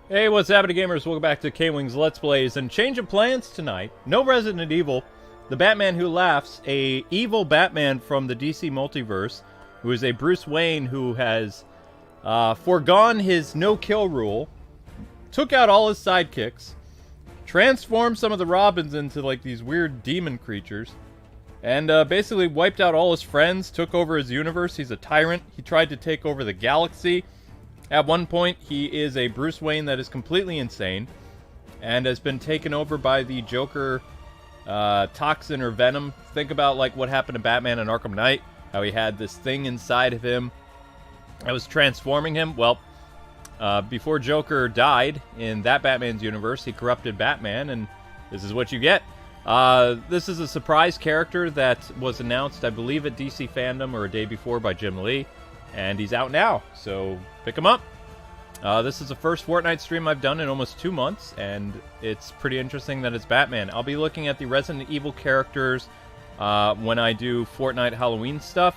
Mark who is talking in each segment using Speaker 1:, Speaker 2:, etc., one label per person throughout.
Speaker 1: Hey, what's happening, gamers? Welcome back to Kwingsletsplays, and change of plans tonight. No Resident Evil. The Batman Who Laughs, a evil Batman from the DC Multiverse, who is a Bruce Wayne who has foregone his no-kill rule, took out all his sidekicks, transformed some of the Robins into like these weird demon creatures, and basically wiped out all his friends, took over his universe. He's a tyrant. He tried to take over the galaxy. At one point, he is a Bruce Wayne that is completely insane and has been taken over by the Joker toxin or venom. Think about like what happened to Batman in Arkham Knight, how he had this thing inside of him that was transforming him. Well, before Joker died in that Batman's universe, he corrupted Batman, and this is what you get. This is a surprise character that was announced, I believe, at DC Fandom or a day before by Jim Lee. And he's out now, so pick him up. This is the first Fortnite stream I've done in almost 2 months, and it's pretty interesting that it's Batman. I'll be looking at the Resident Evil characters when I do Fortnite Halloween stuff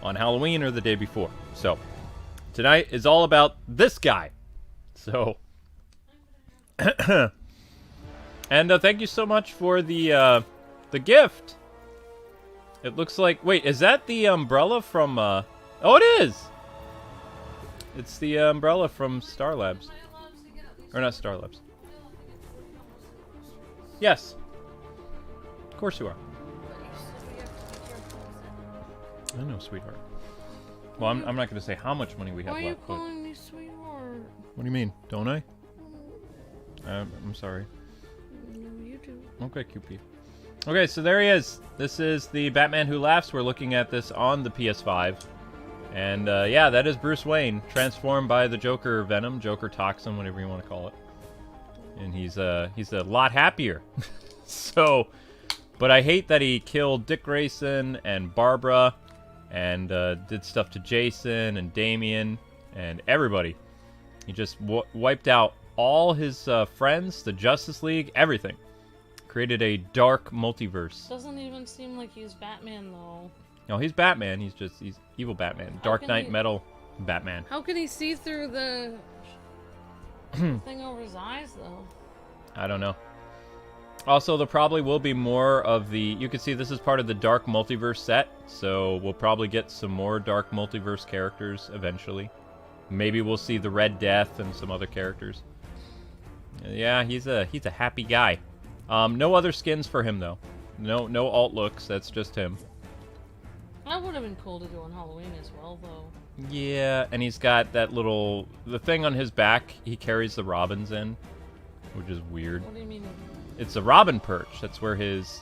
Speaker 1: on Halloween or the day before. So, tonight is all about this guy. So, and thank you so much for the gift. It looks like, wait, is that the umbrella from, oh, it is! It's the umbrella from Star Labs. Or not Star Labs. Yes. Of course you are. I know, sweetheart. Well, I'm not going to say how much money we have
Speaker 2: Why
Speaker 1: left.
Speaker 2: Why are you calling me sweetheart?
Speaker 1: What do you mean? Don't I? I'm sorry.
Speaker 2: No, you do.
Speaker 1: Okay, QP. Okay, so there he is. This is the Batman Who Laughs. We're looking at this on the PS5. And, yeah, that is Bruce Wayne, transformed by the Joker Venom, Joker Toxin, whatever you want to call it. And he's a lot happier. So, but I hate that he killed Dick Grayson and Barbara, and did stuff to Jason and Damian and everybody. He just wiped out all his friends, the Justice League, everything. Created a dark multiverse.
Speaker 2: Doesn't even seem like he's Batman, though.
Speaker 1: No, he's Batman. He's evil Batman. Dark Knight Metal Batman.
Speaker 2: How can he see through the thing over his eyes, though?
Speaker 1: I don't know. Also, there probably will be more of the... You can see this is part of the Dark Multiverse set, so we'll probably get some more Dark Multiverse characters eventually. Maybe we'll see the Red Death and some other characters. Yeah, he's a happy guy. No other skins for him, though. No alt looks. That's just him.
Speaker 2: That would have been cool to do on Halloween as well, though.
Speaker 1: Yeah, and he's got that little... The thing on his back, he carries the robins in, which is weird.
Speaker 2: What do you mean?
Speaker 1: It's a robin perch. That's where his...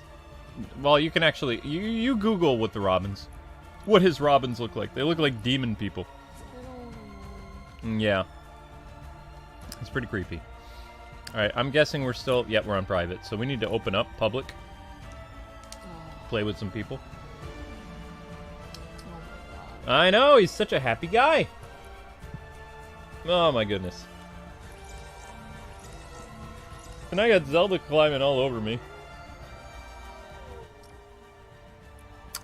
Speaker 1: Well, you can actually... You Google what the robins... What his robins look like. They look like demon people.
Speaker 2: I don't know.
Speaker 1: Yeah. It's pretty creepy. Alright, I'm guessing we're still... Yeah, we're on private, so we need to open up public. Play with some people. I know, he's such a happy guy. Oh my goodness. And I got Zelda climbing all over me.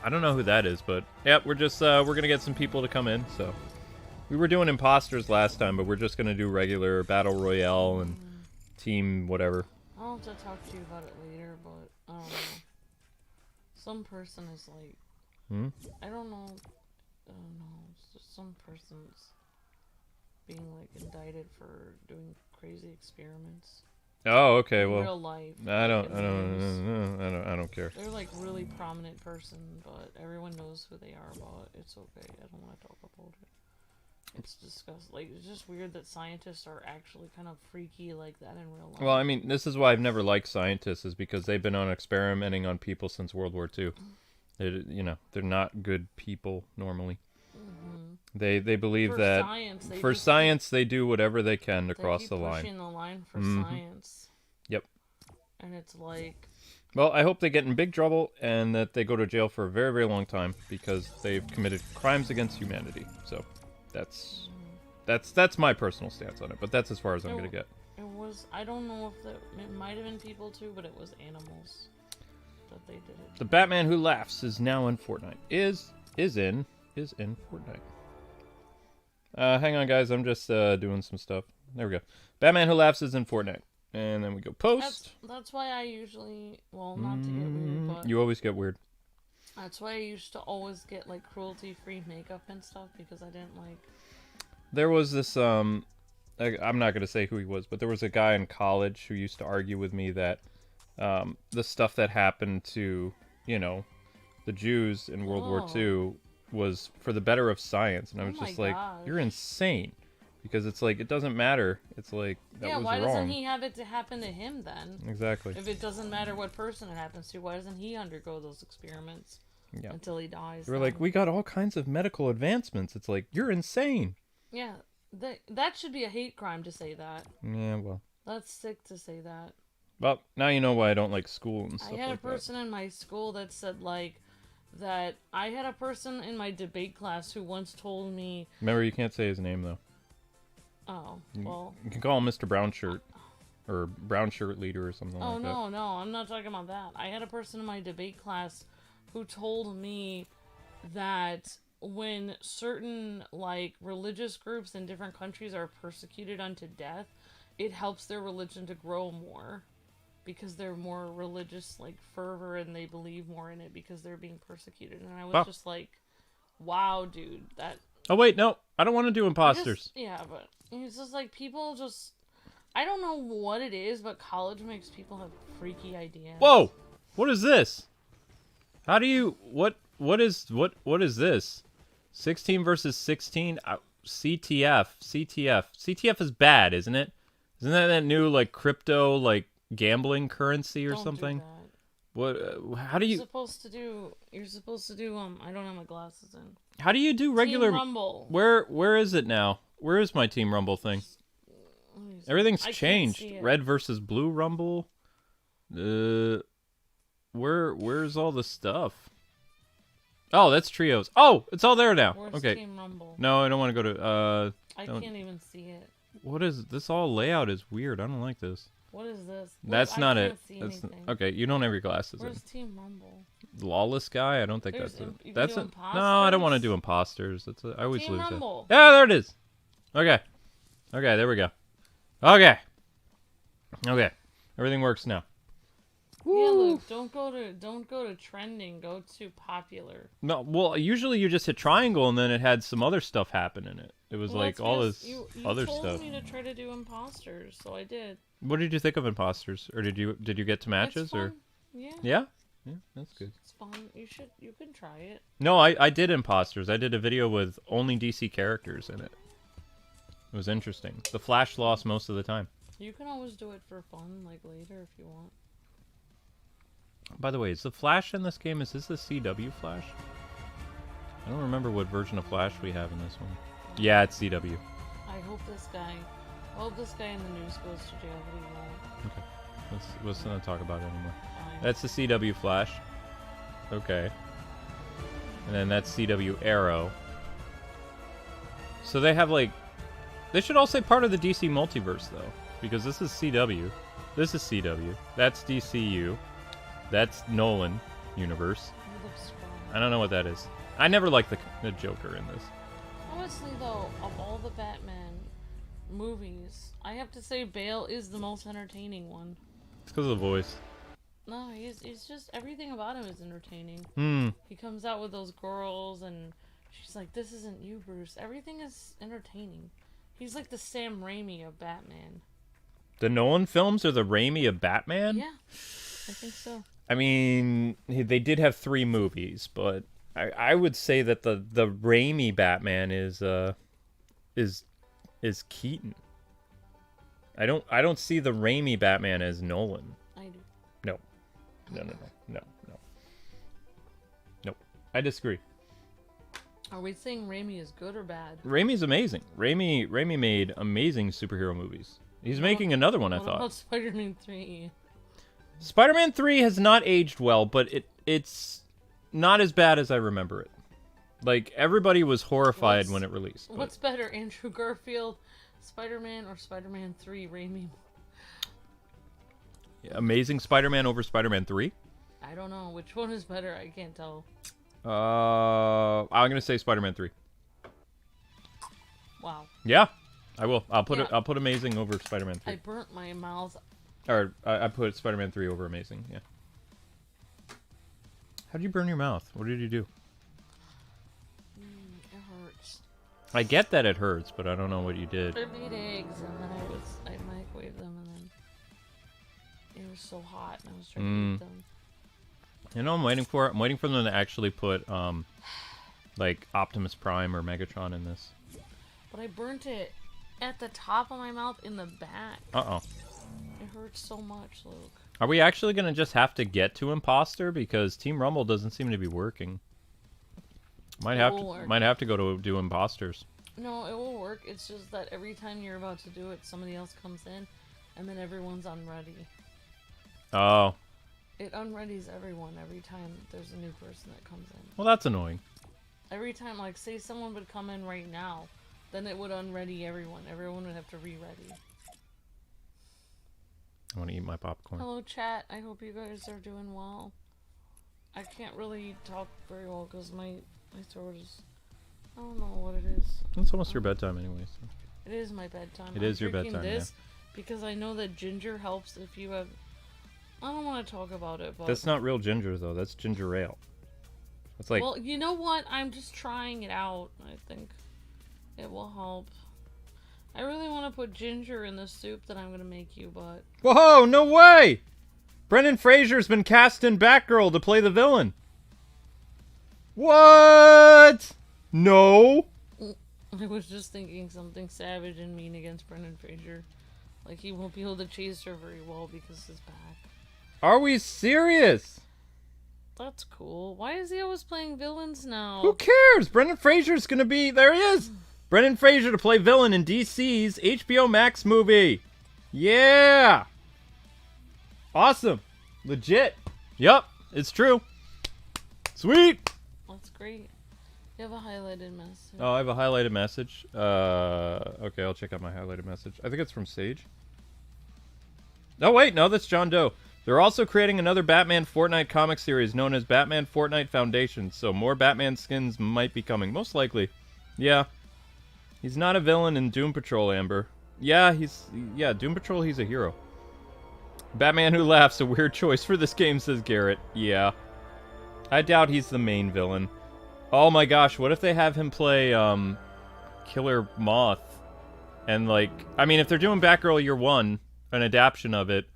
Speaker 1: I don't know who that is, but yeah, we're just we're gonna get some people to come in. So we were doing imposters last time, but we're just gonna do regular battle royale and team whatever.
Speaker 2: I'll have to talk to you about it later, but I don't know. Some person is like, I don't know. It's just some person's being like indicted for doing crazy experiments.
Speaker 1: Oh, okay.
Speaker 2: In
Speaker 1: well,
Speaker 2: real life.
Speaker 1: I don't care.
Speaker 2: They're like really prominent person, but everyone knows who they are. But it's okay. I don't want to talk about it. It's disgusting. Like, it's just weird that scientists are actually kind of freaky like that in real life.
Speaker 1: Well, I mean, this is why I've never liked scientists, is because they've been on experimenting on people since World War II. They're not good people normally. They believe
Speaker 2: for
Speaker 1: that
Speaker 2: science,
Speaker 1: for science they do whatever they can to cross the line.
Speaker 2: Pushing the line for science.
Speaker 1: Yep.
Speaker 2: And it's like...
Speaker 1: Well, I hope they get in big trouble and that they go to jail for a very, very long time because they've committed crimes against humanity. So that's my personal stance on it, but that's as far as I'm gonna get.
Speaker 2: It was... I don't know if it might have been people too, but it was animals that they did it.
Speaker 1: The Batman Who Laughs is now in Fortnite. Is in Fortnite. Hang on, guys. I'm just doing some stuff. There we go. Batman Who Laughs is in Fortnite. And then we go post.
Speaker 2: That's why I usually, well, not to get weird, but
Speaker 1: You always get weird.
Speaker 2: that's why I used to always get like cruelty-free makeup and stuff because I didn't like.
Speaker 1: There was this I'm not gonna say who he was, but there was a guy in college who used to argue with me that the stuff that happened to, you know, the Jews in World War II was for the better of science, and I was just like, you're insane. Because it's like, it doesn't matter. It's like, that was wrong.
Speaker 2: Yeah, why doesn't he have it to happen to him then?
Speaker 1: Exactly.
Speaker 2: If it doesn't matter what person it happens to, why doesn't he undergo those experiments until he dies?
Speaker 1: We're like, we got all kinds of medical advancements. It's like, you're insane.
Speaker 2: Yeah, that should be a hate crime to say that.
Speaker 1: Yeah, well.
Speaker 2: That's sick to say that.
Speaker 1: Well, now you know why I don't like school and stuff like that.
Speaker 2: I had a person in my school that said, like, that I had a person in my debate class who once told me...
Speaker 1: Remember, you can't say his name, though.
Speaker 2: Oh, well...
Speaker 1: You can call him Mr. Brown Shirt. Or Brown Shirt Leader or something like that.
Speaker 2: Oh, no, I'm not talking about that. I had a person in my debate class who told me that when certain, like, religious groups in different countries are persecuted unto death, it helps their religion to grow more. Because they're more religious, like, fervor, and they believe more in it because they're being persecuted. And I was just like, wow, dude, that...
Speaker 1: Oh, wait, no. I don't want to do imposters.
Speaker 2: Yeah, but it's just like people just... I don't know what it is, but college makes people have freaky ideas.
Speaker 1: Whoa! What is this? How do you... What is this? 16 versus 16? CTF. CTF is bad, isn't it? Isn't that new, like, crypto, like, gambling currency or something?
Speaker 2: Do that.
Speaker 1: What? How do you?
Speaker 2: You're supposed to do. I don't have my glasses in.
Speaker 1: How do you do regular?
Speaker 2: Team Rumble.
Speaker 1: Where is it now? Where is my Team Rumble thing? Everything's changed. Red versus blue Rumble. Where's all the stuff? Oh, that's trios. Oh, it's all there now.
Speaker 2: Where's
Speaker 1: okay.
Speaker 2: Team Rumble?
Speaker 1: No, I don't want to go to.
Speaker 2: I can't even see it.
Speaker 1: What is this? All layout is weird. I don't like this.
Speaker 2: What is this?
Speaker 1: That's not it.
Speaker 2: That's
Speaker 1: okay. You don't have your glasses.
Speaker 2: Where's Team Rumble?
Speaker 1: Lawless guy? I don't think that's it. That's it.
Speaker 2: Imposters?
Speaker 1: No, I don't want to do imposters. That's I always
Speaker 2: Team
Speaker 1: lose
Speaker 2: Rumble.
Speaker 1: that. Yeah, there it is. Okay. Okay, there we go. Okay. Okay. Everything works now.
Speaker 2: Yeah, Luke, don't go to trending, go to popular.
Speaker 1: No, well, usually you just hit triangle and then it had some other stuff happen in it. It was like all this other stuff.
Speaker 2: You told me to try to do imposters, so I did.
Speaker 1: What did you think of imposters? Or did you get to matches or?
Speaker 2: Yeah.
Speaker 1: Yeah? Yeah, that's good.
Speaker 2: It's fun. You can try it.
Speaker 1: No, I did imposters. I did a video with only DC characters in it. It was interesting. The Flash lost most of the time.
Speaker 2: You can always do it for fun, like later if you want.
Speaker 1: By the way, is the Flash in this game, is this the CW Flash? I don't remember what version of Flash we have in this one. Yeah, it's CW.
Speaker 2: I hope this guy in the news goes to jail, but he won't.
Speaker 1: Okay. Let's not talk about it anymore.
Speaker 2: Fine.
Speaker 1: That's the CW Flash. Okay. And then that's CW Arrow. So they have like... They should all say part of the DC Multiverse, though. Because this is CW. This is CW. That's DCU. That's Nolan universe.
Speaker 2: He looks strong.
Speaker 1: I don't know what that is. I never liked the Joker in this.
Speaker 2: Honestly, though, of all the Batman movies, I have to say Bale is the most entertaining one.
Speaker 1: It's because of the voice.
Speaker 2: No, he's just... Everything about him is entertaining. He comes out with those girls, and she's like, this isn't you, Bruce. Everything is entertaining. He's like the Sam Raimi of Batman.
Speaker 1: The Nolan films are the Raimi of Batman?
Speaker 2: Yeah, I think so.
Speaker 1: I mean, they did have 3 movies, but I would say that the Raimi Batman is Keaton. I don't see the Raimi Batman as Nolan.
Speaker 2: I do.
Speaker 1: No. I disagree.
Speaker 2: Are we saying Raimi is good or bad?
Speaker 1: Raimi's amazing. Raimi made amazing superhero movies. He's making another one, I thought.
Speaker 2: What about Spider-Man 3?
Speaker 1: Spider-Man 3 has not aged well, but it's not as bad as I remember it. Like, everybody was horrified when it released.
Speaker 2: What's better, Andrew Garfield, Spider-Man, or Spider-Man 3, Raimi?
Speaker 1: Amazing Spider-Man over Spider-Man 3?
Speaker 2: I don't know. Which one is better? I can't tell.
Speaker 1: I'm going to say Spider-Man 3.
Speaker 2: Wow.
Speaker 1: Yeah. I will. I'll put Amazing over Spider-Man 3.
Speaker 2: I burnt my mouth.
Speaker 1: Or I put Spider-Man 3 over Amazing. Yeah. How'd you burn your mouth? What did you do?
Speaker 2: It hurts.
Speaker 1: I get that it hurts, but I don't know what you did.
Speaker 2: I made eggs and then I microwaved them and then it was so hot and I was trying to eat them.
Speaker 1: You know, I'm waiting for them to actually put like Optimus Prime or Megatron in this.
Speaker 2: But I burnt it at the top of my mouth in the back.
Speaker 1: Uh-oh.
Speaker 2: It hurts so much, Luke.
Speaker 1: Are we actually going to just have to get to Imposter? Because Team Rumble doesn't seem to be working. Might have to go to do Imposters.
Speaker 2: No, it will work. It's just that every time you're about to do it, somebody else comes in, and then everyone's unready.
Speaker 1: Oh.
Speaker 2: It unreadies everyone every time there's a new person that comes in.
Speaker 1: Well, that's annoying.
Speaker 2: Every time, like, say someone would come in right now, then it would unready everyone. Everyone would have to re-ready.
Speaker 1: I want to eat my popcorn.
Speaker 2: Hello, chat. I hope you guys are doing well. I can't really talk very well because my throat is... I don't know what it is.
Speaker 1: It's almost your bedtime anyway. So.
Speaker 2: It is my bedtime.
Speaker 1: It is your bedtime,
Speaker 2: this because I know that ginger helps if you have... I don't want to talk about it, but...
Speaker 1: That's not real ginger, though. That's ginger ale. It's like...
Speaker 2: Well, you know what? I'm just trying it out. I think it will help. I really want to put ginger in the soup that I'm going to make you, but...
Speaker 1: Whoa, no way! Brendan Fraser's been cast in Batgirl to play the villain. What? No.
Speaker 2: I was just thinking something savage and mean against Brendan Fraser. Like, he won't be able to chase her very well because his back.
Speaker 1: Are we serious?
Speaker 2: That's cool. Why is he always playing villains now?
Speaker 1: Who cares? Brendan Fraser's gonna be... There he is! Brendan Fraser to play villain in DC's HBO Max movie. Yeah! Awesome. Legit. Yup, it's true. Sweet!
Speaker 2: That's great. You have a highlighted message.
Speaker 1: Oh, I have a highlighted message. Okay, I'll check out my highlighted message. I think it's from Sage. Oh, wait, no, that's John Doe. They're also creating another Batman Fortnite comic series known as Batman Fortnite Foundation, so more Batman skins might be coming. Most likely. Yeah. He's not a villain in Doom Patrol, Amber. Yeah, Doom Patrol, he's a hero. Batman Who Laughs, a weird choice for this game, says Garrett. Yeah. I doubt he's the main villain. Oh my gosh, what if they have him play, Killer Moth? And, like, I mean, if they're doing Batgirl Year One, an adaptation of it,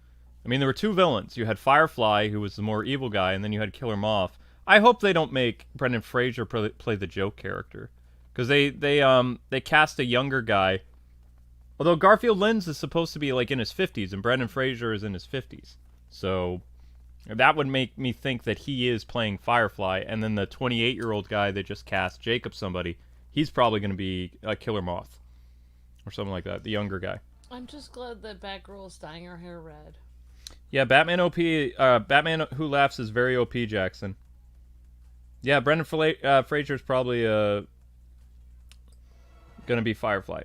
Speaker 1: I mean, there were two villains. You had Firefly, who was the more evil guy, and then you had Killer Moth. I hope they don't make Brendan Fraser play the Joke character. Because they cast a younger guy. Although Garfield Lynch is supposed to be, like, in his 50s, and Brendan Fraser is in his 50s. So that would make me think that he is playing Firefly, and then the 28-year-old guy they just cast, Jacob somebody, he's probably going to be a Killer Moth. Or something like that, the younger guy.
Speaker 2: I'm just glad that Batgirl is dyeing her hair red.
Speaker 1: Yeah, Batman Who Laughs is very OP, Jackson. Yeah, Brendan Fraser's probably gonna be Firefly.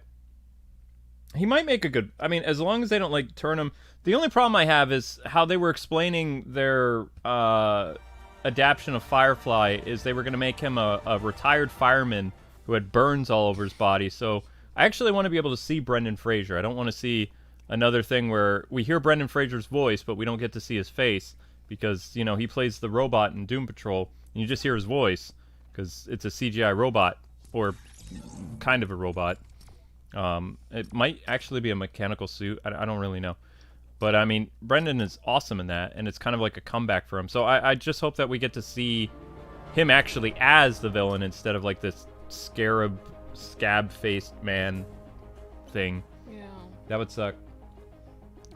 Speaker 1: He might make a good... I mean, as long as they don't, like, turn him... The only problem I have is how they were explaining their adaptation of Firefly is they were going to make him a retired fireman who had burns all over his body. So I actually want to be able to see Brendan Fraser. I don't want to see another thing where we hear Brendan Fraser's voice, but we don't get to see his face because, you know, he plays the robot in Doom Patrol, and you just hear his voice because it's a CGI robot, or kind of a robot. It might actually be a mechanical suit. I don't really know. But, I mean, Brendan is awesome in that, and it's kind of like a comeback for him. So I just hope that we get to see him actually as the villain instead of, like, this scab-faced man thing.
Speaker 2: Yeah.
Speaker 1: That would suck.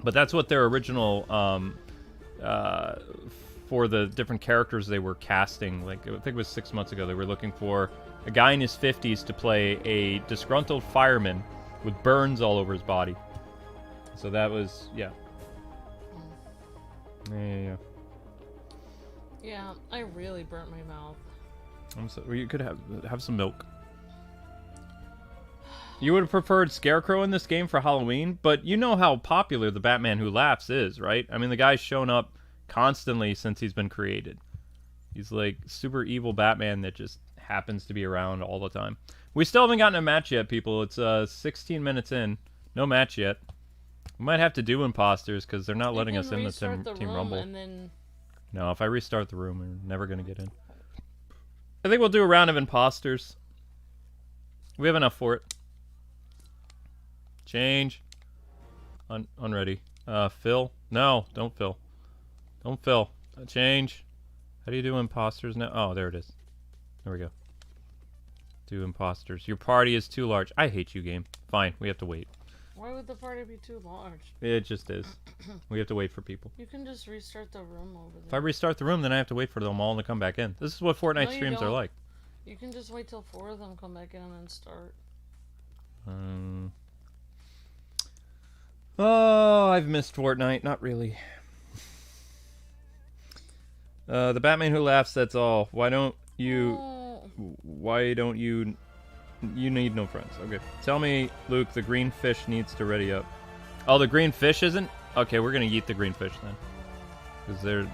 Speaker 1: But that's what their original, for the different characters they were casting, like, I think it was 6 months ago, they were looking for a guy in his 50s to play a disgruntled fireman with burns all over his body. So that was, yeah. Yeah.
Speaker 2: Yeah, I really burnt my mouth.
Speaker 1: You could have some milk. You would have preferred Scarecrow in this game for Halloween, but you know how popular the Batman Who Laughs is, right? I mean, the guy's shown up constantly since he's been created. He's like super evil Batman that just happens to be around all the time. We still haven't gotten a match yet, people. It's 16 minutes in. No match yet. We might have to do imposters because they're not letting us in the Team Rumble.
Speaker 2: And then...
Speaker 1: No, if I restart the room, we're never going to get in. I think we'll do a round of imposters. We have enough for it. Change. Unready. Fill. No, don't fill. Don't fill. Change. How do you do imposters now? Oh, there it is. There we go. Do imposters. Your party is too large. I hate you, game. Fine, we have to wait.
Speaker 2: Why would the party be too large?
Speaker 1: It just is. We have to wait for people.
Speaker 2: You can just restart the room over there.
Speaker 1: If I restart the room, then I have to wait for them all to come back in. This is what Fortnite streams are like.
Speaker 2: You can just wait till 4 of them come back in and then start.
Speaker 1: Oh, I've missed Fortnite. Not really. The Batman who laughs, that's all. Why don't you... Why don't you... You need no friends. Okay. Tell me, Luke, the green fish needs to ready up. Oh, the green fish isn't? Okay, we're going to eat the green fish then. Because they're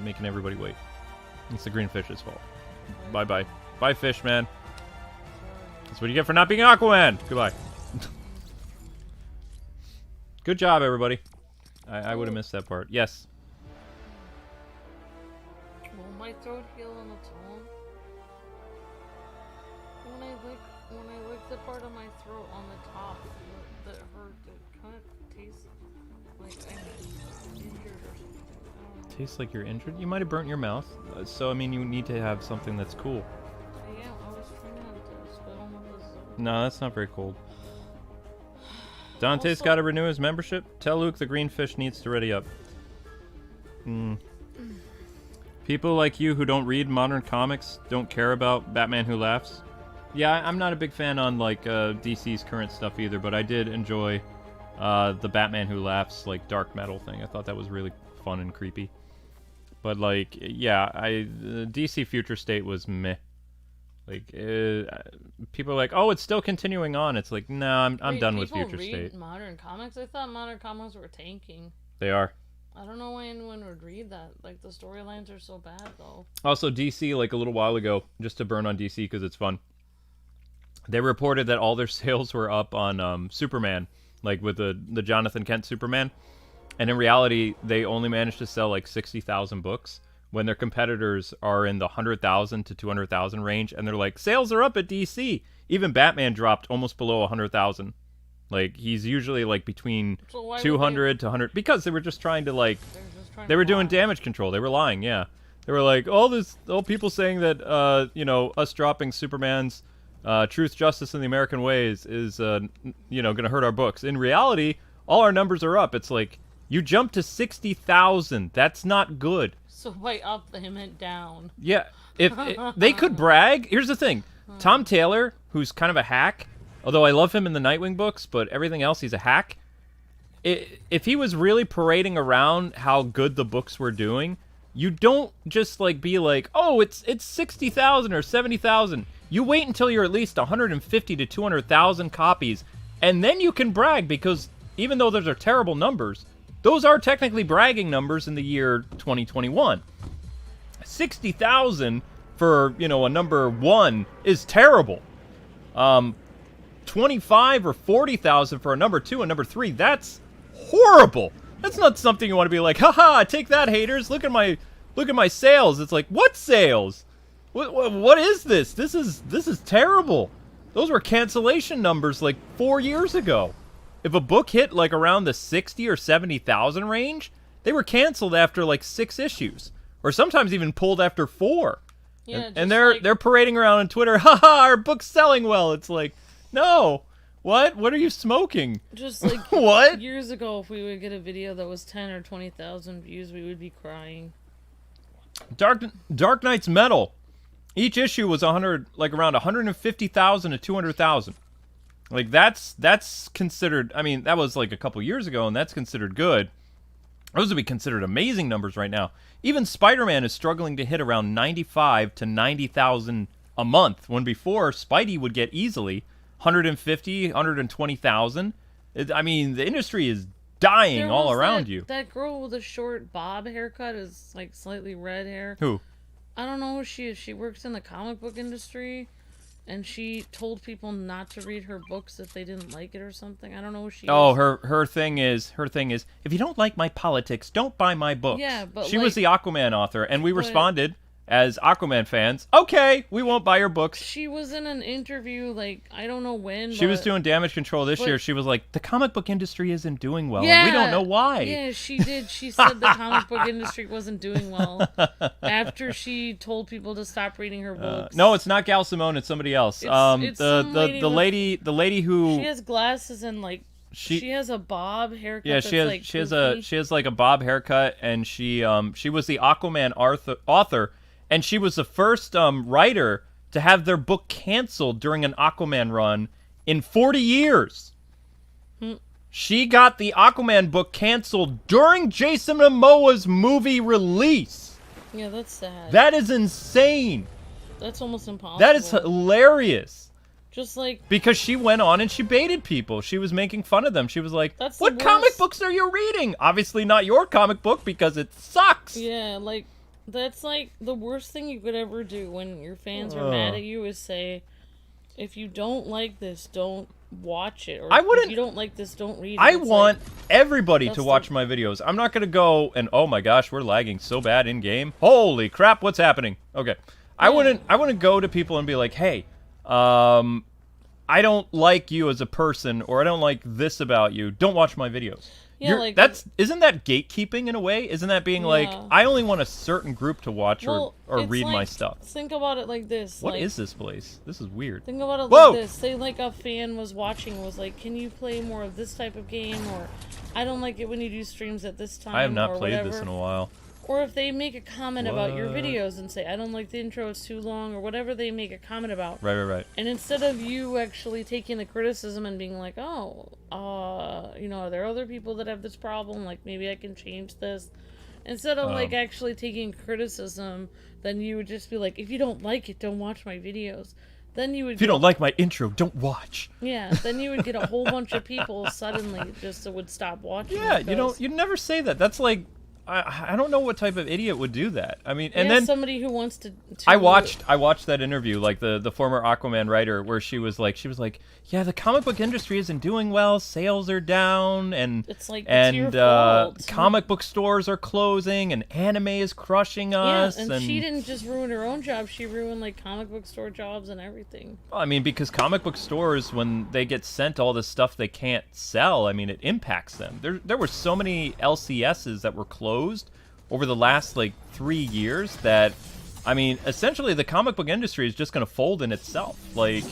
Speaker 1: making everybody wait. It's the green fish's fault. Bye-bye. Bye, fish, man. That's what you get for not being Aquaman. Goodbye. Good job, everybody. I would have missed that part. Yes.
Speaker 2: Will my throat heal on its own? When I lick the part of my throat on the top that hurt, it kind of tastes like I'm injured or something. I don't know.
Speaker 1: Tastes like you're injured? You might have burnt your mouth. So, I mean, you need to have something that's cool.
Speaker 2: Yeah, I was trying to spit on this.
Speaker 1: No, that's not very cold. Dante's got to renew his membership? Tell Luke the green fish needs to ready up. People like you who don't read modern comics don't care about Batman Who Laughs. Yeah, I'm not a big fan on like DC's current stuff either, but I did enjoy the Batman Who Laughs like dark metal thing. I thought that was really fun and creepy. But like, yeah, DC Future State was meh. Like, people are like, oh, it's still continuing on. It's like, no, I'm done with Future State.
Speaker 2: People read modern comics? I thought modern comics were tanking.
Speaker 1: They are.
Speaker 2: I don't know why anyone would read that. Like, the storylines are so bad, though.
Speaker 1: Also, DC, like a little while ago, just to burn on DC because it's fun, they reported that all their sales were up on Superman, like with the Jonathan Kent Superman. And in reality, they only managed to sell like 60,000 books when their competitors are in the 100,000 to 200,000 range. And they're like, sales are up at DC. Even Batman dropped almost below 100,000. Like, he's usually like between 200 to 100 because they were just trying to like, they were doing damage control. They were lying, yeah. They were like, all people saying that, you know, us dropping Superman's Truth, Justice, and the American Ways is, you know, going to hurt our books. In reality, all our numbers are up. It's like, you jumped to 60,000. That's not good.
Speaker 2: So by up, they meant down.
Speaker 1: Yeah. If they could brag, here's the thing. Tom Taylor, who's kind of a hack, although I love him in the Nightwing books, but everything else, he's a hack. If he was really parading around how good the books were doing, you don't just like be like, oh, it's 60,000 or 70,000. You wait until you're at least 150 to 200,000 copies, and then you can brag, because even though those are terrible numbers, those are technically bragging numbers in the year 2021. 60,000 for, you know, a number 1 is terrible. 25 or 40,000 for a number 2 and number 3, that's horrible. That's not something you want to be like, haha, take that, haters. Look at my sales. It's like, what sales? What is this? This is terrible. Those were cancellation numbers like 4 years ago. If a book hit like around the 60 or 70,000 range, they were canceled after like 6 issues, or sometimes even pulled after 4.
Speaker 2: Yeah,
Speaker 1: and they're parading around on Twitter, haha, our book's selling well. It's like, no. What are you smoking?
Speaker 2: Just like
Speaker 1: what?
Speaker 2: Years ago, if we would get a video that was 10 or 20,000 views, we would be crying.
Speaker 1: Dark Knight's Metal. Each issue was around 150,000 to 200,000. Like, that's considered, I mean, that was like a couple years ago, and that's considered good. Those would be considered amazing numbers right now. Even Spider-Man is struggling to hit around 95 to 90,000 a month, when before, Spidey would get easily 150, 120,000. I mean, the industry is dying all around you.
Speaker 2: That girl with a short bob haircut is like slightly red hair.
Speaker 1: Who?
Speaker 2: I don't know who she is. She works in the comic book industry, and she told people not to read her books if they didn't like it or something. I don't know who she is.
Speaker 1: Oh, her thing is if you don't like my politics, don't buy my books.
Speaker 2: Yeah, but
Speaker 1: she was the Aquaman author, and we responded as Aquaman fans. Okay, we won't buy your books.
Speaker 2: She was in an interview, like, I don't know when.
Speaker 1: She was doing Damage Control this year. She was like, the comic book industry isn't doing well, and we don't know why.
Speaker 2: Yeah, she did. She said the comic book industry wasn't doing well after she told people to stop reading her books.
Speaker 1: No, it's not Gal Simone. It's somebody else.
Speaker 2: It's
Speaker 1: the lady who
Speaker 2: she has glasses and like she has a bob haircut.
Speaker 1: Yeah, she has like a bob haircut, and she was the Aquaman author. And she was the first writer to have their book canceled during an Aquaman run in 40 years. She got the Aquaman book canceled during Jason Momoa's movie release.
Speaker 2: Yeah, that's sad.
Speaker 1: That is insane.
Speaker 2: That's almost impossible.
Speaker 1: That is hilarious.
Speaker 2: Just like...
Speaker 1: Because she went on and she baited people. She was making fun of them. She was like, what comic books are you reading? Obviously not your comic book because it sucks.
Speaker 2: Yeah, like... That's like the worst thing you could ever do when your fans are mad at you is say, if you don't like this, don't watch it. Or if you don't like this, don't read it.
Speaker 1: I want everybody to watch my videos. I'm not going to go and, oh my gosh, we're lagging so bad in game. Holy crap, what's happening? Okay. I wouldn't go to people and be like, hey, I don't like you as a person, or I don't like this about you. Don't watch my videos. Yeah, isn't that gatekeeping in a way? Isn't that being like, I only want a certain group to watch or read my stuff?
Speaker 2: Think about it like this.
Speaker 1: What is this place? This is weird.
Speaker 2: Think about it like this. Say like a fan was watching and was like, can you play more of this type of game? Or I don't like it when you do streams at this time.
Speaker 1: I have not played this in a while.
Speaker 2: Or if they make a comment about your videos and say, I don't like the intro, it's too long, or whatever they make a comment about.
Speaker 1: Right.
Speaker 2: And instead of you actually taking the criticism and being like, are there other people that have this problem? Like, maybe I can change this. Instead of, like, actually taking criticism, then you would just be like, if you don't like it, don't watch my videos. Then you would...
Speaker 1: If you don't like my intro, don't watch.
Speaker 2: Yeah, then you would get a whole bunch of people suddenly just would stop watching.
Speaker 1: Yeah, you'd never say that. That's like... I don't know what type of idiot would do that. I mean, and then
Speaker 2: somebody who wants to
Speaker 1: I watched that interview, like the former Aquaman writer, where she was like, yeah, the comic book industry isn't doing well, sales are down, and
Speaker 2: it's like your fault.
Speaker 1: Comic book stores are closing, and anime is crushing us.
Speaker 2: Yeah, and she didn't just ruin her own job; she ruined like comic book store jobs and everything.
Speaker 1: Well, I mean, because comic book stores, when they get sent all this stuff they can't sell, I mean, it impacts them. There were so many LCSs that were closed over the last like 3 years that, I mean, essentially the comic book industry is just going to fold in itself. Like,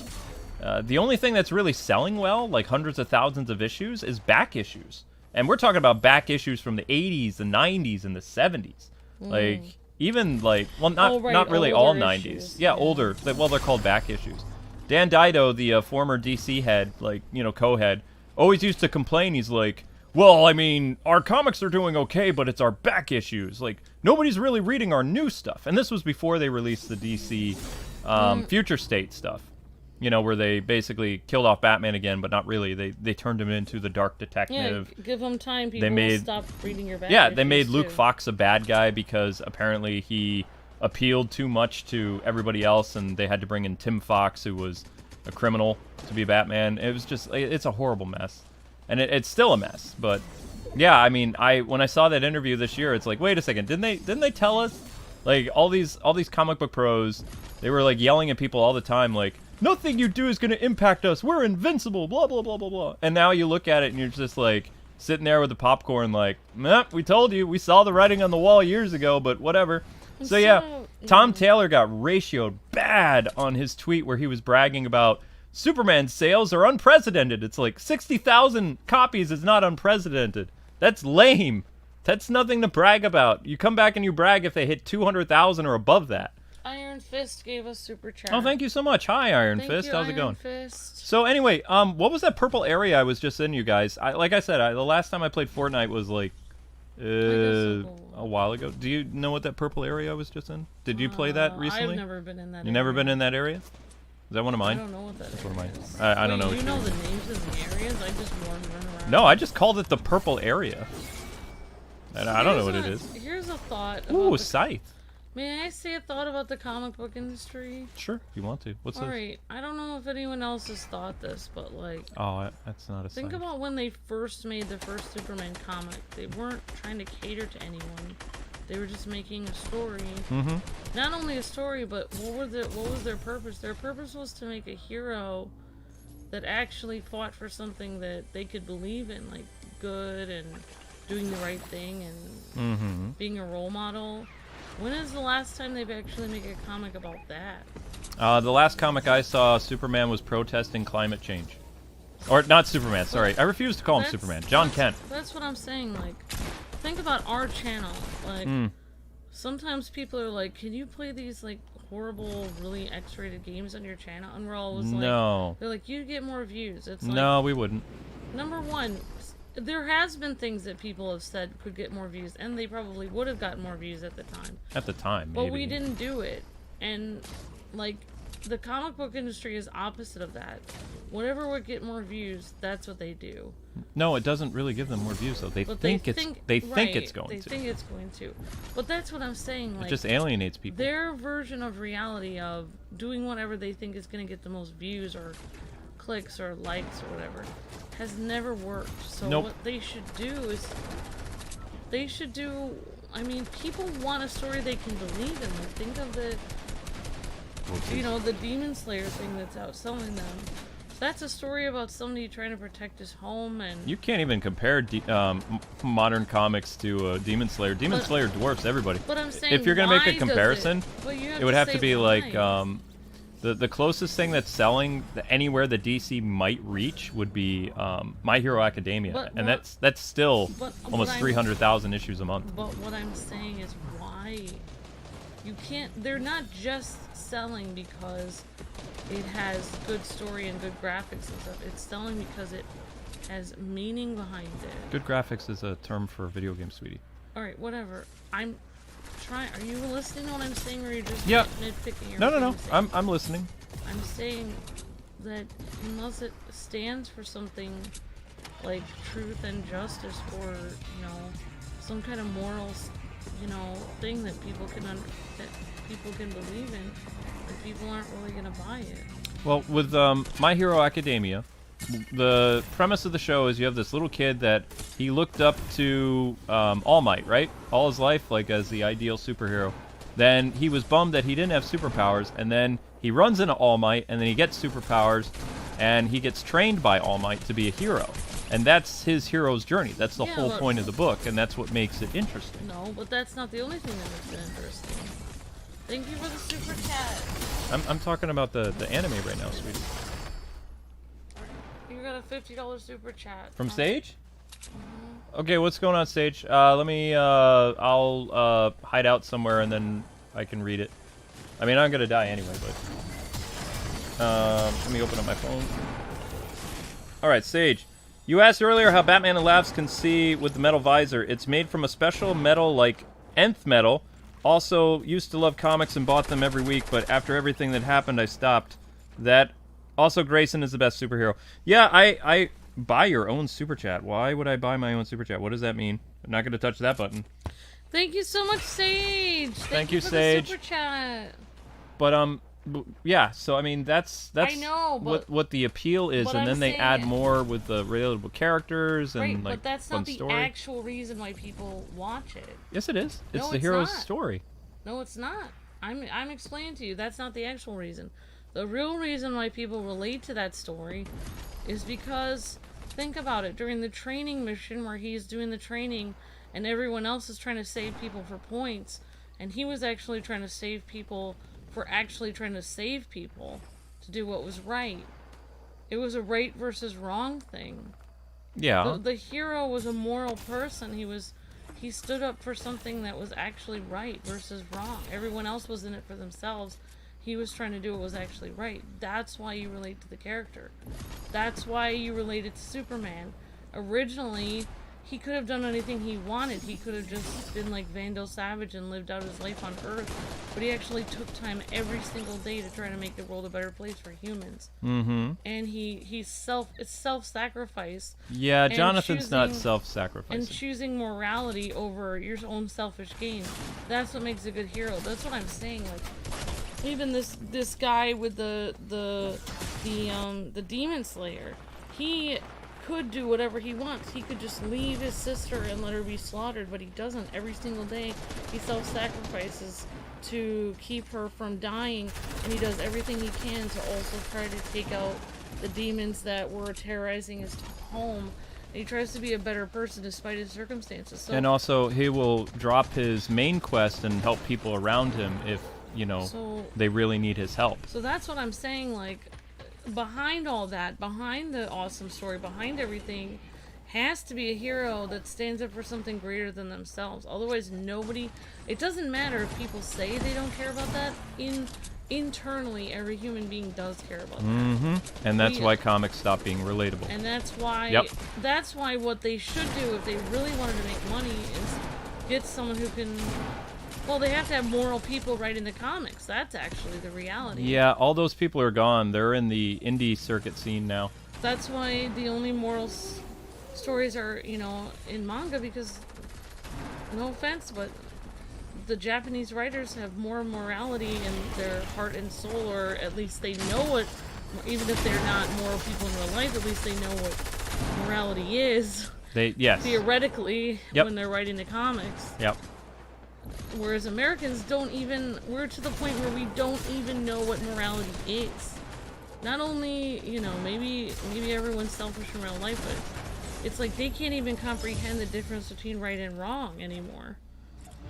Speaker 1: the only thing that's really selling well, like hundreds of thousands of issues, is back issues. And we're talking about back issues from the 80s, the 90s, and the 70s. Like, even like, well, not really all 90s.
Speaker 2: Issues.
Speaker 1: Yeah, older. Well, they're called back issues. Dan Dido, the former DC head, like, co-head, always used to complain. He's like, well, I mean, our comics are doing okay, but it's our back issues. Like, nobody's really reading our new stuff. And this was before they released the DC Future State stuff. Where they basically killed off Batman again, but not really. They turned him into the Dark Detective.
Speaker 2: Yeah, give him time, people will stop reading your back
Speaker 1: Yeah,
Speaker 2: issues
Speaker 1: they made Luke
Speaker 2: too.
Speaker 1: Fox a bad guy because apparently he appealed too much to everybody else, and they had to bring in Tim Fox, who was a criminal, to be Batman. It was just, it's a horrible mess. And it's still a mess, but yeah, I mean, when I saw that interview this year, it's like, wait a second, didn't they tell us, like, all these comic book pros, they were like yelling at people all the time, like, nothing you do is gonna impact us, we're invincible, blah blah blah blah blah. And now you look at it and you're just like sitting there with the popcorn, like, nah, we told you, we saw the writing on the wall years ago, but whatever. So yeah, Tom Taylor got ratioed bad on his tweet where he was bragging about Superman sales are unprecedented. It's like 60,000 copies is not unprecedented. That's lame. That's nothing to brag about. You come back and you brag if they hit 200,000 or above that.
Speaker 2: Iron Fist gave us super chat.
Speaker 1: Oh, thank you so much. Hi, Iron Fist. How's it going? So anyway, what was that purple area I was just in, you guys? Like I said, the last time I played Fortnite was like a while ago. Do you know what that purple area I was just in? Did you play that recently?
Speaker 2: I've never been in that area.
Speaker 1: You never been in that area? Is that one of mine?
Speaker 2: I don't know what that is.
Speaker 1: One of mine. I don't know.
Speaker 2: You know the names of the areas? I just run around.
Speaker 1: No, I just called it the purple area. And I don't know what it is.
Speaker 2: Here's a thought.
Speaker 1: Ooh, Scythe.
Speaker 2: May I say a thought about the comic book industry?
Speaker 1: Sure, if you want to. What's this?
Speaker 2: Alright, I don't know if anyone else has thought this, but like...
Speaker 1: Oh, that's not a
Speaker 2: Think about when they first made the first Superman comic. They weren't trying to cater to anyone. They were just making a story.
Speaker 1: Mm-hmm.
Speaker 2: Not only a story, but what was their purpose? Their purpose was to make a hero that actually fought for something that they could believe in, like good and doing the right thing and being a role model. When is the last time they've actually made a comic about that?
Speaker 1: The last comic I saw, Superman was protesting climate change. Or, not Superman, sorry. I refuse to call him Superman. John Kent.
Speaker 2: That's what I'm saying, like, think about our channel. Like, sometimes people are like, can you play these, like, horrible, really X-rated games on your channel? And we're always like...
Speaker 1: No.
Speaker 2: They're like, you get more views. It's like...
Speaker 1: No, we wouldn't.
Speaker 2: Number one... There has been things that people have said could get more views, and they probably would have gotten more views at the time.
Speaker 1: At the time,
Speaker 2: but
Speaker 1: maybe.
Speaker 2: we didn't do it. And, like, the comic book industry is opposite of that. Whatever would get more views, that's what they do.
Speaker 1: No, it doesn't really give them more views, though. They think it's going to.
Speaker 2: They think it's going to. But that's what I'm saying. Like,
Speaker 1: it just alienates people.
Speaker 2: Their version of reality of doing whatever they think is going to get the most views or clicks or likes or whatever has never worked. So what they should do is I mean, people want a story they can believe in. Like, think of the the Demon Slayer thing that's out selling them. That's a story about somebody trying to protect his home, and
Speaker 1: you can't even compare modern comics to Demon Slayer. Demon Slayer dwarfs everybody.
Speaker 2: But I'm saying,
Speaker 1: if you're gonna make a comparison, it would have to be
Speaker 2: why.
Speaker 1: like the closest thing that's selling anywhere that DC might reach would be My Hero Academia, and that's still almost 300,000 issues a month.
Speaker 2: But what I'm saying is, why you can't? They're not just selling because it has good story and good graphics and stuff. It's selling because it has meaning behind it.
Speaker 1: Good graphics is a term for video game, sweetie.
Speaker 2: All right, whatever. I'm trying. Are you listening to what I'm saying, or are you just nitpicking?
Speaker 1: No. I'm listening.
Speaker 2: I'm saying that unless it stands for something like truth and justice, or some kind of moral, thing that people can believe in, then people aren't really gonna buy it.
Speaker 1: Well, with My Hero Academia, the premise of the show is you have this little kid that he looked up to All Might, right? All his life, like as the ideal superhero. Then he was bummed that he didn't have superpowers, and then he runs into All Might, and then he gets superpowers, and he gets trained by All Might to be a hero. And that's his hero's journey. That's the whole point of the book, and that's what makes it interesting.
Speaker 2: No, but that's not the only thing that makes it interesting. Thank you for the super chat.
Speaker 1: I'm talking about the anime right now, sweetie.
Speaker 2: You got a $50 super chat.
Speaker 1: From Sage? Okay, what's going on, Sage? Let me, I'll hide out somewhere and then I can read it. I mean, I'm gonna die anyway, but... let me open up my phone. Alright, Sage. You asked earlier how Batman and Labs can see with the metal visor. It's made from a special metal like nth metal. Also, used to love comics and bought them every week, but after everything that happened, I stopped. Also, Grayson is the best superhero. Yeah, I buy your own super chat. Why would I buy my own super chat? What does that mean? I'm not going to touch that button.
Speaker 2: Thank you so much, Sage.
Speaker 1: Thank you,
Speaker 2: for
Speaker 1: Sage.
Speaker 2: The super chat.
Speaker 1: But yeah. So I mean, that's
Speaker 2: I know, but,
Speaker 1: what the appeal is, and then they add more with the relatable characters and like
Speaker 2: but that's
Speaker 1: fun
Speaker 2: not the
Speaker 1: story.
Speaker 2: actual reason why people watch it.
Speaker 1: Yes, it is. It's
Speaker 2: No,
Speaker 1: the
Speaker 2: it's
Speaker 1: hero's
Speaker 2: not.
Speaker 1: story.
Speaker 2: No, it's not. I'm explaining to you. That's not the actual reason. The real reason why people relate to that story is because, think about it, during the training mission where he's doing the training and everyone else is trying to save people for points, and he was actually trying to save people for actually trying to save people to do what was right. It was a right versus wrong thing.
Speaker 1: Yeah.
Speaker 2: The hero was a moral person. He stood up for something that was actually right versus wrong. Everyone else was in it for themselves. He was trying to do what was actually right. That's why you relate to the character. That's why you related to Superman. Originally, he could have done anything he wanted. He could have just been like Vandal Savage and lived out his life on Earth but he actually took time every single day to try to make the world a better place for humans.
Speaker 1: Mm-hmm.
Speaker 2: And it's self-sacrifice.
Speaker 1: Yeah, Jonathan's not self-sacrificing.
Speaker 2: And choosing morality over your own selfish gain. That's what makes a good hero. That's what I'm saying. Like, even this guy with the Demon Slayer, he could do whatever he wants. He could just leave his sister and let her be slaughtered, but he doesn't. Every single day, he self-sacrifices to keep her from dying, and he does everything he can to also try to take out the demons that were terrorizing his home. And he tries to be a better person despite his circumstances. So,
Speaker 1: and also, he will drop his main quest and help people around him if, you know, they really need his help.
Speaker 2: So that's what I'm saying, like, behind all that, behind the awesome story, behind everything, has to be a hero that stands up for something greater than themselves. Otherwise, it doesn't matter if people say they don't care about that. Internally, every human being does care about that.
Speaker 1: Mm-hmm. And that's why comics stop being relatable.
Speaker 2: And that's why what they should do if they really wanted to make money is get someone who can... Well, they have to have moral people writing the comics. That's actually the reality.
Speaker 1: Yeah, all those people are gone. They're in the indie circuit scene now.
Speaker 2: That's why the only moral stories are, you know, in manga, because, no offense, but the Japanese writers have more morality in their heart and soul, or at least they know what, even if they're not moral people in real life, at least they know what morality is. Theoretically, when they're writing the comics.
Speaker 1: Yep.
Speaker 2: Whereas Americans we're to the point where we don't even know what morality is. Not only, you know, maybe everyone's selfish in real life, but it's like they can't even comprehend the difference between right and wrong anymore.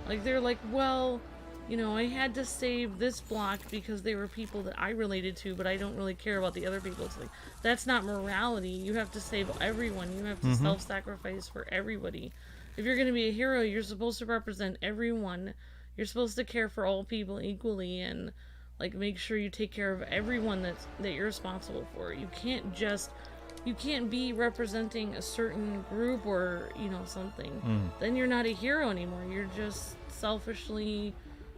Speaker 2: Like, they're like, well, you know, I had to save this block because they were people that I related to, but I don't really care about the other people. It's like, that's not morality. You have to save everyone. You have to self-sacrifice for everybody. If you're going to be a hero, you're supposed to represent everyone. You're supposed to care for all people equally and, like, make sure you take care of everyone that you're responsible for. You can't be representing a certain group or, you know, something. Then you're not a hero anymore. You're just selfishly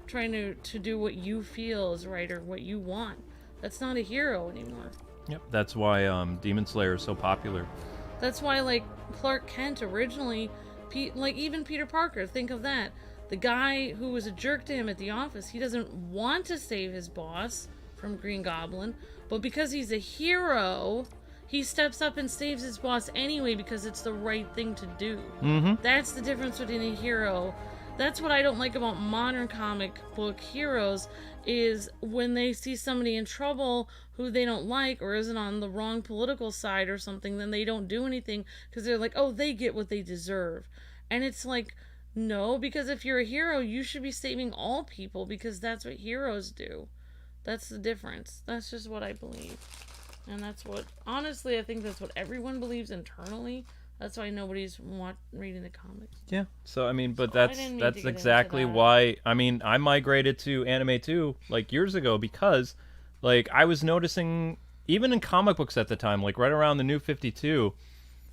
Speaker 2: trying to do what you feel is right or what you want. That's not a hero anymore.
Speaker 1: Yep. That's why Demon Slayer is so popular.
Speaker 2: That's why, like, Clark Kent originally... like, even Peter Parker, think of that. The guy who was a jerk to him at the office, he doesn't want to save his boss from Green Goblin, but because he's a hero, he steps up and saves his boss anyway because it's the right thing to do. That's the difference between a hero. That's what I don't like about modern comic book heroes, is when they see somebody in trouble who they don't like or isn't on the wrong political side or something, then they don't do anything because they're like, oh, they get what they deserve. And it's like, no, because if you're a hero, you should be saving all people because that's what heroes do. That's the difference. That's just what I believe. And that's what, honestly, I think that's what everyone believes internally. That's why nobody's reading the comics. Yeah.
Speaker 1: So, I mean, but that's exactly why, I mean, I migrated to anime too, like, years ago, because, like, I was noticing, even in comic books at the time, like, right around the New 52,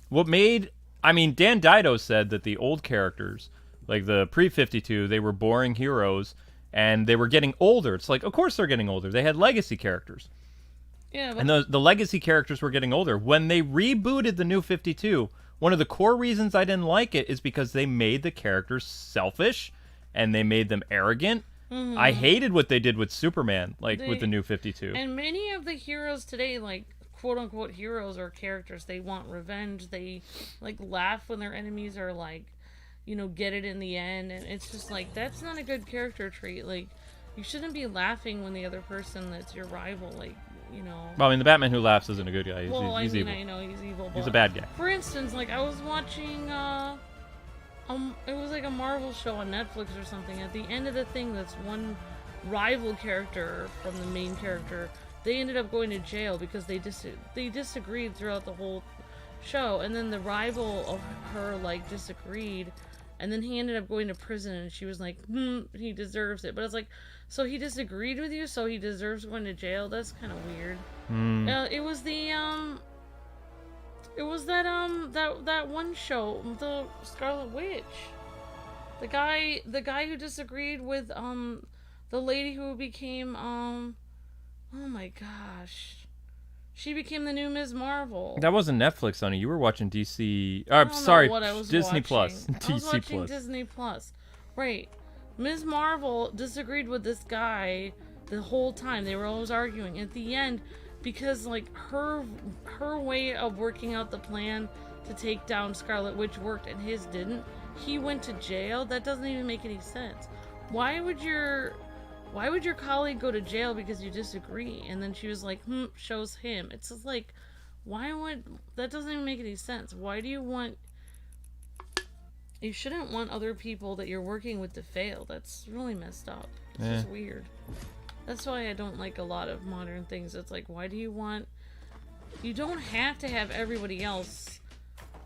Speaker 1: what made, I mean, Dan Dido said that the old characters, like the pre-52, they were boring heroes, and they were getting older. It's like, of course they're getting older. They had legacy characters.
Speaker 2: Yeah. But...
Speaker 1: And the legacy characters were getting older. When they rebooted the New 52... one of the core reasons I didn't like it is because they made the characters selfish and they made them arrogant. I hated what they did with Superman, with the New 52.
Speaker 2: And many of the heroes today, like, quote-unquote heroes or characters, they want revenge. They, like, laugh when their enemies are, like, you know, get it in the end. And it's just, like, that's not a good character trait. Like, you shouldn't be laughing when the other person that's your rival, like, you know.
Speaker 1: Well, I mean, the Batman who laughs isn't a good guy. He's evil.
Speaker 2: I know he's evil.
Speaker 1: He's a bad guy.
Speaker 2: For instance, like, I was watching, it was like a Marvel show on Netflix or something. At the end of the thing, that's one rival character from the main character. They ended up going to jail because they disagreed throughout the whole show, and then the rival of her, like, disagreed, and then he ended up going to prison, and she was like, he deserves it. But it's like, so he disagreed with you, so he deserves going to jail? That's kind of weird. It was that one show, the Scarlet Witch. The guy who disagreed with The lady who became, oh my gosh. She became the new Ms. Marvel.
Speaker 1: That wasn't Netflix, honey. You were watching DC.
Speaker 2: I don't
Speaker 1: Sorry,
Speaker 2: know what I was
Speaker 1: Disney
Speaker 2: watching.
Speaker 1: Plus.
Speaker 2: I was
Speaker 1: DC
Speaker 2: watching
Speaker 1: Plus.
Speaker 2: Disney Plus. Right. Ms. Marvel disagreed with this guy the whole time. They were always arguing. At the end, because like her way of working out the plan to take down Scarlet Witch worked and his didn't, he went to jail. That doesn't even make any sense. Why would your colleague go to jail because you disagree? And then she was like, shows him. It's just like, that doesn't even make any sense. Why do you shouldn't want other people that you're working with to fail. That's really messed up. It's just weird. That's why I don't like a lot of modern things. It's like, why do you don't have to have everybody else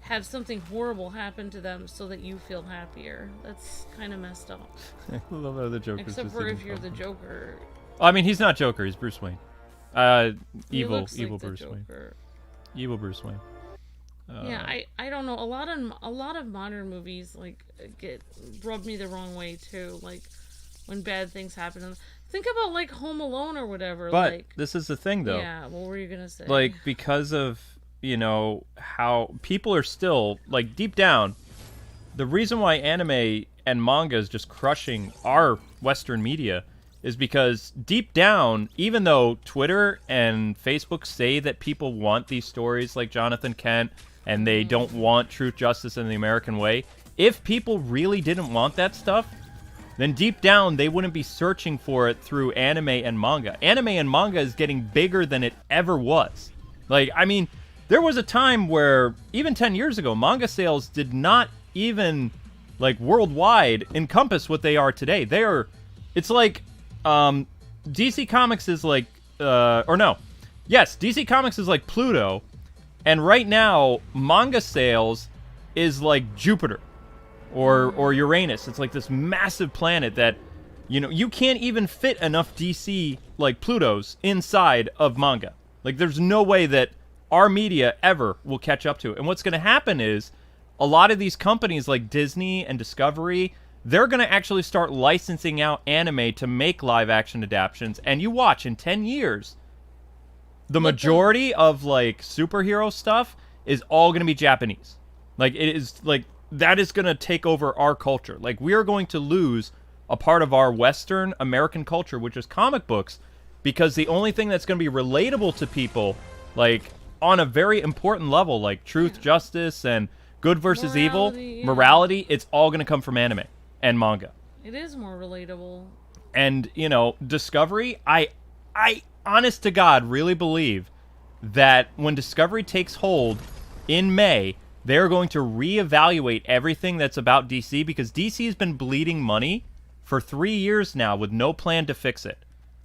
Speaker 2: have something horrible happen to them so that you feel happier. That's kind of messed up.
Speaker 1: I love how the Joker.
Speaker 2: Except for if you're the Joker.
Speaker 1: I mean, he's not Joker. He's Bruce Wayne. Evil
Speaker 2: like
Speaker 1: Bruce Wayne. Evil Bruce Wayne.
Speaker 2: Yeah, I don't know. A lot of modern movies like rub me the wrong way too. Like when bad things happen. Think about like Home Alone or whatever.
Speaker 1: But
Speaker 2: like,
Speaker 1: this is the thing, though.
Speaker 2: Yeah, what were you gonna say?
Speaker 1: Like because of how people are still like deep down. The reason why anime and manga is just crushing our Western media is because deep down, even though Twitter and Facebook say that people want these stories like Jonathan Kent and they don't want truth, justice, in the American way, if people really didn't want that stuff, then deep down they wouldn't be searching for it through anime and manga. Anime and manga is getting bigger than it ever was. Like, I mean, there was a time where, even 10 years ago, manga sales did not even, like, worldwide encompass what they are today. It's like, DC Comics is like, DC Comics is like Pluto, and right now, manga sales is like Jupiter, or Uranus. It's like this massive planet that, you can't even fit enough DC, like, Plutos inside of manga. Like, there's no way that our media ever will catch up to it. And what's going to happen is, a lot of these companies like Disney and Discovery, they're going to actually start licensing out anime to make live-action adaptations. And you watch, in 10 years, the majority of, like, superhero stuff is all going to be Japanese. Like, it is, like, that is going to take over our culture. Like, we are going to lose a part of our Western American culture, which is comic books, because the only thing that's going to be relatable to people, like, on a very important level, like truth, justice, and good versus evil, morality, it's all going to come from anime and manga.
Speaker 2: It is more relatable.
Speaker 1: And, Discovery, I honest to God, really believe that when Discovery takes hold in May, they're going to reevaluate everything that's about DC, because DC has been bleeding money for 3 years now with no plan to fix it.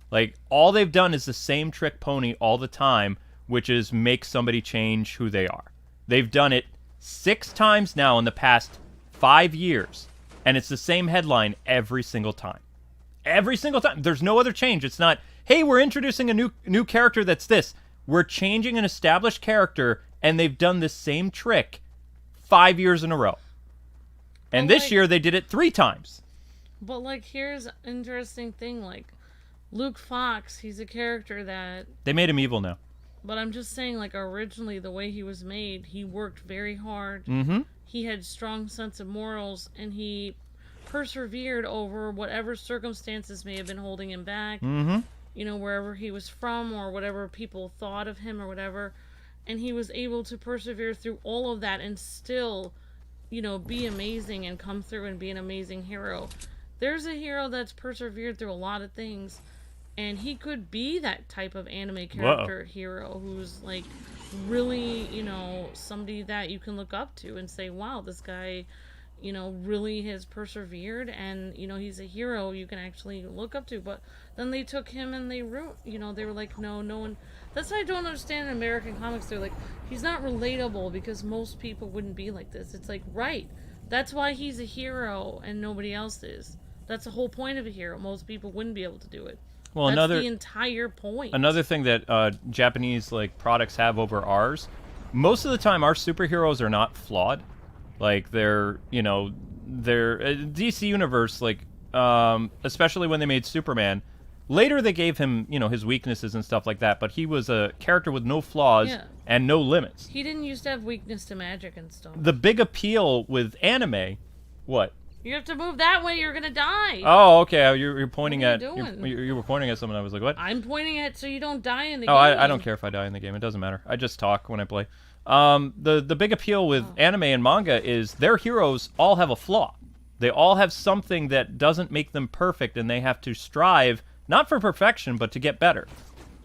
Speaker 1: Like, all they've done is the same trick pony all the time, which is make somebody change who they are. They've done it 6 times now in the past 5 years, and it's the same headline every single time. Every single time. There's no other change. It's not, hey, we're introducing a new character that's this. We're changing an established character, and they've done this same trick 5 years in a row. And this year, they did it 3 times.
Speaker 2: But, like, here's an interesting thing. Like, Luke Fox, he's a character that...
Speaker 1: They made him evil now.
Speaker 2: But I'm just saying, like, originally, the way he was made, he worked very hard.
Speaker 1: Mm-hmm.
Speaker 2: He had strong sense of morals, and he persevered over whatever circumstances may have been holding him back.
Speaker 1: Mm-hmm.
Speaker 2: Wherever he was from, or whatever people thought of him, or whatever. And he was able to persevere through all of that and still, be amazing and come through and be an amazing hero. There's a hero that's persevered through a lot of things. And he could be that type of anime character hero who's, like, really, somebody that you can look up to and say, wow, this guy, really has persevered, and, he's a hero you can actually look up to. But then they took him and they wrote, they were like, no one... That's why I don't understand in American comics. They're like, he's not relatable because most people wouldn't be like this. It's like, right, that's why he's a hero and nobody else is. That's the whole point of a hero. Most people wouldn't be able to do it. Well, that's the entire point.
Speaker 1: Another thing that Japanese products have over ours, most of the time our superheroes are not flawed. Like they're DC Universe, like especially when they made Superman. Later, they gave him, you know, his weaknesses and stuff like that, but he was a character with no flaws and no limits.
Speaker 2: He didn't used to have weakness to magic and stuff.
Speaker 1: The big appeal with anime, what?
Speaker 2: You have to move that way, you're gonna die.
Speaker 1: Oh, okay. You're pointing
Speaker 2: at... What are you doing?
Speaker 1: You were pointing at someone. I was like, what?
Speaker 2: I'm pointing at so you don't die in the game.
Speaker 1: Oh, I don't care if I die in the game. It doesn't matter. I just talk when I play. The big appeal with anime and manga is their heroes all have a flaw. They all have something that doesn't make them perfect, and they have to strive, not for perfection, but to get better.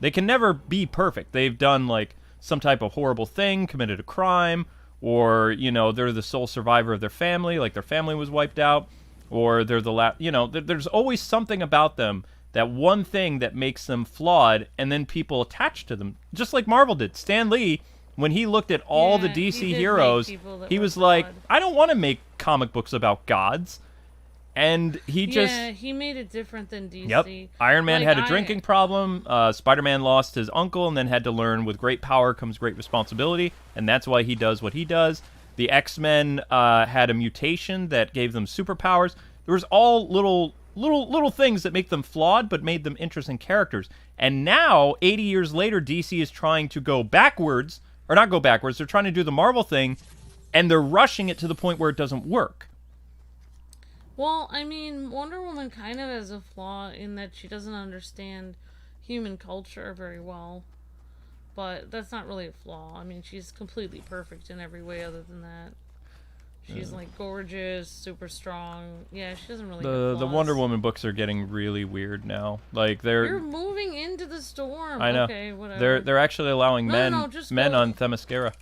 Speaker 1: They can never be perfect. They've done, like, some type of horrible thing, committed a crime, or, you know, they're the sole survivor of their family, like their family was wiped out, or they're the you know, there's always something about them, that one thing that makes them flawed, and then people attach to them, just like Marvel did. Stan Lee, when he looked at all the DC heroes, he was like, I don't want to make comic books about gods. And he just...
Speaker 2: Yeah, he made it different than DC.
Speaker 1: Yep. Iron Man had a drinking problem. Spider-Man lost his uncle and then had to learn with great power comes great responsibility. And that's why he does what he does. The X-Men had a mutation that gave them superpowers. There was all little things that make them flawed but made them interesting characters. And now, 80 years later, DC is trying to go backwards. Or not go backwards. They're trying to do the Marvel thing. And they're rushing it to the point where it doesn't work.
Speaker 2: Well, I mean, Wonder Woman kind of has a flaw in that she doesn't understand human culture very well. But that's not really a flaw. I mean, she's completely perfect in every way other than that. She's, like, gorgeous, super strong. Yeah, she doesn't really have flaws.
Speaker 1: The Wonder Woman books are getting really weird now. Like,
Speaker 2: You're moving into the storm.
Speaker 1: I know.
Speaker 2: Okay, whatever.
Speaker 1: They're actually allowing men on Themyscira.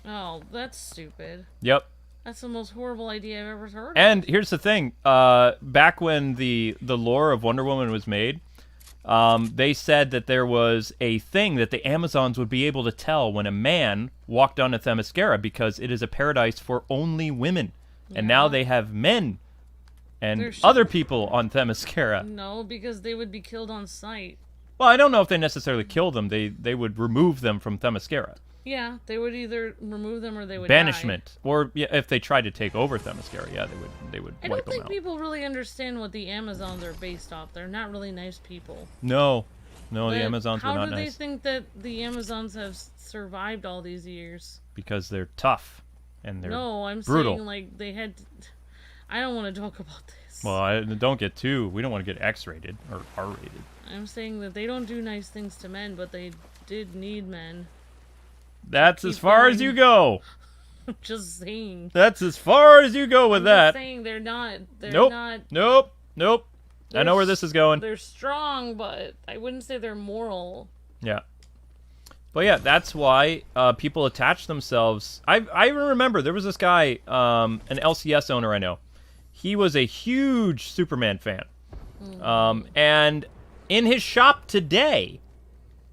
Speaker 2: Oh, that's stupid.
Speaker 1: Yep.
Speaker 2: That's the most horrible idea I've ever heard of.
Speaker 1: And here's the thing. Back when the lore of Wonder Woman was made, they said that there was a thing that the Amazons would be able to tell when a man walked on a Themyscira because it is a paradise for only women. Yeah. And now they have men and other people on Themyscira.
Speaker 2: No, because they would be killed on sight.
Speaker 1: Well, I don't know if they necessarily kill them. They would remove them from Themyscira.
Speaker 2: Yeah, they would either remove them or they would
Speaker 1: banishment,
Speaker 2: die.
Speaker 1: Or if they tried to take over Themyscira, yeah, they would.
Speaker 2: I
Speaker 1: wipe
Speaker 2: don't
Speaker 1: them
Speaker 2: think
Speaker 1: out.
Speaker 2: people really understand what the Amazons are based off. They're not really nice people.
Speaker 1: No, the Amazons were not nice.
Speaker 2: How do they think that the Amazons have survived all these years?
Speaker 1: Because they're tough and they're
Speaker 2: I'm
Speaker 1: brutal.
Speaker 2: saying like they had. I don't want to talk about this.
Speaker 1: Well, don't get too. We don't want to get X-rated or R-rated.
Speaker 2: I'm saying that they don't do nice things to men, but they did need men.
Speaker 1: That's as far as you go.
Speaker 2: I'm just saying.
Speaker 1: That's as far as you go with that.
Speaker 2: I'm just saying they're not.
Speaker 1: Nope. I know where this is going.
Speaker 2: They're strong, but I wouldn't say they're moral.
Speaker 1: Yeah. But yeah, that's why people attach themselves. I remember there was this guy, an LCS owner I know. He was a huge Superman fan. And in his shop today,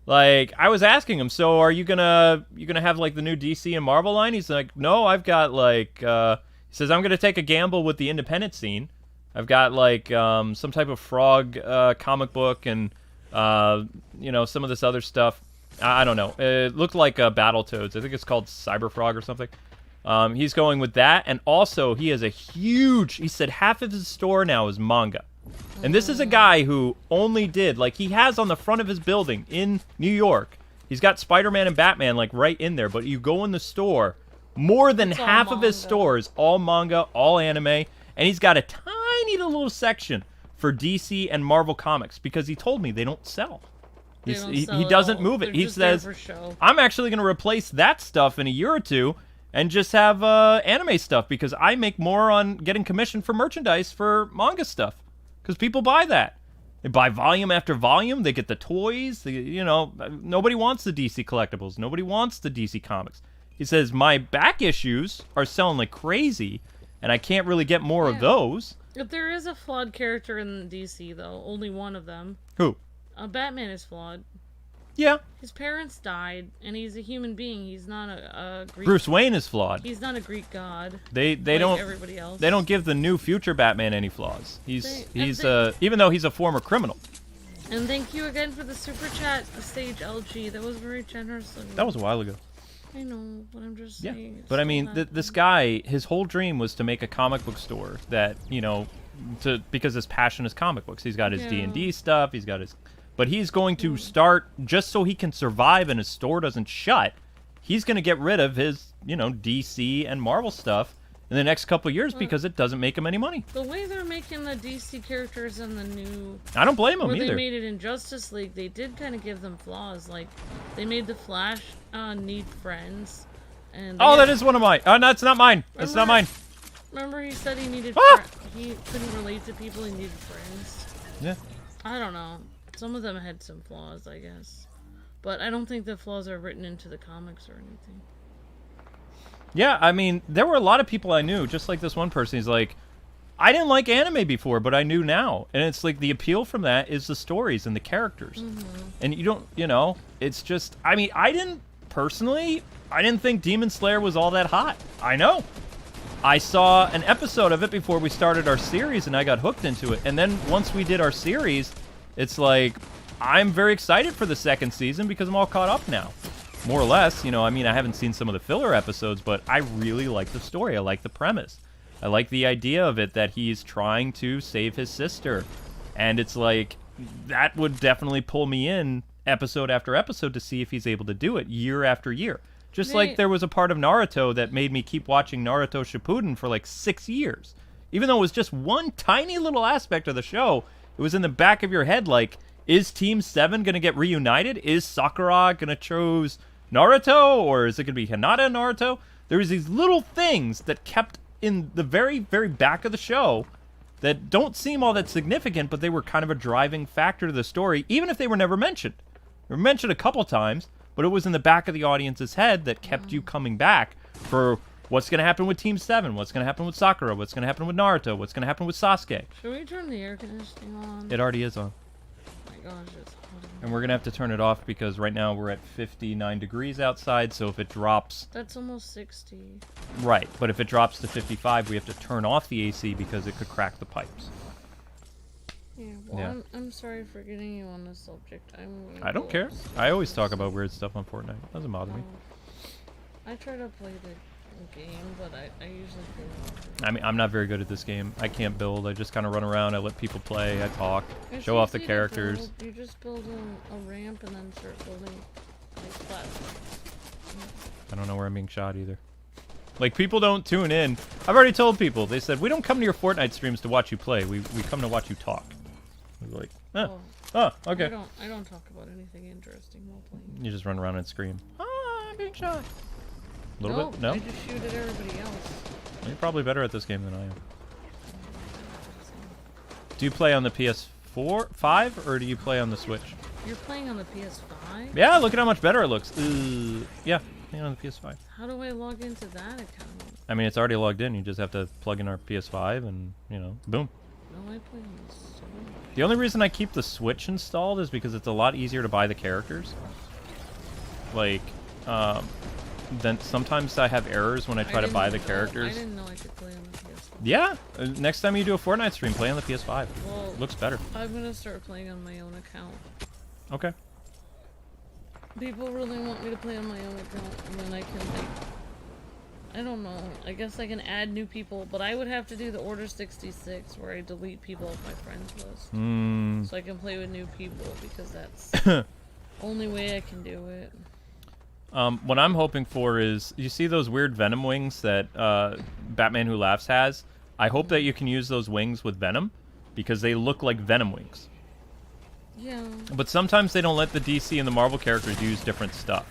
Speaker 1: like, I was asking him, so are you gonna have, like, the new DC and Marvel line? He's like, no, I've got, like, he says, I'm gonna take a gamble with the independent scene. I've got, like, some type of frog comic book and, you know, some of this other stuff. I don't know. It looked like Battletoads. I think it's called Cyberfrog or something. He's going with that, and also he has a huge, he said half of his store now is manga. And this is a guy who only did, like, he has on the front of his building in New York, he's got Spider-Man and Batman, like, right in there, but you go in the store, more than half of his store is all manga, all anime, and he's got a tiny little section for DC and Marvel comics, because he told me they don't sell. He doesn't move it. He says, I'm actually going to replace that stuff in a year or two and just have anime stuff, because I make more on getting commissioned for merchandise for manga stuff. Because people buy that. They buy volume after volume. They get the toys. You know, nobody wants the DC collectibles. Nobody wants the DC comics. He says, my back issues are selling like crazy, and I can't really get more of those.
Speaker 2: But there is a flawed character in DC, though. Only one of them.
Speaker 1: Who?
Speaker 2: Batman is flawed.
Speaker 1: Yeah.
Speaker 2: His parents died, and he's a human being. He's not a Greek...
Speaker 1: Bruce Wayne is flawed.
Speaker 2: He's not a Greek god.
Speaker 1: They
Speaker 2: like
Speaker 1: don't...
Speaker 2: everybody else.
Speaker 1: They don't give the new future Batman any flaws. Even though he's a former criminal.
Speaker 2: And thank you again for the super chat, the Stage LG. That was very generous of you.
Speaker 1: That was a while ago.
Speaker 2: I know, but I'm just saying.
Speaker 1: But I mean, this guy, his whole dream was to make a comic book store that, you know, because his passion is comic books. He's got his D&D stuff. He's got his, but he's going to start just so he can survive and his store doesn't shut. He's going to get rid of his, DC and Marvel stuff in the next couple of years because it doesn't make him any money.
Speaker 2: The way they're making the DC characters in the new...
Speaker 1: I don't blame them either.
Speaker 2: They made it in Justice League, they did kind of give them flaws. Like, they made the Flash need friends. And
Speaker 1: that is one of mine. Oh, no, it's not mine. It's not mine.
Speaker 2: Remember he said he needed... he couldn't relate to people, he needed friends.
Speaker 1: Yeah.
Speaker 2: I don't know. Some of them had some flaws, I guess. But I don't think the flaws are written into the comics or anything.
Speaker 1: Yeah, I mean, there were a lot of people I knew, just like this one person. He's like, I didn't like anime before, but I knew now. And it's like the appeal from that is the stories and the characters. And you don't, it's just, I mean, I didn't think Demon Slayer was all that hot. I know. I saw an episode of it before we started our series, and I got hooked into it. And then once we did our series, it's like, I'm very excited for the second season because I'm all caught up now. More or less, I mean, I haven't seen some of the filler episodes, but I really like the story. I like the premise. I like the idea of it that he's trying to save his sister. And it's like, that would definitely pull me in episode after episode to see if he's able to do it year after year. Just like there was a part of Naruto that made me keep watching Naruto Shippuden for like 6 years. Even though it was just one tiny little aspect of the show, it was in the back of your head like, is Team 7 going to get reunited? Is Sakura going to choose Naruto, or is it going to be Hinata and Naruto? There was these little things that kept in the very, very back of the show that don't seem all that significant, but they were kind of a driving factor to the story, even if they were never mentioned. They were mentioned a couple times, but it was in the back of the audience's head that kept you coming back for what's going to happen with Team 7, what's going to happen with Sakura, what's going to happen with Naruto, what's going to happen with Sasuke.
Speaker 2: Should we turn the air conditioning on?
Speaker 1: It already is on.
Speaker 2: Oh my gosh, it's hot.
Speaker 1: And we're going to have to turn it off because right now we're at 59 degrees outside, so if it drops...
Speaker 2: That's almost 60.
Speaker 1: Right, but if it drops to 55, we have to turn off the AC because it could crack the pipes.
Speaker 2: Yeah, well, I'm sorry for getting you on this subject.
Speaker 1: I don't care. I always talk about weird stuff on Fortnite. It doesn't bother me.
Speaker 2: I try to play the game, but I usually play.
Speaker 1: I mean, I'm not very good at this game. I can't build. I just kind of run around. I let people play. I talk. Show off the characters.
Speaker 2: You just build a ramp and then start building like platforms.
Speaker 1: I don't know where I'm being shot either. Like, people don't tune in. I've already told people. They said, we don't come to your Fortnite streams to watch you play. We come to watch you talk. I was like, okay.
Speaker 2: I don't talk about anything interesting while playing.
Speaker 1: You just run around and scream. I'm being shot. A little bit? No?
Speaker 2: I just shoot at everybody else.
Speaker 1: You're probably better at this game than I am. Do you play on the PS4, 5, or do you play on the Switch?
Speaker 2: You're playing on the PS5?
Speaker 1: Yeah, look at how much better it looks. Yeah, playing on the PS5.
Speaker 2: How do I log into that account?
Speaker 1: I mean, it's already logged in. You just have to plug in our PS5 and, boom.
Speaker 2: No, I play on the Switch.
Speaker 1: The only reason I keep the Switch installed is because it's a lot easier to buy the characters. Like, then sometimes I have errors when I try to buy the characters.
Speaker 2: I didn't know I could play on the PS5.
Speaker 1: Yeah, next time you do a Fortnite stream, play on the PS5.
Speaker 2: Well,
Speaker 1: it looks better.
Speaker 2: I'm gonna start playing on my own account.
Speaker 1: Okay.
Speaker 2: People really want me to play on my own account, and then I can, like, I don't know. I guess I can add new people, but I would have to do the Order 66, where I delete people off my friends list. So I can play with new people, because that's the only way I can do it.
Speaker 1: What I'm hoping for is, you see those weird Venom wings that Batman Who Laughs has? I hope that you can use those wings with Venom, because they look like Venom wings.
Speaker 2: Yeah.
Speaker 1: But sometimes they don't let the DC and the Marvel characters use different stuff.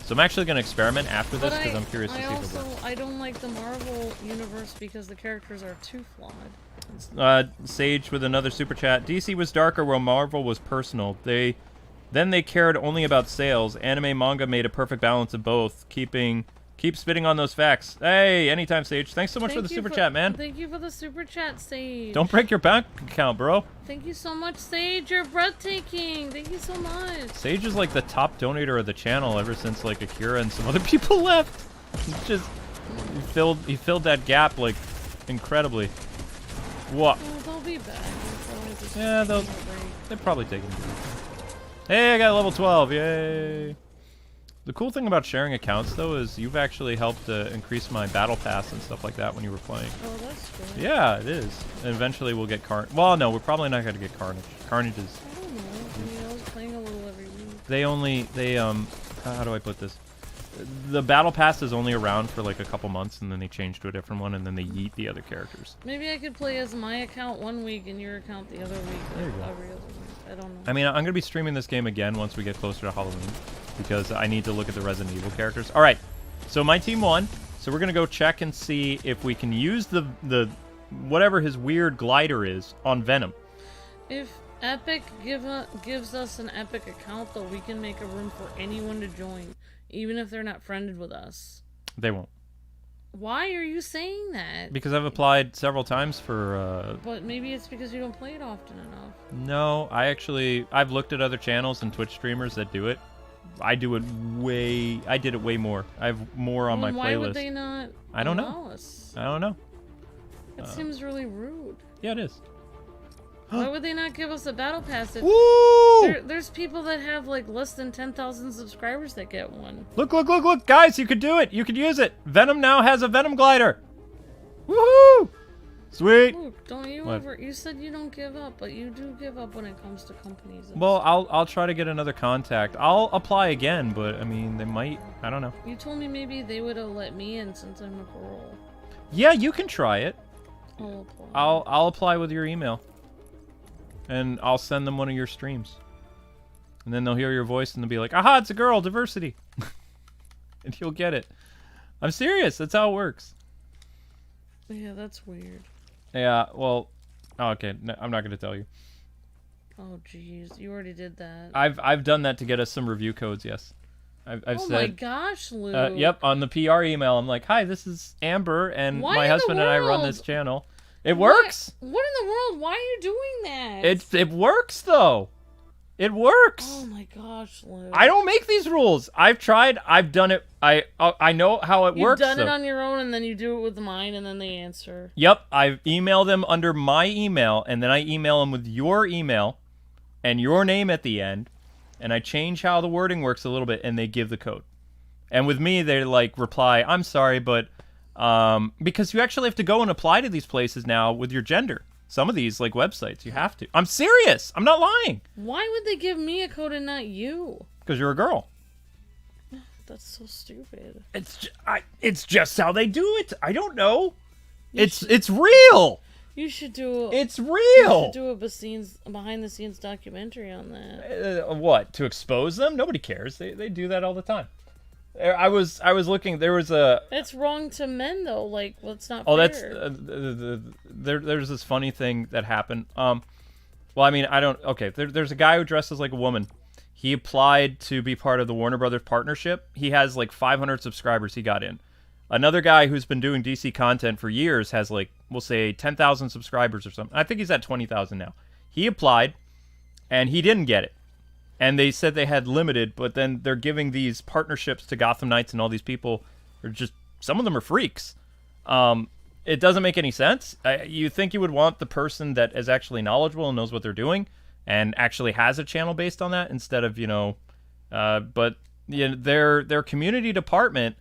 Speaker 1: So I'm actually going to experiment after this, because I'm curious to see if it works.
Speaker 2: I don't like the Marvel universe because the characters are too flawed.
Speaker 1: Sage with another super chat. DC was darker while Marvel was personal. Then they cared only about sales. Anime manga made a perfect balance of both. Keep spitting on those facts. Hey, anytime, Sage. Thanks so much for the super chat, man.
Speaker 2: Thank you for the super chat, Sage.
Speaker 1: Don't break your bank account, bro.
Speaker 2: Thank you so much, Sage. You're breathtaking. Thank you so much.
Speaker 1: Sage is like the top donator of the channel ever since like Akira and some other people left. He filled that gap like incredibly. What?
Speaker 2: Oh, they'll be back.
Speaker 1: Yeah, they'll probably take it. Hey, I got level 12. Yay. The cool thing about sharing accounts, though, is you've actually helped increase my battle pass and stuff like that when you were playing.
Speaker 2: Oh, that's good.
Speaker 1: Yeah, it is. And eventually we'll get Well, no, we're probably not going to get Carnage. Carnage is...
Speaker 2: I don't know. I mean, I was playing a little every week.
Speaker 1: How do I put this? The battle pass is only around for like a couple months, and then they change to a different one, and then they yeet the other characters.
Speaker 2: Maybe I could play as my account one week and your account the other week.
Speaker 1: There you go.
Speaker 2: Every other week. I don't know.
Speaker 1: I mean, I'm going to be streaming this game again once we get closer to Halloween, because I need to look at the Resident Evil characters. All right, so my team won, so we're going to go check and see if we can use the whatever his weird glider is on Venom.
Speaker 2: If Epic gives us an Epic account, though, we can make a room for anyone to join, even if they're not friended with us.
Speaker 1: They won't.
Speaker 2: Why are you saying that?
Speaker 1: Because I've applied several times for...
Speaker 2: But maybe it's because you don't play it often enough.
Speaker 1: No, I've looked at other channels and Twitch streamers that do it. I did it way more. I have more on my playlist.
Speaker 2: Why would they not
Speaker 1: I don't
Speaker 2: allow
Speaker 1: know.
Speaker 2: us?
Speaker 1: I don't know.
Speaker 2: It seems really rude.
Speaker 1: Yeah, it is.
Speaker 2: Why would they not give us a battle pass? There's people that have like less than 10,000 subscribers that get one.
Speaker 1: Look, guys, you could do it. You could use it. Venom now has a Venom glider. Woohoo! Sweet.
Speaker 2: Luke, don't you ever? You said you don't give up, but you do give up when it comes to companies.
Speaker 1: Well, I'll try to get another contact. I'll apply again, but I mean, they might. I don't know.
Speaker 2: You told me maybe they would have let me in since I'm a girl.
Speaker 1: Yeah, you can try it.
Speaker 2: I'll apply.
Speaker 1: I'll apply with your email. And I'll send them one of your streams. And then they'll hear your voice and they'll be like, aha, it's a girl, diversity. And you'll get it. I'm serious. That's how it works.
Speaker 2: Yeah, that's weird.
Speaker 1: Yeah, well, okay, no, I'm not going to tell you.
Speaker 2: Oh, jeez. You already did that.
Speaker 1: I've done that to get us some review codes, yes. I've
Speaker 2: oh
Speaker 1: said,
Speaker 2: my gosh, Luke.
Speaker 1: yep, on the PR email, I'm like, hi, this is Amber, and my husband and I run this channel. It works.
Speaker 2: What in the world? Why are you doing that?
Speaker 1: It works though. It works.
Speaker 2: Oh my gosh, Luke.
Speaker 1: I don't make these rules. I've tried. I've done it. I know how it works.
Speaker 2: You've done it on your own, and then you do it with mine, and then they answer.
Speaker 1: Yep. I email them under my email, and then I email them with your email and your name at the end, and I change how the wording works a little bit, and they give the code. And with me, they like reply, I'm sorry, but because you actually have to go and apply to these places now with your gender. Some of these, like websites, you have to. I'm serious. I'm not lying.
Speaker 2: Why would they give me a code and not you?
Speaker 1: Because you're a girl.
Speaker 2: That's so stupid.
Speaker 1: It's just how they do it. I don't know. It's real.
Speaker 2: You should do.
Speaker 1: It's real.
Speaker 2: You should do a behind the scenes documentary on that.
Speaker 1: What, to expose them? Nobody cares. They do that all the time. I was looking. There was a.
Speaker 2: It's wrong to men though. Like, well, it's not.
Speaker 1: Oh,
Speaker 2: fair.
Speaker 1: that's there's this funny thing that happened. Well, I mean, I don't. Okay, there's a guy who dresses like a woman. He applied to be part of the Warner Brothers partnership. He has like 500 subscribers. He got in. Another guy who's been doing DC content for years has like, we'll say 10,000 subscribers or something. I think he's at 20,000 now. He applied, and he didn't get it. And they said they had limited, but then they're giving these partnerships to Gotham Knights and all these people. Are just, some of them are freaks. It doesn't make any sense. You think you would want the person that is actually knowledgeable and knows what they're doing and actually has a channel based on that instead of, but you know, their community department,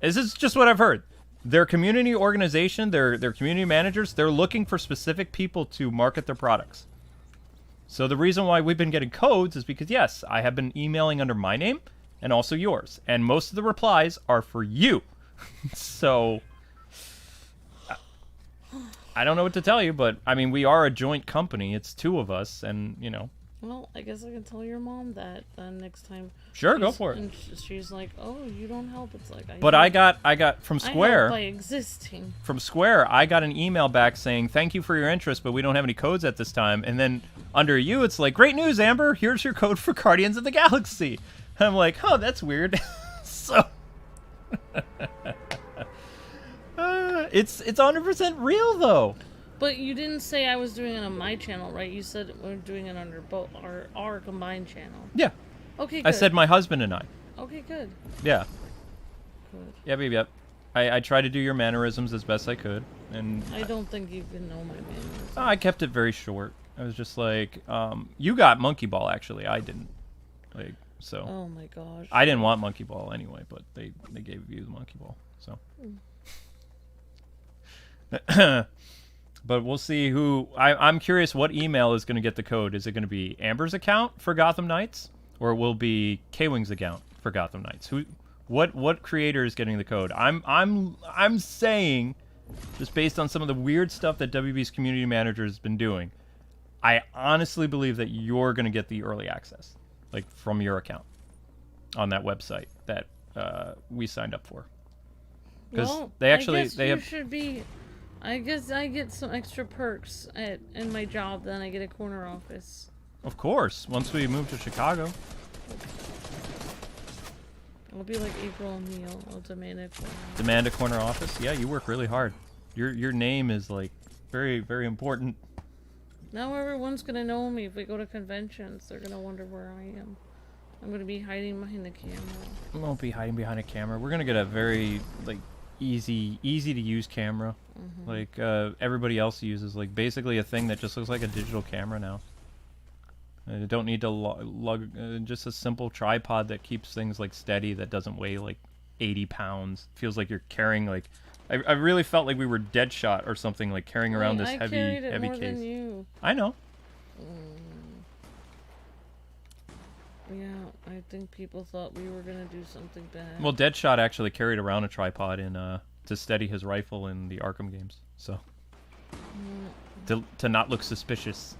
Speaker 1: this is just what I've heard. Their community organization, their community managers, they're looking for specific people to market their products. So the reason why we've been getting codes is because, yes, I have been emailing under my name and also yours. And most of the replies are for you. So I don't know what to tell you, but, I mean, we are a joint company. It's two of us, and,
Speaker 2: Well, I guess I can tell your mom that next time.
Speaker 1: Sure, go for it.
Speaker 2: And she's like, "Oh, you don't help." It's like,
Speaker 1: but I got from Square.
Speaker 2: I help by existing.
Speaker 1: From Square, I got an email back saying, "Thank you for your interest, but we don't have any codes at this time." And then under you, it's like, "Great news, Amber! Here's your code for Guardians of the Galaxy." And I'm like, "Oh, that's weird." So it's 100% real though.
Speaker 2: But you didn't say I was doing it on my channel, right? You said we're doing it under both our combined channel.
Speaker 1: Yeah.
Speaker 2: Okay, good.
Speaker 1: I said my husband and I.
Speaker 2: Okay, good.
Speaker 1: Yeah.
Speaker 2: Good.
Speaker 1: Yeah, baby, yep. I tried to do your mannerisms as best I could, and
Speaker 2: I don't think you can know my mannerisms.
Speaker 1: I kept it very short. I was just like, you got monkey ball, actually. I didn't. Like, So.
Speaker 2: Oh my gosh.
Speaker 1: I didn't want Monkey Ball anyway, but they gave you the Monkey Ball. So. But we'll see who. I'm curious what email is going to get the code. Is it going to be Amber's account for Gotham Knights, or will be Kwing's account for Gotham Knights? What creator is getting the code? I'm saying, just based on some of the weird stuff that WB's community manager has been doing, I honestly believe that you're going to get the early access, like from your account, on that website that we signed up for. Because they actually
Speaker 2: should be. I guess I get some extra perks in my job. Then I get a corner office.
Speaker 1: Of course, once we move to Chicago.
Speaker 2: I'll be like April O'Neil. I'll demand a corner.
Speaker 1: Demand a corner office? Yeah, you work really hard. Your name is like very, very important.
Speaker 2: Now everyone's gonna know me. If we go to conventions, they're gonna wonder where I am. I'm gonna be hiding behind the camera.
Speaker 1: We won't be hiding behind a camera. We're gonna get a very like easy to use camera. Like everybody else uses, like basically a thing that just looks like a digital camera now. You don't need to lug just a simple tripod that keeps things like steady, that doesn't weigh like 80 pounds. Feels like you're carrying like I really felt like we were Deadshot or something, like carrying around this heavy
Speaker 2: more
Speaker 1: case.
Speaker 2: Than you.
Speaker 1: I know.
Speaker 2: Yeah, I think people thought we were gonna do something bad.
Speaker 1: Well, Deadshot actually carried around a tripod in to steady his rifle in the Arkham games, so to not look suspicious.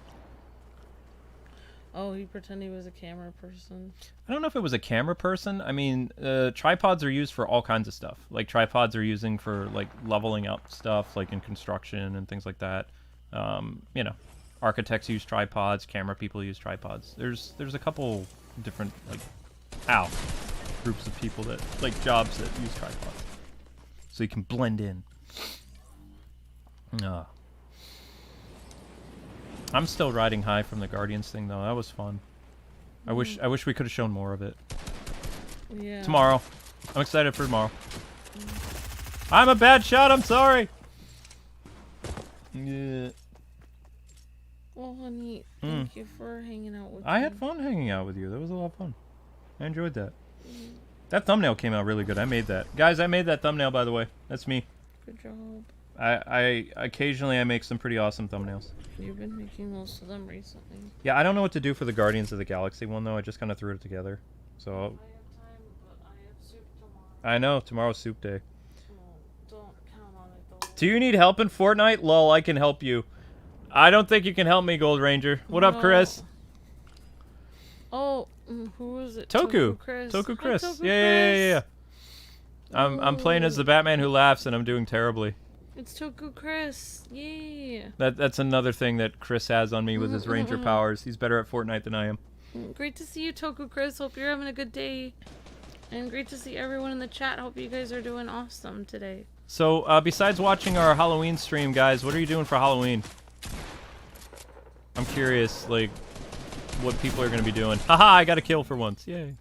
Speaker 2: Oh, he pretended he was a camera person.
Speaker 1: I don't know if it was a camera person. I mean, tripods are used for all kinds of stuff. Like tripods are using for like leveling up stuff, like in construction and things like that. You know, architects use tripods. Camera people use tripods. There's a couple different like groups of people that like jobs that use tripods, so you can blend in. I'm still riding high from the Guardians thing though. That was fun. I wish we could have shown more of it.
Speaker 2: Yeah.
Speaker 1: Tomorrow. I'm excited for tomorrow. I'm a bad shot, I'm sorry. Yeah.
Speaker 2: Well, honey, thank you for hanging out with me.
Speaker 1: I had fun hanging out with you. That was a lot of fun. I enjoyed that. That thumbnail came out really good. I made that. Guys, I made that thumbnail, by the way. That's me.
Speaker 2: Good job.
Speaker 1: I occasionally I make some pretty awesome thumbnails.
Speaker 2: You've been making most of them recently.
Speaker 1: Yeah, I don't know what to do for the Guardians of the Galaxy one though. I just kind of threw it together. So
Speaker 2: I have time, but I have soup tomorrow.
Speaker 1: I know, tomorrow's soup day.
Speaker 2: Don't count on it though.
Speaker 1: Do you need help in Fortnite? Lol, I can help you. I don't think you can help me, Gold Ranger. What up, Chris?
Speaker 2: Oh, who is it?
Speaker 1: Toku.
Speaker 2: Chris.
Speaker 1: Toku Chris.
Speaker 2: Hi, Toku
Speaker 1: Yeah.
Speaker 2: Chris.
Speaker 1: I'm playing as the Batman who laughs, and I'm doing terribly.
Speaker 2: It's Toku Chris. Yeah.
Speaker 1: That's another thing that Chris has on me with his Ranger powers. He's better at Fortnite than I am.
Speaker 2: Great to see you, Toku Chris. Hope you're having a good day. And great to see everyone in the chat. Hope you guys are doing awesome today.
Speaker 1: So, besides watching our Halloween stream, guys, what are you doing for Halloween? I'm curious, like, what people are going to be doing. Haha, I got a kill for once. Yay.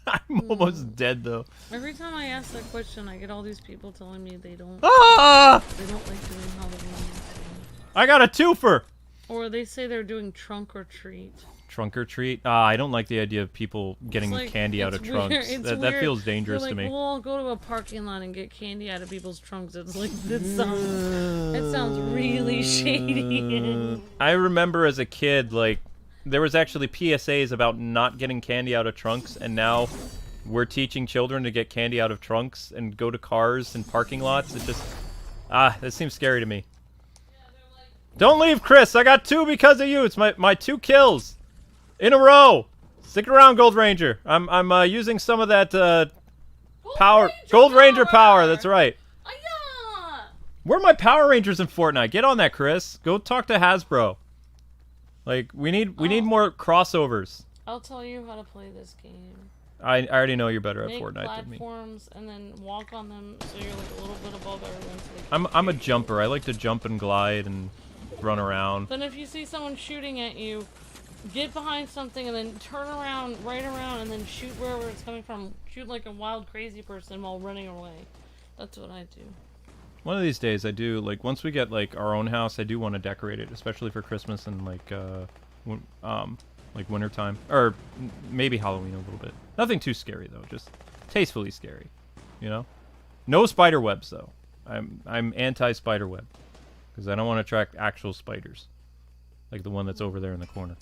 Speaker 1: I'm almost dead, though.
Speaker 2: Every time I ask that question, I get all these people telling me they don't
Speaker 1: Ah!
Speaker 2: They don't like doing Halloween.
Speaker 1: I got a twofer!
Speaker 2: Or they say they're doing trunk or treat.
Speaker 1: Trunk or treat? I don't like the idea of people getting candy out of trunks. That feels dangerous to me.
Speaker 2: Well, I'll go to a parking lot and get candy out of people's trunks. It's like, it sounds really shady.
Speaker 1: I remember as a kid, like, there was actually PSAs about not getting candy out of trunks, and now we're teaching children to get candy out of trunks and go to cars and parking lots. It just, that seems scary to me. Don't leave, Chris! I got 2 because of you! It's my 2 kills! In a row! Stick around, Gold Ranger. I'm using some of that, power. Gold Ranger power, that's right. Where are my Power Rangers in Fortnite? Get on that, Chris. Go talk to Hasbro. Like, we need more crossovers.
Speaker 2: I'll tell you how to play this game.
Speaker 1: I already know you're better at
Speaker 2: Make
Speaker 1: Fortnite than me.
Speaker 2: platforms and then walk on them so you're like a little bit above everyone. So
Speaker 1: I'm a jumper. I like to jump and glide and run around.
Speaker 2: Then if you see someone shooting at you, get behind something and then turn around, right around, and then shoot wherever it's coming from. Shoot like a wild, crazy person while running away. That's what I do.
Speaker 1: One of these days, I do, like, once we get, like, our own house, I do want to decorate it, especially for Christmas and, like like wintertime. Or maybe Halloween a little bit. Nothing too scary, though. Just tastefully scary, you know? No spider webs, though. I'm anti-spider web. Because I don't want to attract actual spiders. Like the one that's over there in the corner.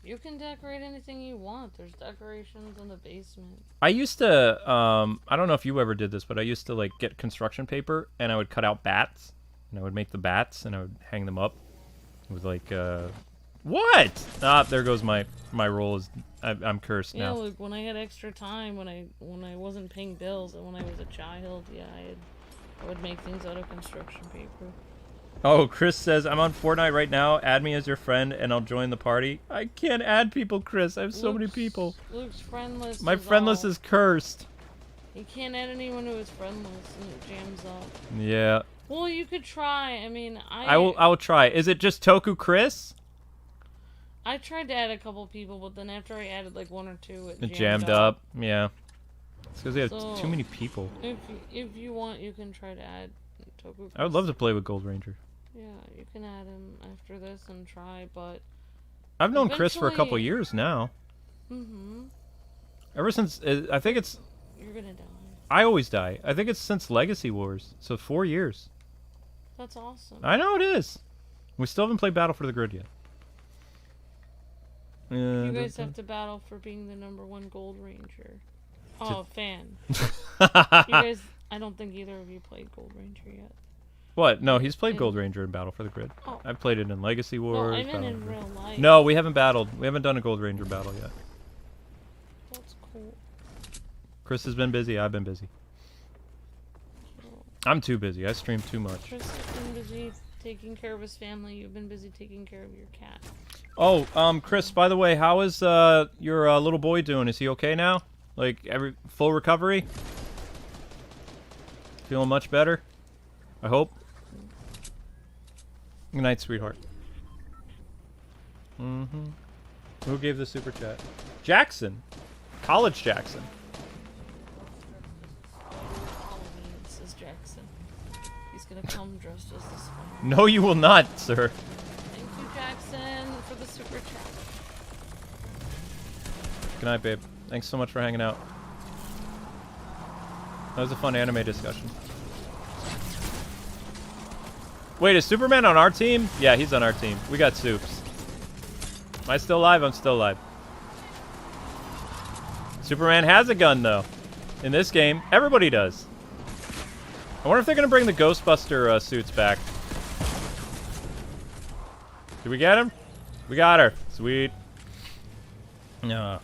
Speaker 2: You can decorate anything you want. There's decorations in the basement.
Speaker 1: I used to, I don't know if you ever did this, but I used to, like, get construction paper, and I would cut out bats, and I would make the bats, and I would hang them up with, like, what? Ah, there goes my roll. I'm cursed
Speaker 2: yeah,
Speaker 1: now.
Speaker 2: Look, when I had extra time, when I wasn't paying bills, and when I was a child, yeah, I would make things out of construction paper.
Speaker 1: Oh, Chris says, I'm on Fortnite right now. Add me as your friend, and I'll join the party. I can't add people, Chris. I have so many people.
Speaker 2: Luke's friend list.
Speaker 1: My friend list is cursed.
Speaker 2: You can't add anyone who is friendless, and it jams up.
Speaker 1: Yeah.
Speaker 2: Well, you could try. I mean,
Speaker 1: I will try. Is it just Toku Chris?
Speaker 2: I tried to add a couple people, but then after I added like one or two, it
Speaker 1: jammed up. Yeah. It's because they have too many people.
Speaker 2: If you want, you can try to add Toku Chris.
Speaker 1: I would love to play with Gold Ranger.
Speaker 2: Yeah, you can add him after this and try, but...
Speaker 1: I've known Chris for a couple years now.
Speaker 2: Mm-hmm.
Speaker 1: Ever since... I think it's...
Speaker 2: You're gonna die.
Speaker 1: I always die. I think it's since Legacy Wars. So 4 years.
Speaker 2: That's awesome.
Speaker 1: I know it is. We still haven't played Battle for the Grid yet.
Speaker 2: You guys have to battle for being the #1 Gold Ranger. Oh, fan. You guys... I don't think either of you played Gold Ranger yet.
Speaker 1: What? No, he's played Gold Ranger in Battle for the Grid.
Speaker 2: Oh.
Speaker 1: I've played it in Legacy Wars.
Speaker 2: No, I meant in real life.
Speaker 1: No, we haven't battled. We haven't done a Gold Ranger battle yet.
Speaker 2: That's cool.
Speaker 1: Chris has been busy. I've been busy. I'm too busy. I stream too much.
Speaker 2: Chris has been busy taking care of his family. You've been busy taking care of your cat.
Speaker 1: Oh, Chris, by the way, how is your little boy doing? Is he okay now? Like, full recovery? Feeling much better? I hope. Good night, sweetheart. Mm-hmm. Who gave the super chat? Jackson. College Jackson.
Speaker 2: Halloween, says Jackson. He's gonna come dressed as the spider.
Speaker 1: No, you will not, sir.
Speaker 2: Thank you, Jackson, for the super chat.
Speaker 1: Good night, babe. Thanks so much for hanging out. That was a fun anime discussion. Wait, is Superman on our team? Yeah, he's on our team. We got Supes. Am I still alive? I'm still alive. Superman has a gun, though. In this game, everybody does. I wonder if they're going to bring the Ghostbuster suits back. Did we get him? We got her. Sweet. No.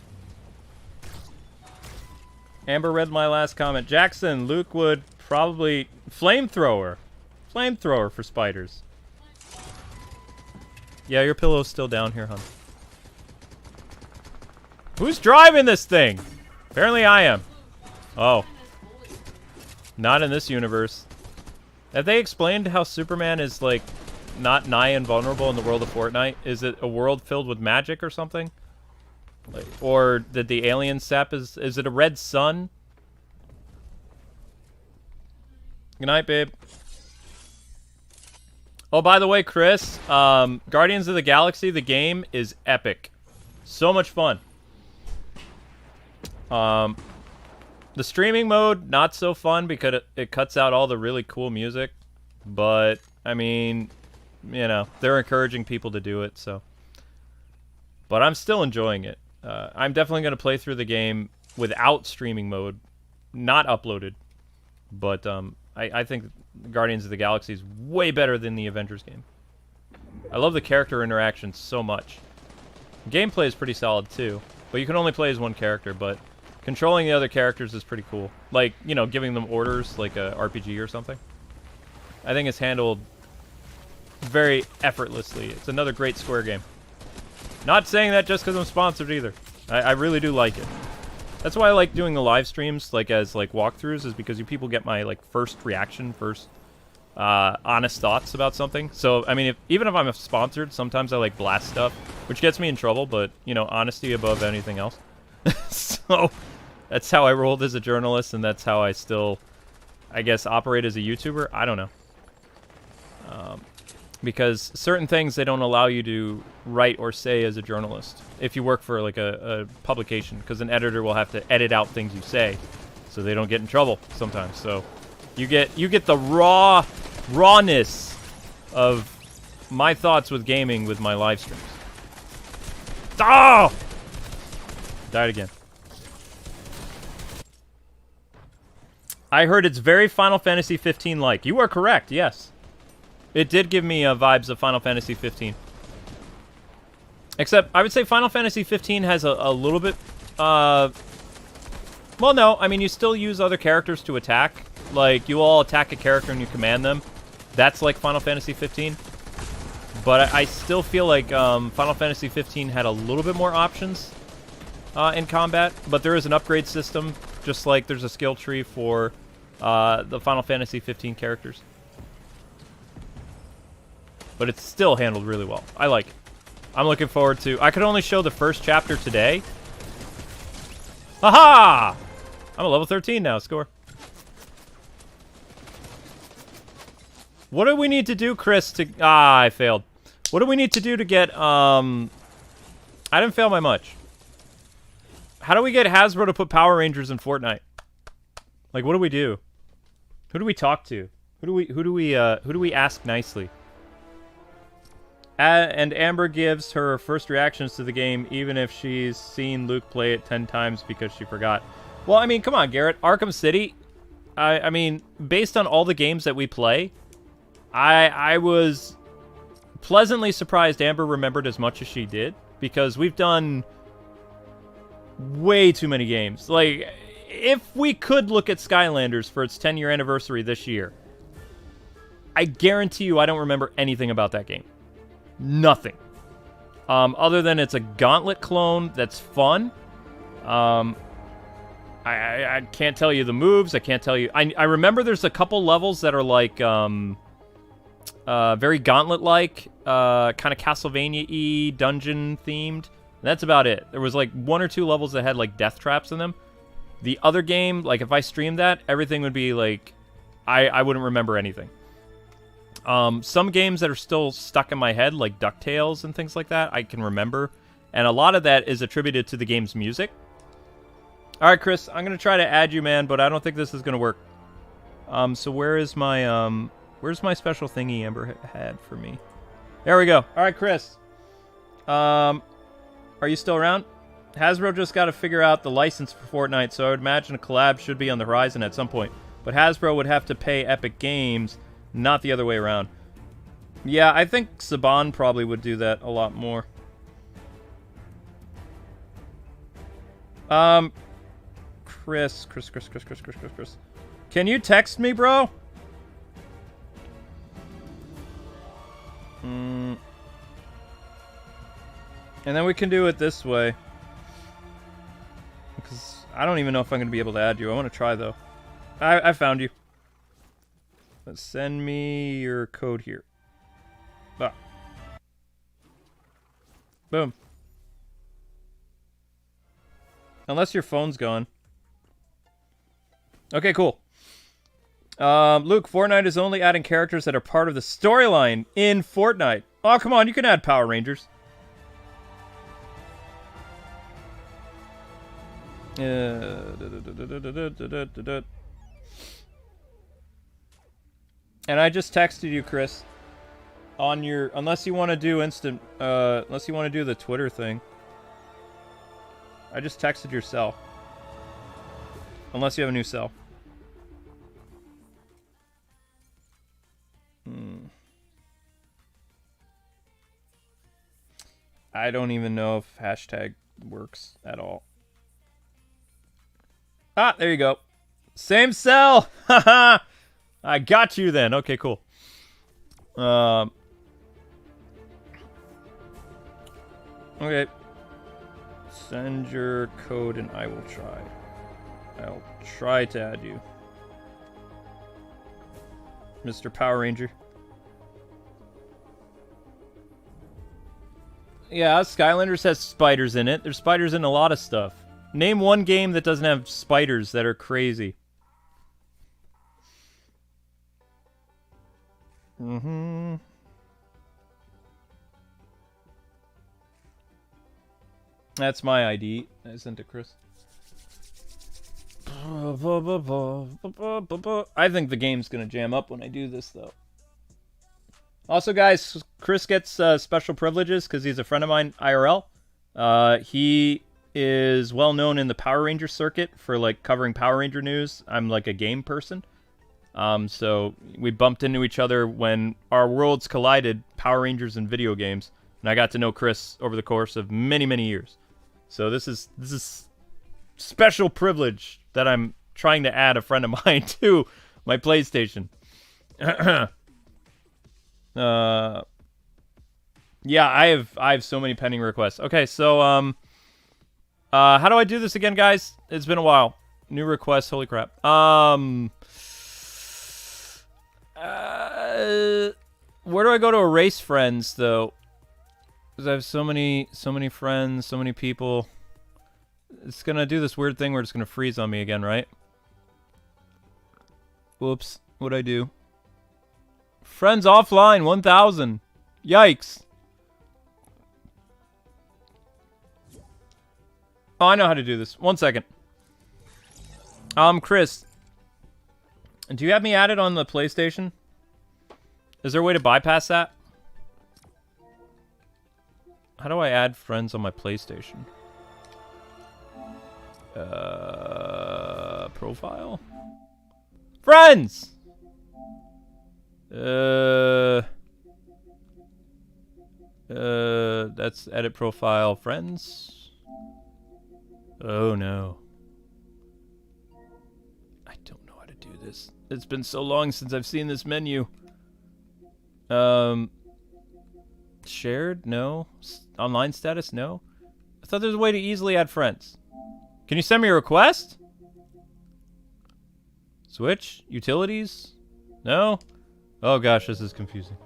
Speaker 1: Amber read my last comment. Jackson, Luke would probably... Flamethrower. Flamethrower for spiders. Yeah, your pillow's still down here, hon. Who's driving this thing? Apparently I am. Oh. Not in this universe. Have they explained how Superman is, like, not nigh invulnerable in the world of Fortnite? Is it a world filled with magic or something? Like, or did the alien sap is it a red sun? Good night, babe. Oh, by the way, Chris, Guardians of the Galaxy, the game is epic. So much fun. The streaming mode, not so fun because it cuts out all the really cool music. But, I mean, you know, they're encouraging people to do it, so. But I'm still enjoying it. I'm definitely going to play through the game without streaming mode, not uploaded. But I think Guardians of the Galaxy is way better than the Avengers game. I love the character interactions so much. Gameplay is pretty solid too, but you can only play as one character, but controlling the other characters is pretty cool. Like, you know, giving them orders like a RPG or something. I think it's handled very effortlessly. It's another great Square game. Not saying that just because I'm sponsored either. I really do like it. That's why I like doing the live streams, like as like walkthroughs, is because you people get my like first reaction, first honest thoughts about something. So I mean, even if I'm sponsored, sometimes I like blast stuff, which gets me in trouble. But you know, honesty above anything else. So that's how I rolled as a journalist, and that's how I still, I guess, operate as a YouTuber. I don't know. because certain things they don't allow you to write or say as a journalist if you work for like a publication, because an editor will have to edit out things you say so they don't get in trouble sometimes. So you get the rawness of my thoughts with gaming with my live streams. Oh! Died again. I heard it's very Final Fantasy 15 like. You are correct, yes. It did give me vibes of Final Fantasy 15. Except, I would say Final Fantasy 15 has a little bit... well, no. I mean, you still use other characters to attack. Like, you all attack a character and you command them. That's like Final Fantasy 15. But I still feel like Final Fantasy 15 had a little bit more options in combat. But there is an upgrade system, just like there's a skill tree for the Final Fantasy 15 characters. But it's still handled really well. I like it. I'm looking forward to... I could only show the first chapter today. Aha! I'm a level 13 now. Score. What do we need to do, Chris, to... Ah, I failed. What do we need to do to get... I didn't fail by much. How do we get Hasbro to put Power Rangers in Fortnite? Like, what do we do? Who do we talk to? Who do we ask nicely? And Amber gives her first reactions to the game, even if she's seen Luke play it 10 times because she forgot. Well, I mean, come on, Garrett. Arkham City, I mean, based on all the games that we play, I was pleasantly surprised Amber remembered as much as she did, because we've done way too many games. Like, if we could look at Skylanders for its 10-year anniversary this year, I guarantee you I don't remember anything about that game. Nothing. Other than it's a Gauntlet clone that's fun. I can't tell you the moves. I can't tell you... I remember there's a couple levels that are like, very Gauntlet-like, kind of Castlevania-y, dungeon-themed. That's about it. There was like 1 or 2 levels that had like death traps in them. The other game, like if I streamed that, everything would be like... I wouldn't remember anything. Some games that are still stuck in my head, like DuckTales and things like that, I can remember. And a lot of that is attributed to the game's music. Alright, Chris, I'm going to try to add you, man, but I don't think this is going to work. So where's my special thingy Amber had for me? There we go. Alright, Chris. Are you still around? Hasbro just got to figure out the license for Fortnite, so I would imagine a collab should be on the horizon at some point. But Hasbro would have to pay Epic Games... Not the other way around. Yeah, I think Saban probably would do that a lot more. Chris. Can you text me, bro? And then we can do it this way. Because I don't even know if I'm going to be able to add you. I want to try, though. I found you. Let's send me your code here. Ah. Boom. Unless your phone's gone. Okay, cool. Luke, Fortnite is only adding characters that are part of the storyline in Fortnite. Oh, come on, you can add Power Rangers. And I just texted you, Chris, on your... Unless you want to do instant... unless you want to do the Twitter thing. I just texted your cell. Unless you have a new cell. I don't even know if hashtag works at all. Ah, there you go. Same cell! Haha! I got you then. Okay, cool. Okay. Send your code and I will try. I'll try to add you. Mr. Power Ranger. Yeah, Skylanders has spiders in it. There's spiders in a lot of stuff. Name one game that doesn't have spiders that are crazy. That's my ID. I sent to Chris. I think the game's gonna jam up when I do this, though. Also, guys, Chris gets special privileges because he's a friend of mine, IRL. He is well known in the Power Ranger circuit for like covering Power Ranger news. I'm like a game person. So we bumped into each other when our worlds collided, Power Rangers and video games, and I got to know Chris over the course of many, many years. So this is special privilege that I'm trying to add a friend of mine to my PlayStation. Yeah, I have so many pending requests. Okay, so how do I do this again, guys? It's been a while. New requests, holy crap. Where do I go to erase friends though? Because I have so many friends, so many people. It's gonna do this weird thing where it's gonna freeze on me again, right? Whoops, what'd I do? Friends offline, 1,000. Yikes. Oh, I know how to do this. 1 second. Chris, do you have me added on the PlayStation? Is there a way to bypass that? How do I add friends on my PlayStation? Profile? Friends! That's edit profile. Friends? Oh no. I don't know how to do this. It's been so long since I've seen this menu. Shared? No. Online status? No. I thought there was a way to easily add friends. Can you send me a request? Switch? Utilities? No? Oh gosh, this is confusing.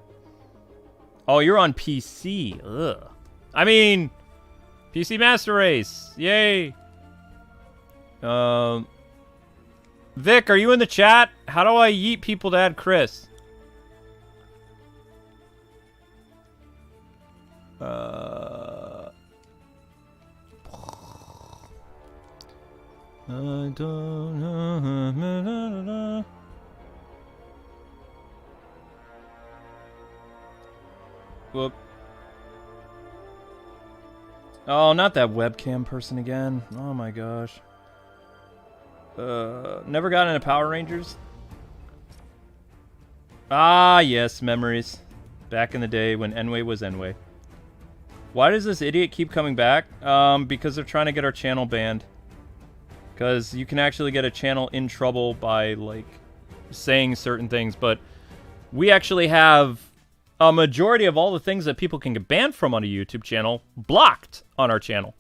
Speaker 1: Oh, you're on PC. Ugh. I mean, PC Master Race. Yay. Vic, are you in the chat? How do I yeet people to add Chris? I don't know. Whoop. Oh, not that webcam person again. Oh my gosh. Never got into Power Rangers? Ah, yes, memories. Back in the day when Enway was Enway. Why does this idiot keep coming back? Because they're trying to get our channel banned. Because you can actually get a channel in trouble by, like, saying certain things. But we actually have a majority of all the things that people can get banned from on a YouTube channel blocked on our channel.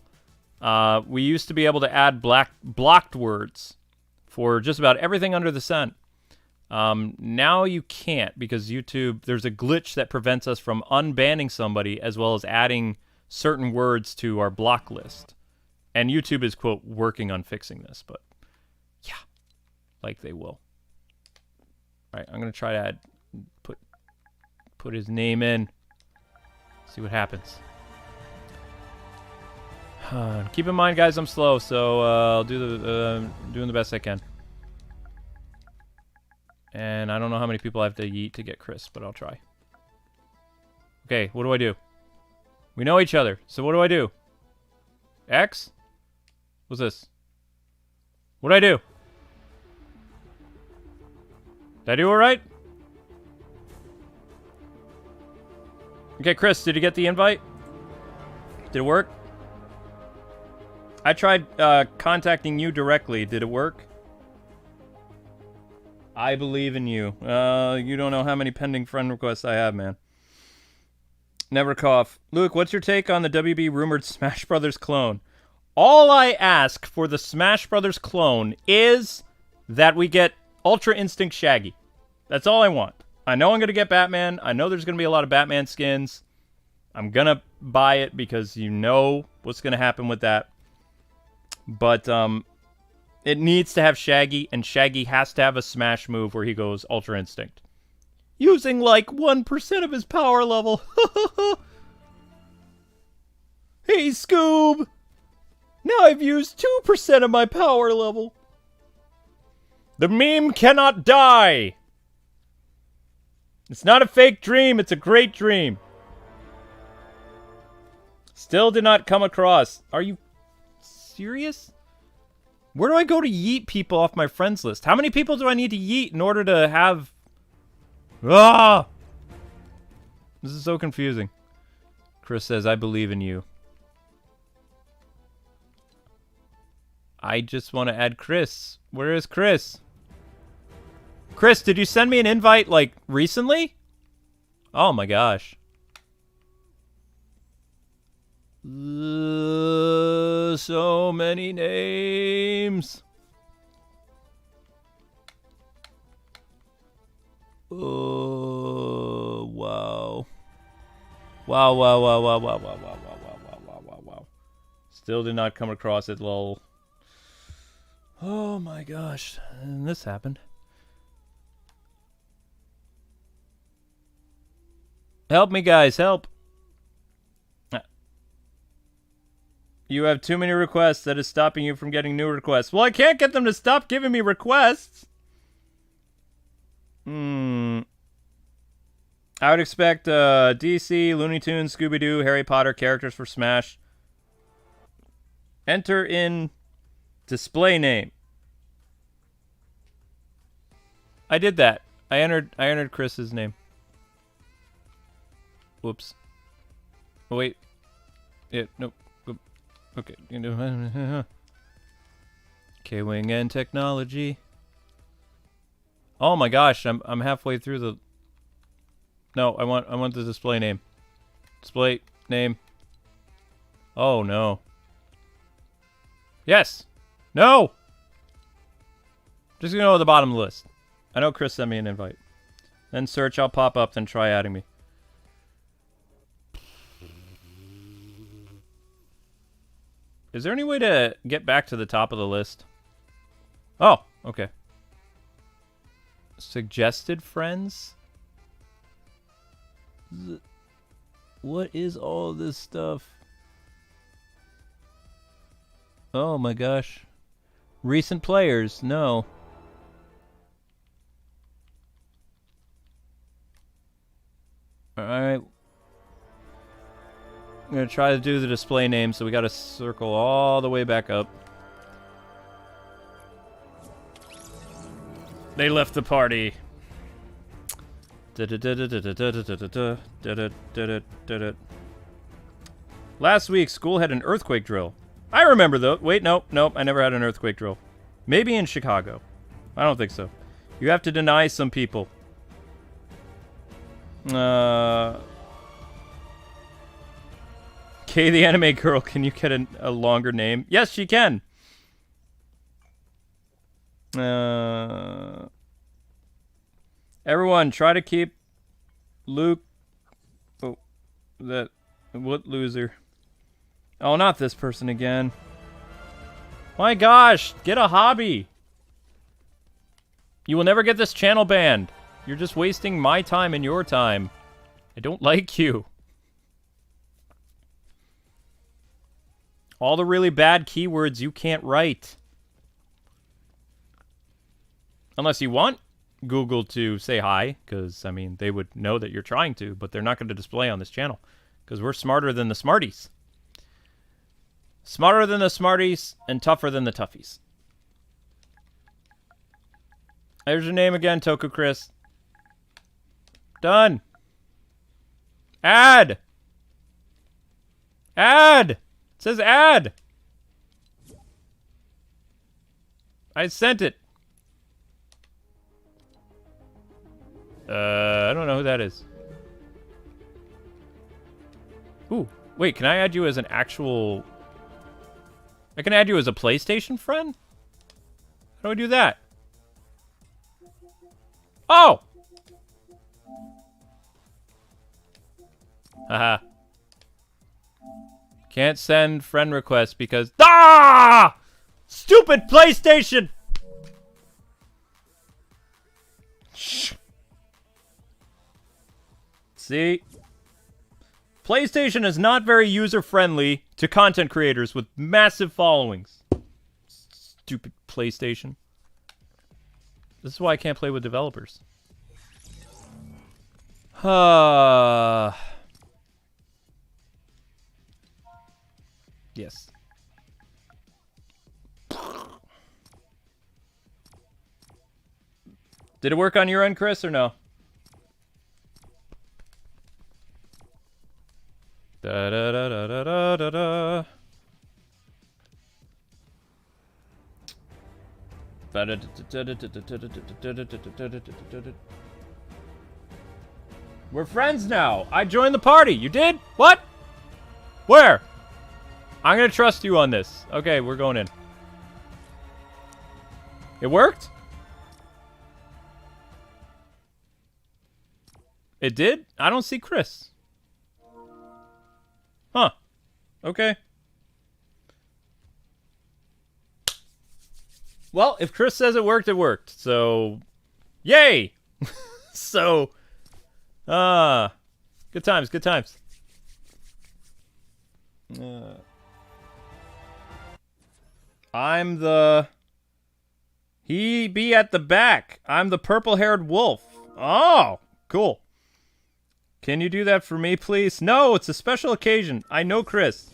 Speaker 1: We used to be able to add blocked words for just about everything under the sun. Now you can't because YouTube, there's a glitch that prevents us from unbanning somebody as well as adding certain words to our block list. And YouTube is, quote, working on fixing this, but yeah, like they will. All right, I'm going to try to add, put his name in, see what happens. Keep in mind, guys, I'm slow, so I'll do the doing the best I can. And I don't know how many people I have to yeet to get Chris, but I'll try. Okay, what do I do? We know each other, so what do I do? X? What's this? What do I do? Did I do all right? Okay, Chris, did you get the invite? Did it work? I tried contacting you directly. Did it work? I believe in you. You don't know how many pending friend requests I have, man. Never cough. Luke, what's your take on the WB rumored Smash Brothers clone? All I ask for the Smash Brothers clone is that we get Ultra Instinct Shaggy. That's all I want. I know I'm going to get Batman. I know there's going to be a lot of Batman skins. I'm going to buy it because you know what's going to happen with that. But it needs to have Shaggy, and Shaggy has to have a smash move where he goes Ultra Instinct. Using like 1% of his power level. Hey, Scoob! Now I've used 2% of my power level. The meme cannot die. It's not a fake dream, it's a great dream. Still did not come across. Are you serious? Where do I go to yeet people off my friends list? How many people do I need to yeet in order to have... Ah! This is so confusing. Chris says, I believe in you. I just want to add Chris. Where is Chris? Chris, did you send me an invite, like, recently? Oh my gosh. So many names. Oh, wow. Wow, wow, wow, wow, wow, wow, wow, wow, wow, wow, wow, wow, wow. Still did not come across it, lol. Oh my gosh. And this happened. Help me, guys, help. You have too many requests. That is stopping you from getting new requests. Well, I can't get them to stop giving me requests. I would expect DC, Looney Tunes, Scooby-Doo, Harry Potter characters for Smash. Enter in display name. I did that. I entered Chris's name. Whoops. Oh, wait. Yeah, nope. Okay. K-Wing and technology. Oh my gosh, I'm halfway through the... No, I want the display name. Display name. Oh no. Yes. No. Just gonna go to the bottom of the list. I know Chris sent me an invite. Then search, I'll pop up, then try adding me. Is there any way to get back to the top of the list? Oh, okay. Suggested friends? What is all this stuff? Oh my gosh. Recent players, no. Alright. I'm gonna try to do the display name, so we gotta circle all the way back up. They left the party. Last week, school had an earthquake drill. I remember though. Wait, nope, I never had an earthquake drill. Maybe in Chicago. I don't think so. You have to deny some people. Kay the anime girl, can you get a longer name? Yes, she can. Everyone, try to keep Luke... Oh, that... What loser? Oh, not this person again. My gosh, get a hobby. You will never get this channel banned. You're just wasting my time and your time. I don't like you. All the really bad keywords you can't write. Unless you want Google to say hi, because, I mean, they would know that you're trying to, but they're not going to display on this channel, because we're smarter than the smarties. Smarter than the smarties, and tougher than the toughies. There's your name again, Toku Chris. Done. Add! Add! It says add! I sent it. I don't know who that is. Ooh, wait, can I add you as an actual... I can add you as a PlayStation friend? How do I do that? Oh! Haha. Can't send friend requests because... Ah! Stupid PlayStation! Shh. See? PlayStation is not very user-friendly to content creators with massive followings. Stupid PlayStation. This is why I can't play with developers. Yes. Did it work on your end, Chris, or no? Da da da da da da da da. We're friends now. I joined the party. You did? What? Where? I'm gonna trust you on this. Okay, we're going in. It worked? It did? I don't see Chris. Huh. Okay. Well, if Chris says it worked, it worked. So, yay! So, good times, good times. I'm the... He be at the back. I'm the purple-haired wolf. Oh, cool. Can you do that for me, please? No, it's a special occasion. I know Chris.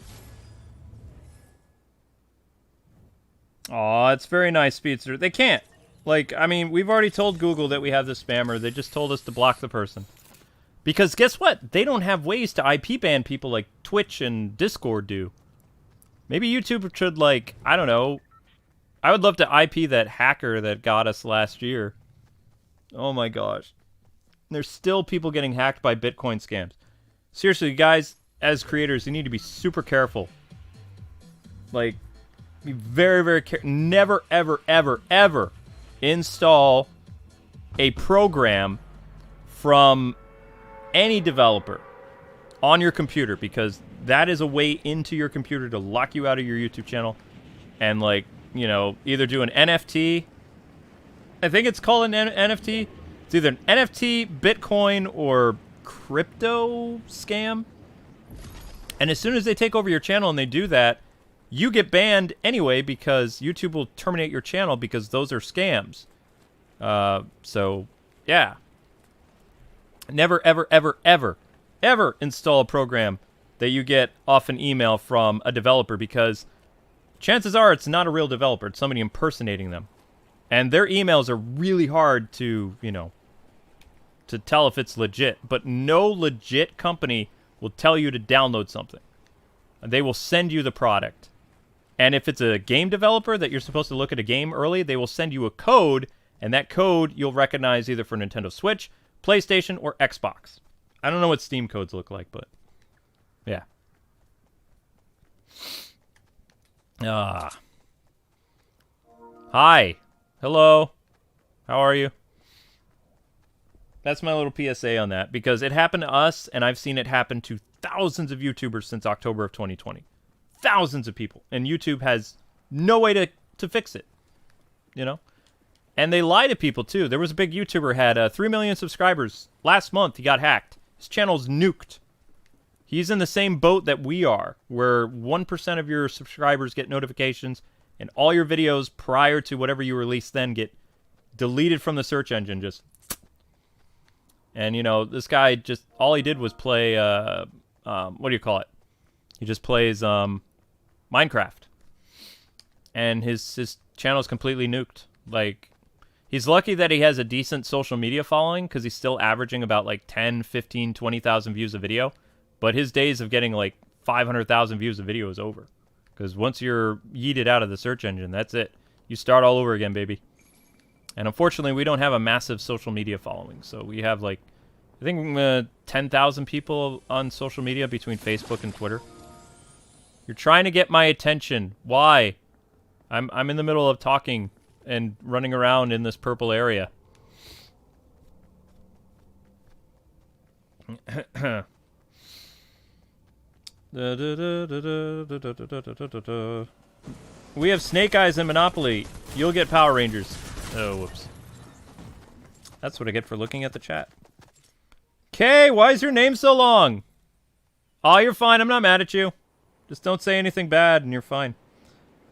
Speaker 1: Aw, it's very nice, Speedster. They can't. Like, I mean, we've already told Google that we have the spammer. They just told us to block the person. Because guess what? They don't have ways to IP ban people like Twitch and Discord do. Maybe YouTube should, like, I don't know. I would love to IP that hacker that got us last year. Oh my gosh. There's still people getting hacked by Bitcoin scams. Seriously, guys, as creators, you need to be super careful. Like, be very, very careful. Never, ever, ever, ever install a program from any developer on your computer, because that is a way into your computer to lock you out of your YouTube channel and, like, you know, either do an NFT. I think it's called an NFT. It's either an NFT, Bitcoin, or crypto scam. And as soon as they take over your channel and they do that, you get banned anyway, because YouTube will terminate your channel because those are scams. So, yeah. Never, ever, ever, ever, ever install a program that you get off an email from a developer, because chances are it's not a real developer. It's somebody impersonating them. And their emails are really hard to, you know, to tell if it's legit. But no legit company will tell you to download something. They will send you the product. And if it's a game developer that you're supposed to look at a game early, they will send you a code, and that code you'll recognize either for Nintendo Switch, PlayStation, or Xbox. I don't know what Steam codes look like, but yeah. Hi. Hello. How are you? That's my little PSA on that, because it happened to us, and I've seen it happen to thousands of YouTubers since October of 2020. Thousands of people. And YouTube has no way to fix it. You know? And they lie to people, too. There was a big YouTuber, had 3 million subscribers. Last month, he got hacked. His channel's nuked. He's in the same boat that we are, where 1% of your subscribers get notifications, and all your videos prior to whatever you release then get deleted from the search engine. Just... And, you know, this guy just... All he did was play... what do you call it? He just plays Minecraft. And his channel's completely nuked. Like... He's lucky that he has a decent social media following, because he's still averaging about like 10, 15, 20,000 views a video. But his days of getting like 500,000 views a video is over. Because once you're yeeted out of the search engine, that's it. You start all over again, baby. And unfortunately, we don't have a massive social media following. So we have like, I think 10,000 people on social media between Facebook and Twitter. You're trying to get my attention. Why? I'm in the middle of talking and running around in this purple area. We have Snake Eyes in Monopoly. You'll get Power Rangers. Oh, whoops. That's what I get for looking at the chat. Kay, why is your name so long? Oh, you're fine. I'm not mad at you. Just don't say anything bad and you're fine.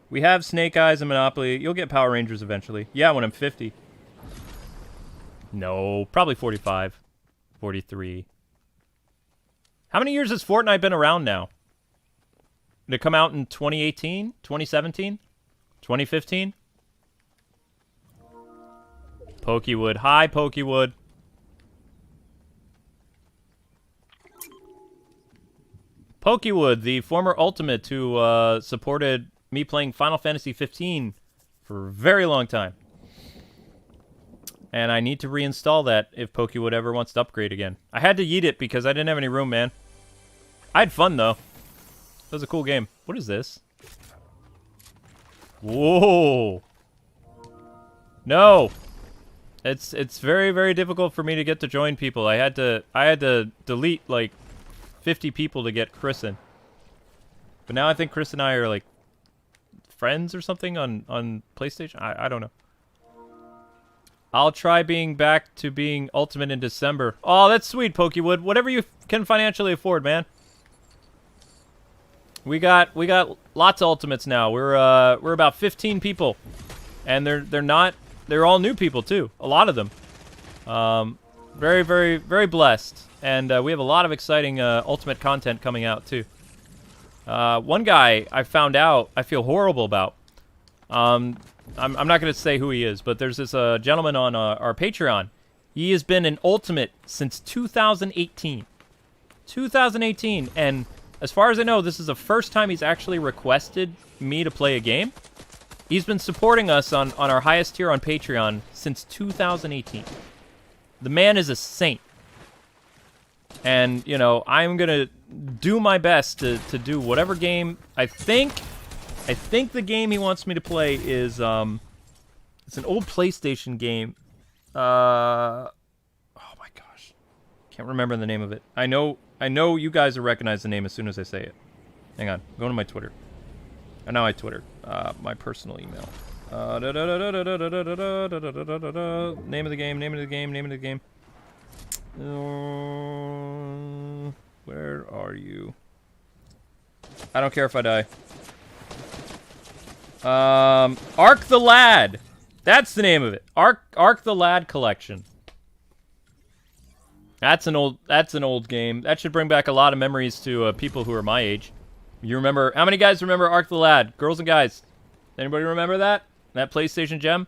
Speaker 1: We have Snake Eyes and Monopoly. You'll get Power Rangers eventually. Yeah, when I'm 50. No, probably 45. 43. How many years has Fortnite been around now? Did it come out in 2018? 2017? 2015? Pokewood. Hi, Pokewood. Pokewood, the former Ultimate who supported me playing Final Fantasy 15 for a very long time. And I need to reinstall that if Pokewood ever wants to upgrade again. I had to yeet it because I didn't have any room, man. I had fun, though. That was a cool game. What is this? Whoa. No. It's very, very difficult for me to get to join people. I had to delete, like, 50 people to get Chris in. But now I think Chris and I are, like, friends or something on PlayStation. I don't know. I'll try being back to being Ultimate in December. Oh, that's sweet, Pokewood. Whatever you can financially afford, man. We got lots of Ultimates now. We're about 15 people, and they're all new people too. A lot of them. Very, very, very blessed, and we have a lot of exciting Ultimate content coming out too. One guy I found out I feel horrible about. I'm not going to say who he is, but there's this gentleman on our Patreon. He has been an Ultimate since 2018. 2018, and as far as I know, this is the first time he's actually requested me to play a game. He's been supporting us on our highest tier on Patreon since 2018. The man is a saint. And, you know, I'm going to do my best to do whatever game. I think the game he wants me to play is, it's an old PlayStation game. Oh my gosh. Can't remember the name of it. I know you guys will recognize the name as soon as I say it. Hang on. Go to my Twitter. And now I Twitter. My personal email. Name of the game. Where are you? I don't care if I die. Ark the Lad. That's the name of it. Ark the Lad Collection. That's an old game. That should bring back a lot of memories to people who are my age. You remember? How many guys remember Ark the Lad? Girls and guys. Anybody remember that? That PlayStation gem?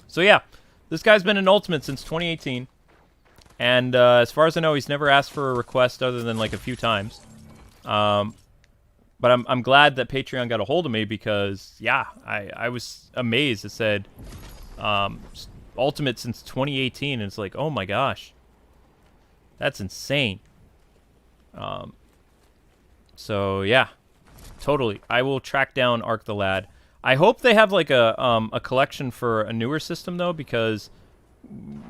Speaker 1: So yeah, this guy's been an Ultimate since 2018. And as far as I know, he's never asked for a request other than like a few times. But I'm glad that Patreon got a hold of me because, yeah, I was amazed. It said Ultimate since 2018, and it's like, oh my gosh. That's insane. So, yeah, totally. I will track down Ark the Lad. I hope they have, like, a collection for a newer system, though, because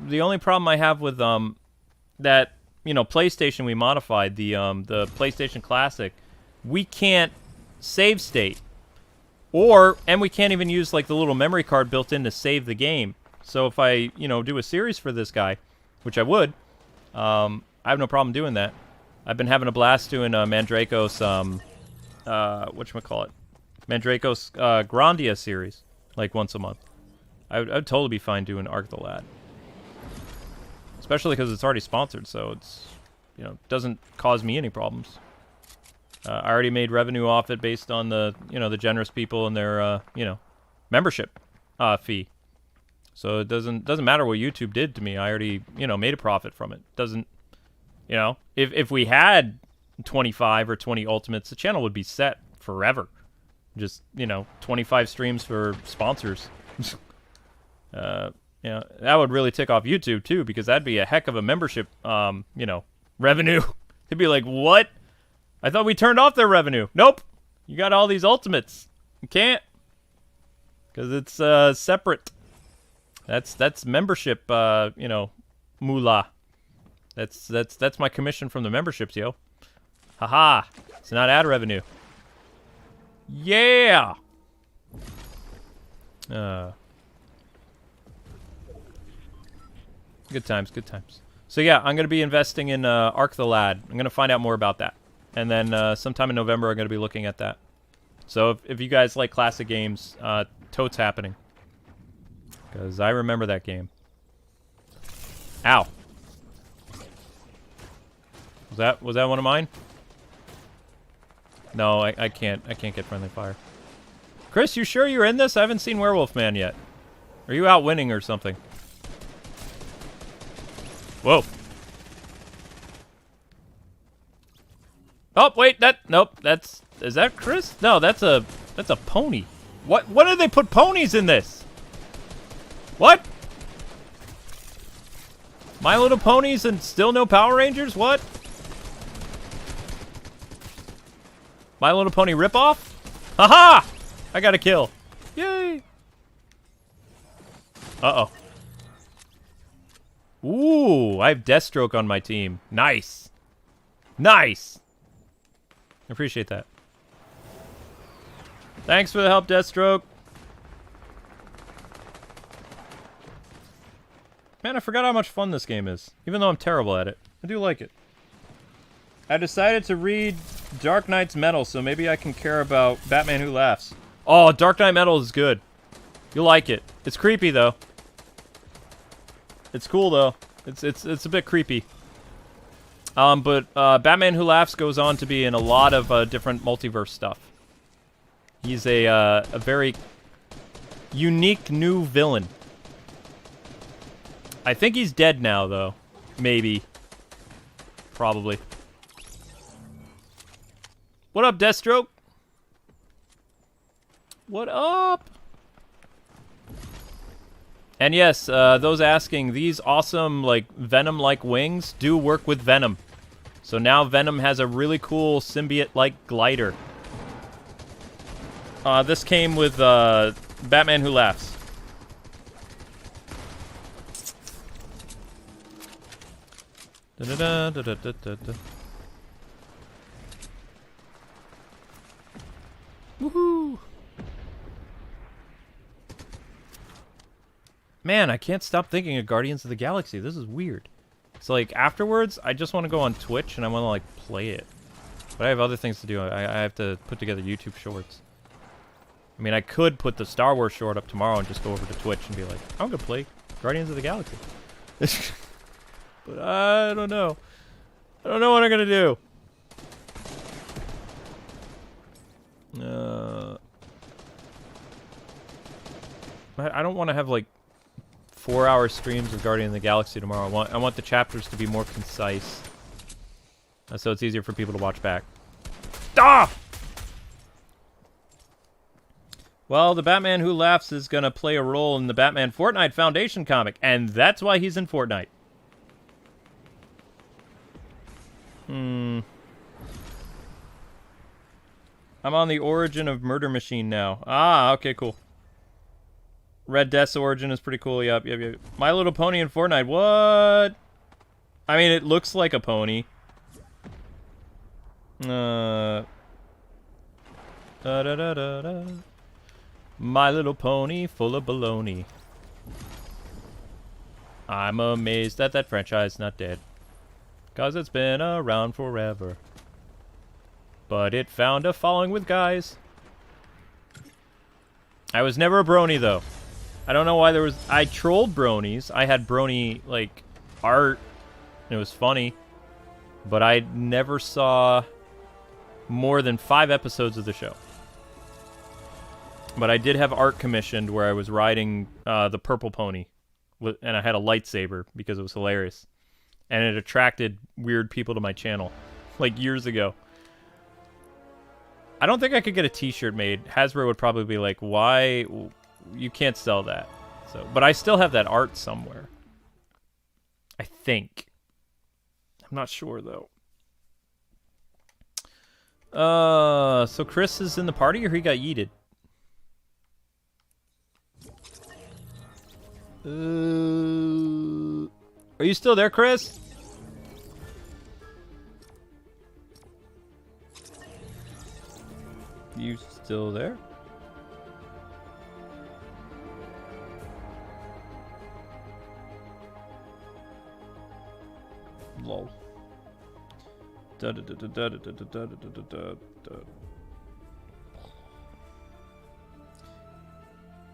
Speaker 1: the only problem I have with that, you know, PlayStation we modified, the PlayStation Classic, we can't save state. And we can't even use, like, the little memory card built in to save the game. So if I, you know, do a series for this guy, which I would, I have no problem doing that. I've been having a blast doing Mandrakos, whatchamacallit? Mandrakos Grandia series, like, once a month. I'd totally be fine doing Ark the Lad. Especially because it's already sponsored, so it's, you know, doesn't cause me any problems. I already made revenue off it based on the, you know, the generous people and their, you know, membership fee. So it doesn't matter what YouTube did to me. I already, you know, made a profit from it. Doesn't, you know, if we had 25 or 20 Ultimates, the channel would be set forever. Just, you know, 25 streams for sponsors. You know, that would really tick off YouTube too, because that'd be a heck of a membership, you know, revenue. They'd be like, what? I thought we turned off their revenue. Nope. You got all these Ultimates. You can't. Because it's separate. That's membership, you know, moolah. That's my commission from the memberships, yo. Haha. It's not ad revenue. Yeah. Good times, good times. So yeah, I'm going to be investing in Ark the Lad. I'm going to find out more about that. And then sometime in November, I'm going to be looking at that. So if you guys like classic games, totes happening. Because I remember that game. Ow. Was that one of mine? No, I can't get friendly fire. Chris, you sure you're in this? I haven't seen Werewolf Man yet. Are you out winning or something? Whoa. Oh, wait, nope, is that Chris? No, that's a pony. What did they put ponies in this? What? My Little Ponies and still no Power Rangers? What? My Little Pony ripoff? Haha! I got a kill. Yay! Uh-oh. Ooh, I have Deathstroke on my team. Nice. Nice! I appreciate that. Thanks for the help, Deathstroke. Man, I forgot how much fun this game is. Even though I'm terrible at it. I do like it. I decided to read Dark Knight's Metal, so maybe I can care about Batman Who Laughs. Oh, Dark Knight Metal is good. You'll like it. It's creepy, though. It's cool, though. It's a bit creepy. But Batman Who Laughs goes on to be in a lot of different multiverse stuff. He's a very unique new villain. I think he's dead now, though. Maybe. Probably. What up, Deathstroke? What up? And yes, those asking, these awesome, like, Venom-like wings do work with Venom. So now Venom has a really cool symbiote-like glider. This came with Batman Who Laughs. Da-da-da-da-da-da-da. Woohoo! Man, I can't stop thinking of Guardians of the Galaxy. This is weird. It's like, afterwards, I just want to go on Twitch and I want to, like, play it. But I have other things to do. I have to put together YouTube shorts. I mean, I could put the Star Wars short up tomorrow and just go over to Twitch and be like, I'm going to play Guardians of the Galaxy. But I don't know. I don't know what I'm going to do. I don't want to have, like, 4-hour streams of Guardian of the Galaxy tomorrow. I want the chapters to be more concise. So it's easier for people to watch back. Ah! Well, the Batman Who Laughs is going to play a role in the Batman Fortnite Foundation comic, and that's why he's in Fortnite. I'm on the origin of Murder Machine now. Ah, okay, cool. Red Death's origin is pretty cool. Yep. My Little Pony in Fortnite. What? I mean, it looks like a pony. Da da da da da. My Little Pony full of baloney. I'm amazed that that franchise is not dead. 'Cause it's been around forever. But it found a following with guys. I was never a brony, though. I don't know why there was... I trolled bronies. I had brony, like, art. And it was funny. But I never saw more than 5 episodes of the show. But I did have art commissioned where I was riding the purple pony. And I had a lightsaber because it was hilarious. And it attracted weird people to my channel. Like, years ago. I don't think I could get a t-shirt made. Hasbro would probably be like, why? You can't sell that. So, but I still have that art somewhere. I think. I'm not sure, though. So Chris is in the party, or he got yeeted? Are you still there, Chris? You still there? Lol.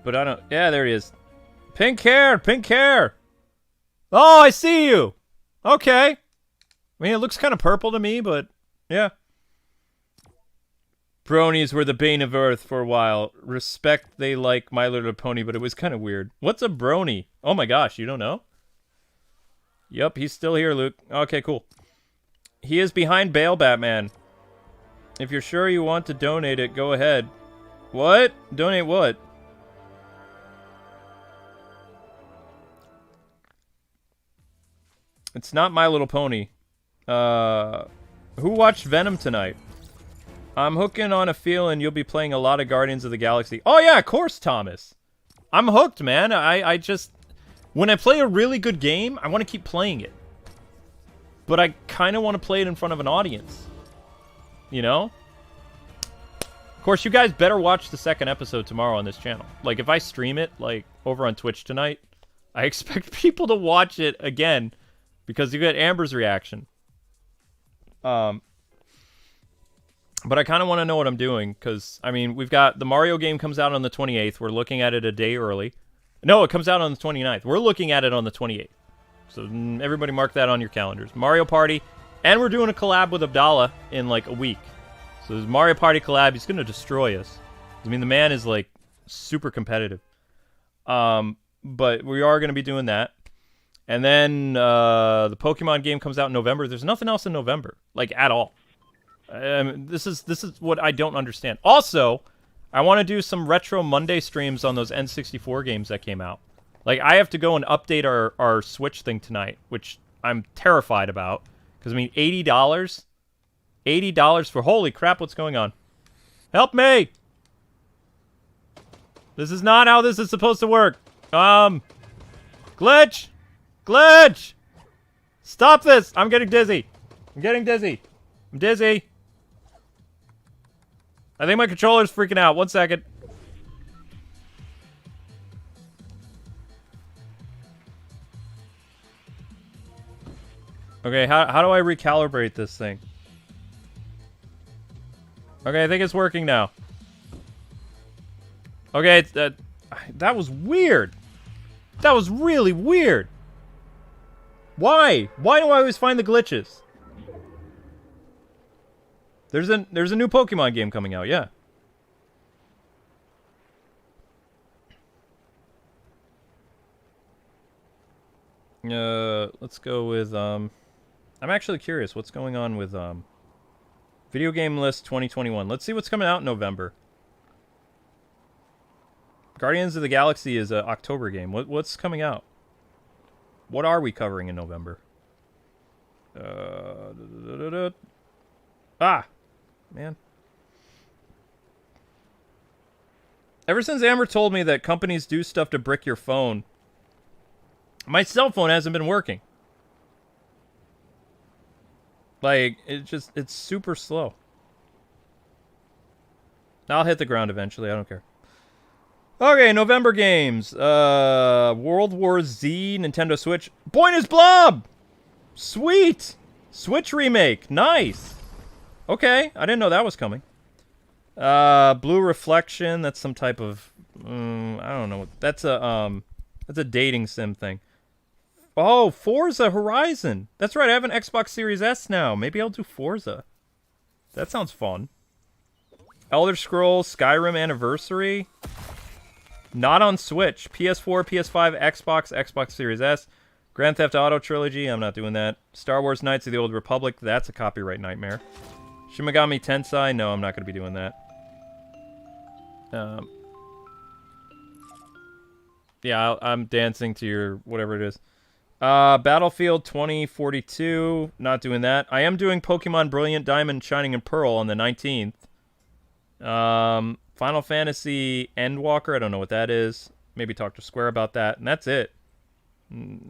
Speaker 1: But I don't... Yeah, there he is. Pink hair! Pink hair! Oh, I see you! Okay. I mean, it looks kind of purple to me, but... Yeah. Bronies were the bane of Earth for a while. Respect they like My Little Pony, but it was kind of weird. What's a brony? Oh my gosh, you don't know? Yep, he's still here, Luke. Okay, cool. He is behind Bail Batman. If you're sure you want to donate it, go ahead. What? Donate what? It's not My Little Pony. Who watched Venom tonight? I'm hooking on a feeling you'll be playing a lot of Guardians of the Galaxy. Oh yeah, of course, Thomas. I'm hooked, man. I just... When I play a really good game, I want to keep playing it. But I kind of want to play it in front of an audience. You know? Of course, you guys better watch the second episode tomorrow on this channel. Like, if I stream it, like, over on Twitch tonight, I expect people to watch it again because you get Amber's reaction. But I kind of want to know what I'm doing, because, I mean, we've got... The Mario game comes out on the 28th. We're looking at it a day early. No, it comes out on the 29th. We're looking at it on the 28th. So everybody mark that on your calendars. Mario Party. And we're doing a collab with Abdallah in, like, a week. So this Mario Party collab, he's going to destroy us. I mean, the man is, like, super competitive. But we are going to be doing that. And then the Pokemon game comes out in November. There's nothing else in November, like, at all. This is what I don't understand. Also, I want to do some Retro Monday streams on those N64 games that came out. Like, I have to go and update our Switch thing tonight, which I'm terrified about. Because, I mean, $80? $80 for... Holy crap, what's going on? Help me! This is not how this is supposed to work. Glitch! Glitch! Stop this! I'm getting dizzy. I'm getting dizzy. I'm dizzy. I think my controller's freaking out. 1 second. Okay, how do I recalibrate this thing? Okay, I think it's working now. Okay, that was weird. That was really weird. Why? Why do I always find the glitches? There's a new Pokemon game coming out, yeah. Let's go with I'm actually curious what's going on with Video Game List 2021. Let's see what's coming out in November. Guardians of the Galaxy is an October game. What's coming out? What are we covering in November? Man. Ever since Amber told me that companies do stuff to brick your phone, my cell phone hasn't been working. Like, it's super slow. I'll hit the ground eventually, I don't care. Okay, November games. World War Z, Nintendo Switch. Point is Blob! Sweet! Switch remake, nice! Okay, I didn't know that was coming. Blue Reflection, that's some type of... I don't know. That's a dating sim thing. Oh, Forza Horizon. That's right, I have an Xbox Series S now. Maybe I'll do Forza. That sounds fun. Elder Scrolls Skyrim Anniversary. Not on Switch. PS4, PS5, Xbox Series S. Grand Theft Auto Trilogy, I'm not doing that. Star Wars Knights of the Old Republic, that's a copyright nightmare. Shin Megami Tensei, no, I'm not going to be doing that. Yeah, I'm dancing to your whatever it is. Battlefield 2042, not doing that. I am doing Pokemon Brilliant Diamond, Shining and Pearl on the 19th. Final Fantasy Endwalker, I don't know what that is. Maybe talk to Square about that, and that's it.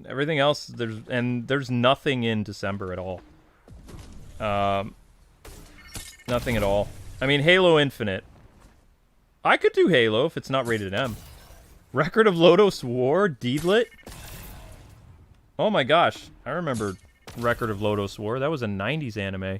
Speaker 1: Everything else, there's nothing in December at all. Nothing at all. I mean, Halo Infinite. I could do Halo if it's not rated M. Record of Lodoss War, Deedlit. Oh my gosh, I remember Record of Lodoss War. That was a 90s anime.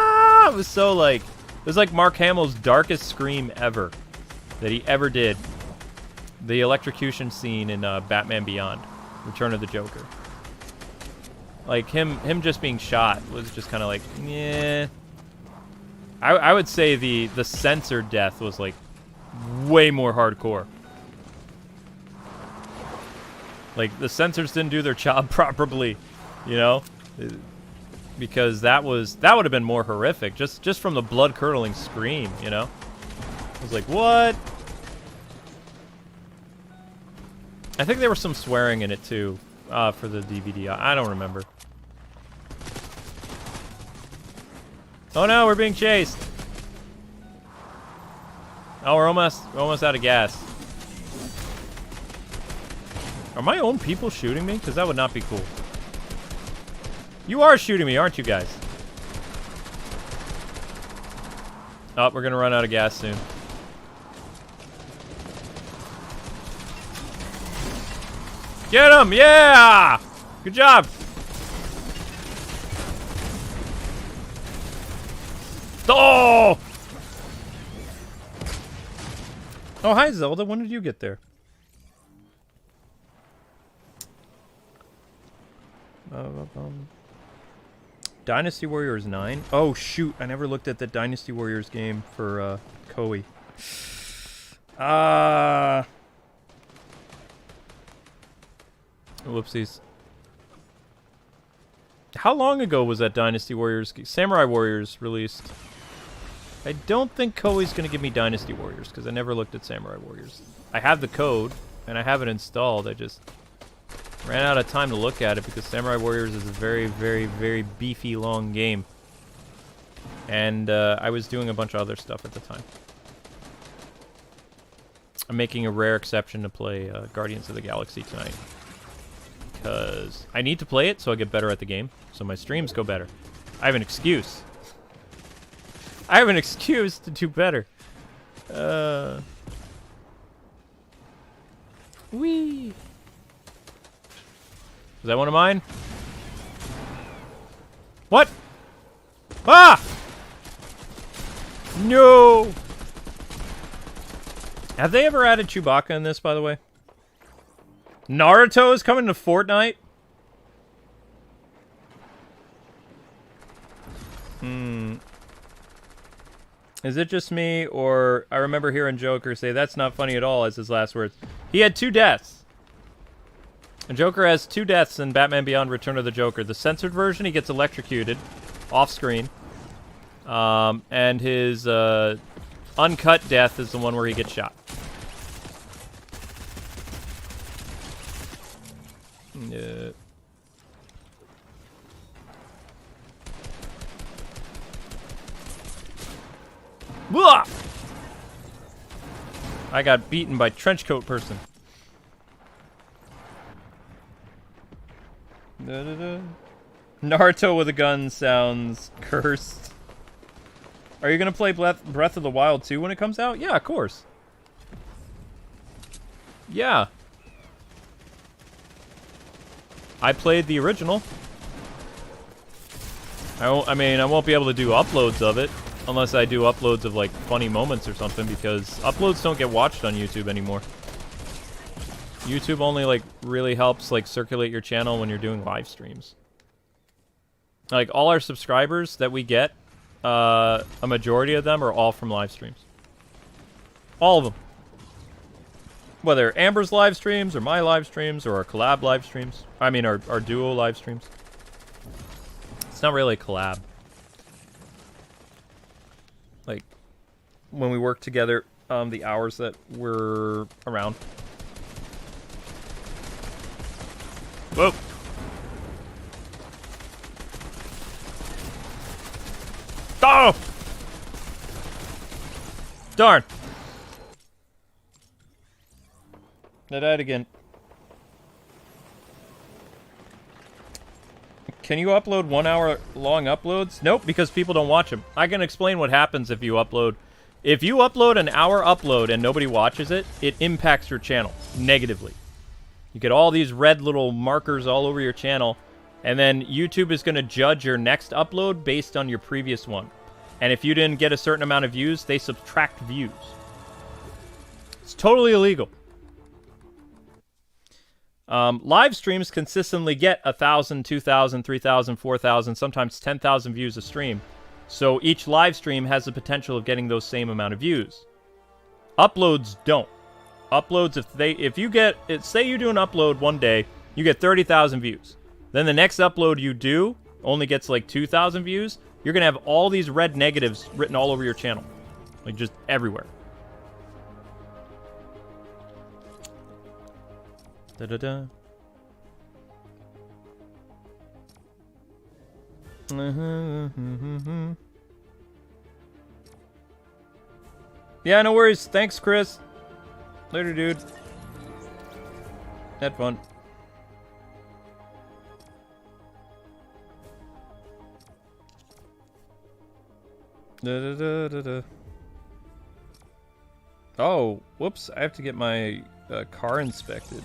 Speaker 1: It was so like, it was like Mark Hamill's darkest scream ever that he ever did. The electrocution scene in Batman Beyond, Return of the Joker. Like him just being shot was just kind of like, yeah. I would say the censored death was like way more hardcore. Like the censors didn't do their job properly, you know, because that would have been more horrific just from the blood curdling scream, you know. I was like, what? I think there was some swearing in it too for the DVD. I don't remember. Oh no, we're being chased. Oh, we're almost out of gas. Are my own people shooting me? Because that would not be cool. You are shooting me, aren't you guys? Oh, we're gonna run out of gas soon. Get him! Yeah! Good job! Oh! Oh, hi, Zelda. When did you get there? Dynasty Warriors 9? Oh, shoot. I never looked at the Dynasty Warriors game for Koei. Whoopsies. How long ago was that Dynasty Warriors? Samurai Warriors released. I don't think Koei's going to give me Dynasty Warriors because I never looked at Samurai Warriors. I have the code and I have it installed. I just ran out of time to look at it because Samurai Warriors is a very, very, very beefy, long game. And I was doing a bunch of other stuff at the time. I'm making a rare exception to play Guardians of the Galaxy tonight. Because I need to play it so I get better at the game. So my streams go better. I have an excuse. I have an excuse to do better. Whee! Is that one of mine? What? Ah! No! Have they ever added Chewbacca in this, by the way? Naruto is coming to Fortnite? Is it just me, or I remember hearing Joker say, "That's not funny at all," as his last words. He had 2 deaths. And Joker has 2 deaths in Batman Beyond Return of the Joker. The censored version, he gets electrocuted off-screen. And his uncut death is the one where he gets shot. Yeah. Blah! I got beaten by trenchcoat person. Naruto with a gun sounds cursed. Are you gonna play Breath of the Wild 2 when it comes out? Yeah, of course. Yeah. I played the original. I mean, I won't be able to do uploads of it. Unless I do uploads of, like, funny moments or something, because uploads don't get watched on YouTube anymore. YouTube only, like, really helps, like, circulate your channel when you're doing live streams. Like, all our subscribers that we get, a majority of them are all from live streams. All of them. Whether Amber's live streams, or my live streams, or our collab live streams. I mean, our duo live streams. It's not really a collab. Like, when we work together, the hours that we're around. Whoa! Oh! Darn! I died again. Can you upload 1 hour long uploads? Nope, because people don't watch them. I can explain what happens if you upload. If you upload an hour upload and nobody watches it, it impacts your channel negatively. You get all these red little markers all over your channel, and then YouTube is going to judge your next upload based on your previous one. And if you didn't get a certain amount of views, they subtract views. It's totally illegal. Live streams consistently get 1,000, 2,000, 3,000, 4,000, sometimes 10,000 views a stream. So each live stream has the potential of getting those same amount of views. Uploads don't. Uploads, if you get, say you do an upload one day, you get 30,000 views. Then the next upload you do only gets like 2,000 views. You're going to have all these red negatives written all over your channel. Like just everywhere. Da-da-da. Yeah, no worries. Thanks, Chris. Later, dude. Had fun. Da-da-da-da-da. Oh, whoops. I have to get my car inspected.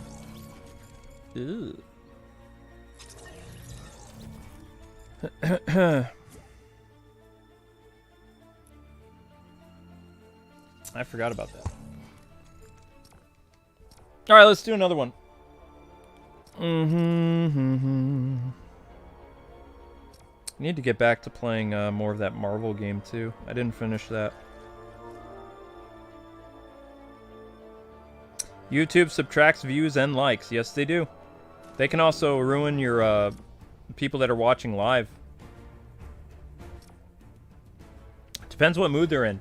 Speaker 1: Ew. I forgot about that. All right, let's do another one. Need to get back to playing more of that Marvel game too. I didn't finish that. YouTube subtracts views and likes. Yes, they do. They can also ruin your people that are watching live. Depends what mood they're in.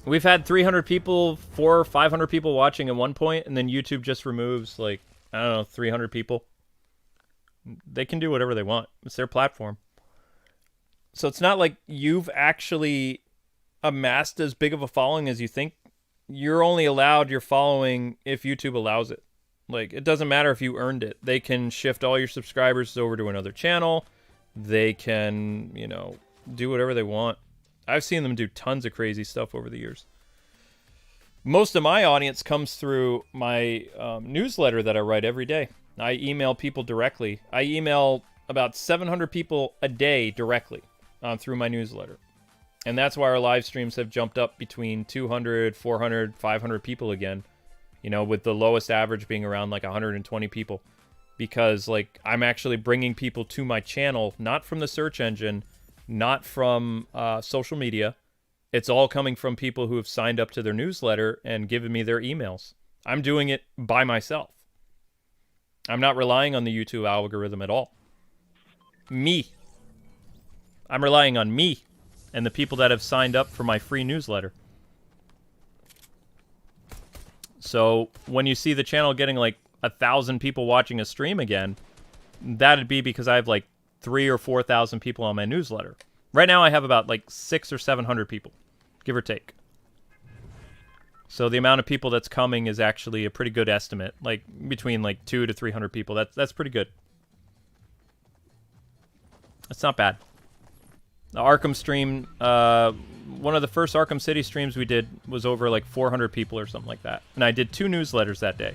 Speaker 1: We've had 300 people, 400 or 500 people watching at one point, and then YouTube just removes, like, I don't know, 300 people. They can do whatever they want. It's their platform. So it's not like you've actually amassed as big of a following as you think. You're only allowed your following if YouTube allows it. Like, it doesn't matter if you earned it. They can shift all your subscribers over to another channel. They can, you know, do whatever they want. I've seen them do tons of crazy stuff over the years. Most of my audience comes through my newsletter that I write every day. I email people directly. I email about 700 people a day directly through my newsletter. And that's why our live streams have jumped up between 200, 400, 500 people again. You know, with the lowest average being around like 120 people. Because, like, I'm actually bringing people to my channel, not from the search engine, not from social media. It's all coming from people who have signed up to their newsletter and given me their emails. I'm doing it by myself. I'm not relying on the YouTube algorithm at all. Me. I'm relying on me and the people that have signed up for my free newsletter. So when you see the channel getting like 1,000 people watching a stream again, that'd be because I have like 3,000 or 4,000 people on my newsletter. Right now I have about like 600 or 700 people, give or take. So the amount of people that's coming is actually a pretty good estimate, like between like 200 to 300 people. That's pretty good. That's not bad. The Arkham stream, one of the first Arkham City streams we did was over like 400 people or something like that. And I did 2 newsletters that day.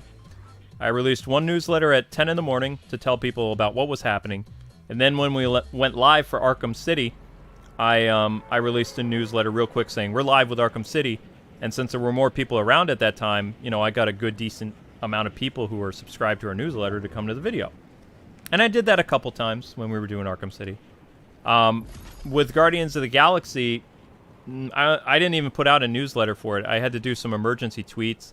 Speaker 1: I released one newsletter at 10 in the morning to tell people about what was happening. And then when we went live for Arkham City, I released a newsletter real quick saying, we're live with Arkham City. And since there were more people around at that time, you know, I got a good, decent amount of people who were subscribed to our newsletter to come to the video. And I did that a couple times when we were doing Arkham City. With Guardians of the Galaxy, I didn't even put out a newsletter for it. I had to do some emergency tweets,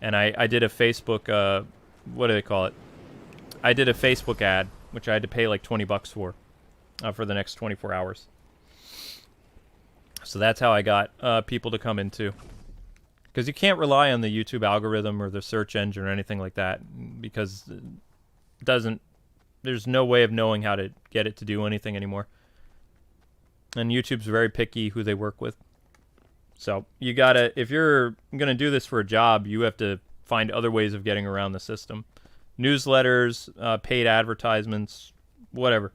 Speaker 1: and I did a Facebook, what do they call it? I did a Facebook ad, which I had to pay like $20 for the next 24 hours. So that's how I got people to come in too. Because you can't rely on the YouTube algorithm or the search engine or anything like that, because it doesn't, there's no way of knowing how to get it to do anything anymore. And YouTube's very picky who they work with. So you gotta, if you're gonna do this for a job, you have to find other ways of getting around the system. Newsletters, paid advertisements, whatever.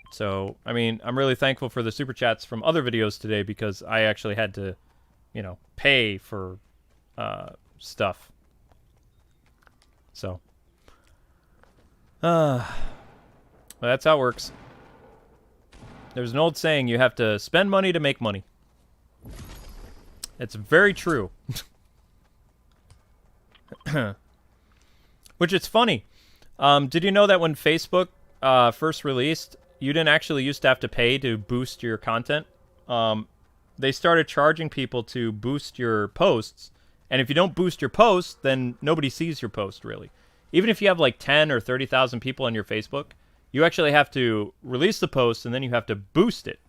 Speaker 1: So, I mean, I'm really thankful for the super chats from other videos today because I actually had to, you know, pay for stuff. So, that's how it works. There's an old saying, you have to spend money to make money. It's very true. Which is funny. Did you know that when Facebook first released, you didn't actually used to have to pay to boost your content? They started charging people to boost your posts. And if you don't boost your posts, then nobody sees your post, really. Even if you have like 10 or 30,000 people on your Facebook, you actually have to release the post and then you have to boost it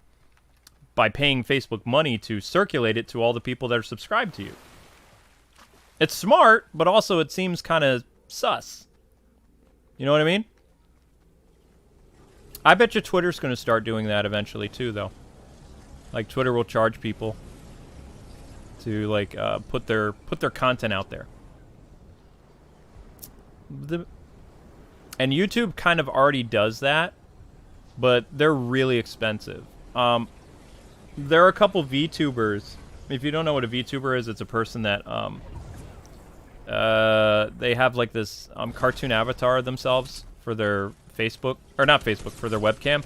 Speaker 1: by paying Facebook money to circulate it to all the people that are subscribed to you. It's smart, but also it seems kind of sus. You know what I mean? I bet you Twitter's going to start doing that eventually too, though. Like Twitter will charge people to like put their content out there. And YouTube kind of already does that, but they're really expensive. There are a couple VTubers. If you don't know what a VTuber is, it's a person that they have like this cartoon avatar themselves for their Facebook, or not Facebook, for their webcam.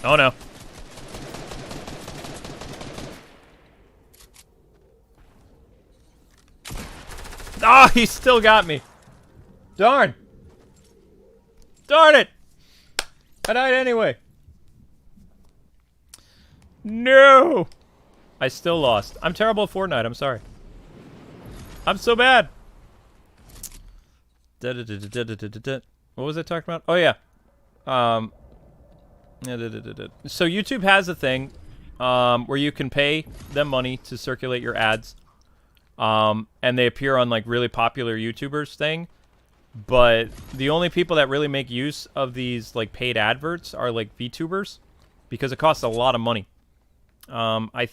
Speaker 1: Oh no. Ah, he still got me. Darn. Darn it. I died anyway. No. I still lost. I'm terrible at Fortnite. I'm sorry. I'm so bad. What was I talking about? Oh, yeah. So YouTube has a thing where you can pay them money to circulate your ads. And they appear on like really popular YouTubers thing. But the only people that really make use of these like paid adverts are like VTubers, because it costs a lot of money. I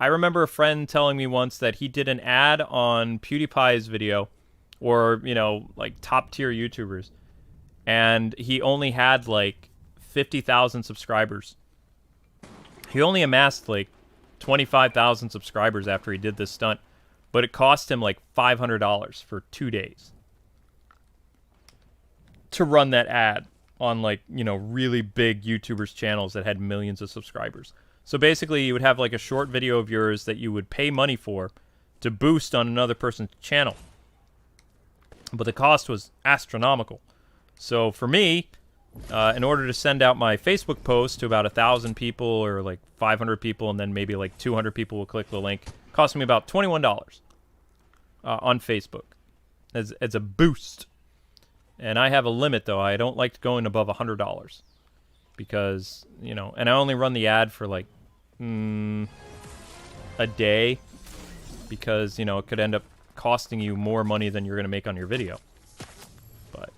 Speaker 1: remember a friend telling me once that he did an ad on PewDiePie's video, or, you know, like top tier YouTubers, and he only had like 50,000 subscribers. He only amassed like 25,000 subscribers after he did this stunt, but it cost him like $500 for 2 days to run that ad on like, you know, really big YouTubers channels that had millions of subscribers. So basically you would have like a short video of yours that you would pay money for to boost on another person's channel. But the cost was astronomical. So for me, in order to send out my Facebook post to about 1,000 people or like 500 people, and then maybe like 200 people will click the link, cost me about $21 on Facebook as a boost. And I have a limit, though. I don't like going above $100 because, you know, and I only run the ad for like a day because, you know, it could end up costing you more money than you're going to make on your video. But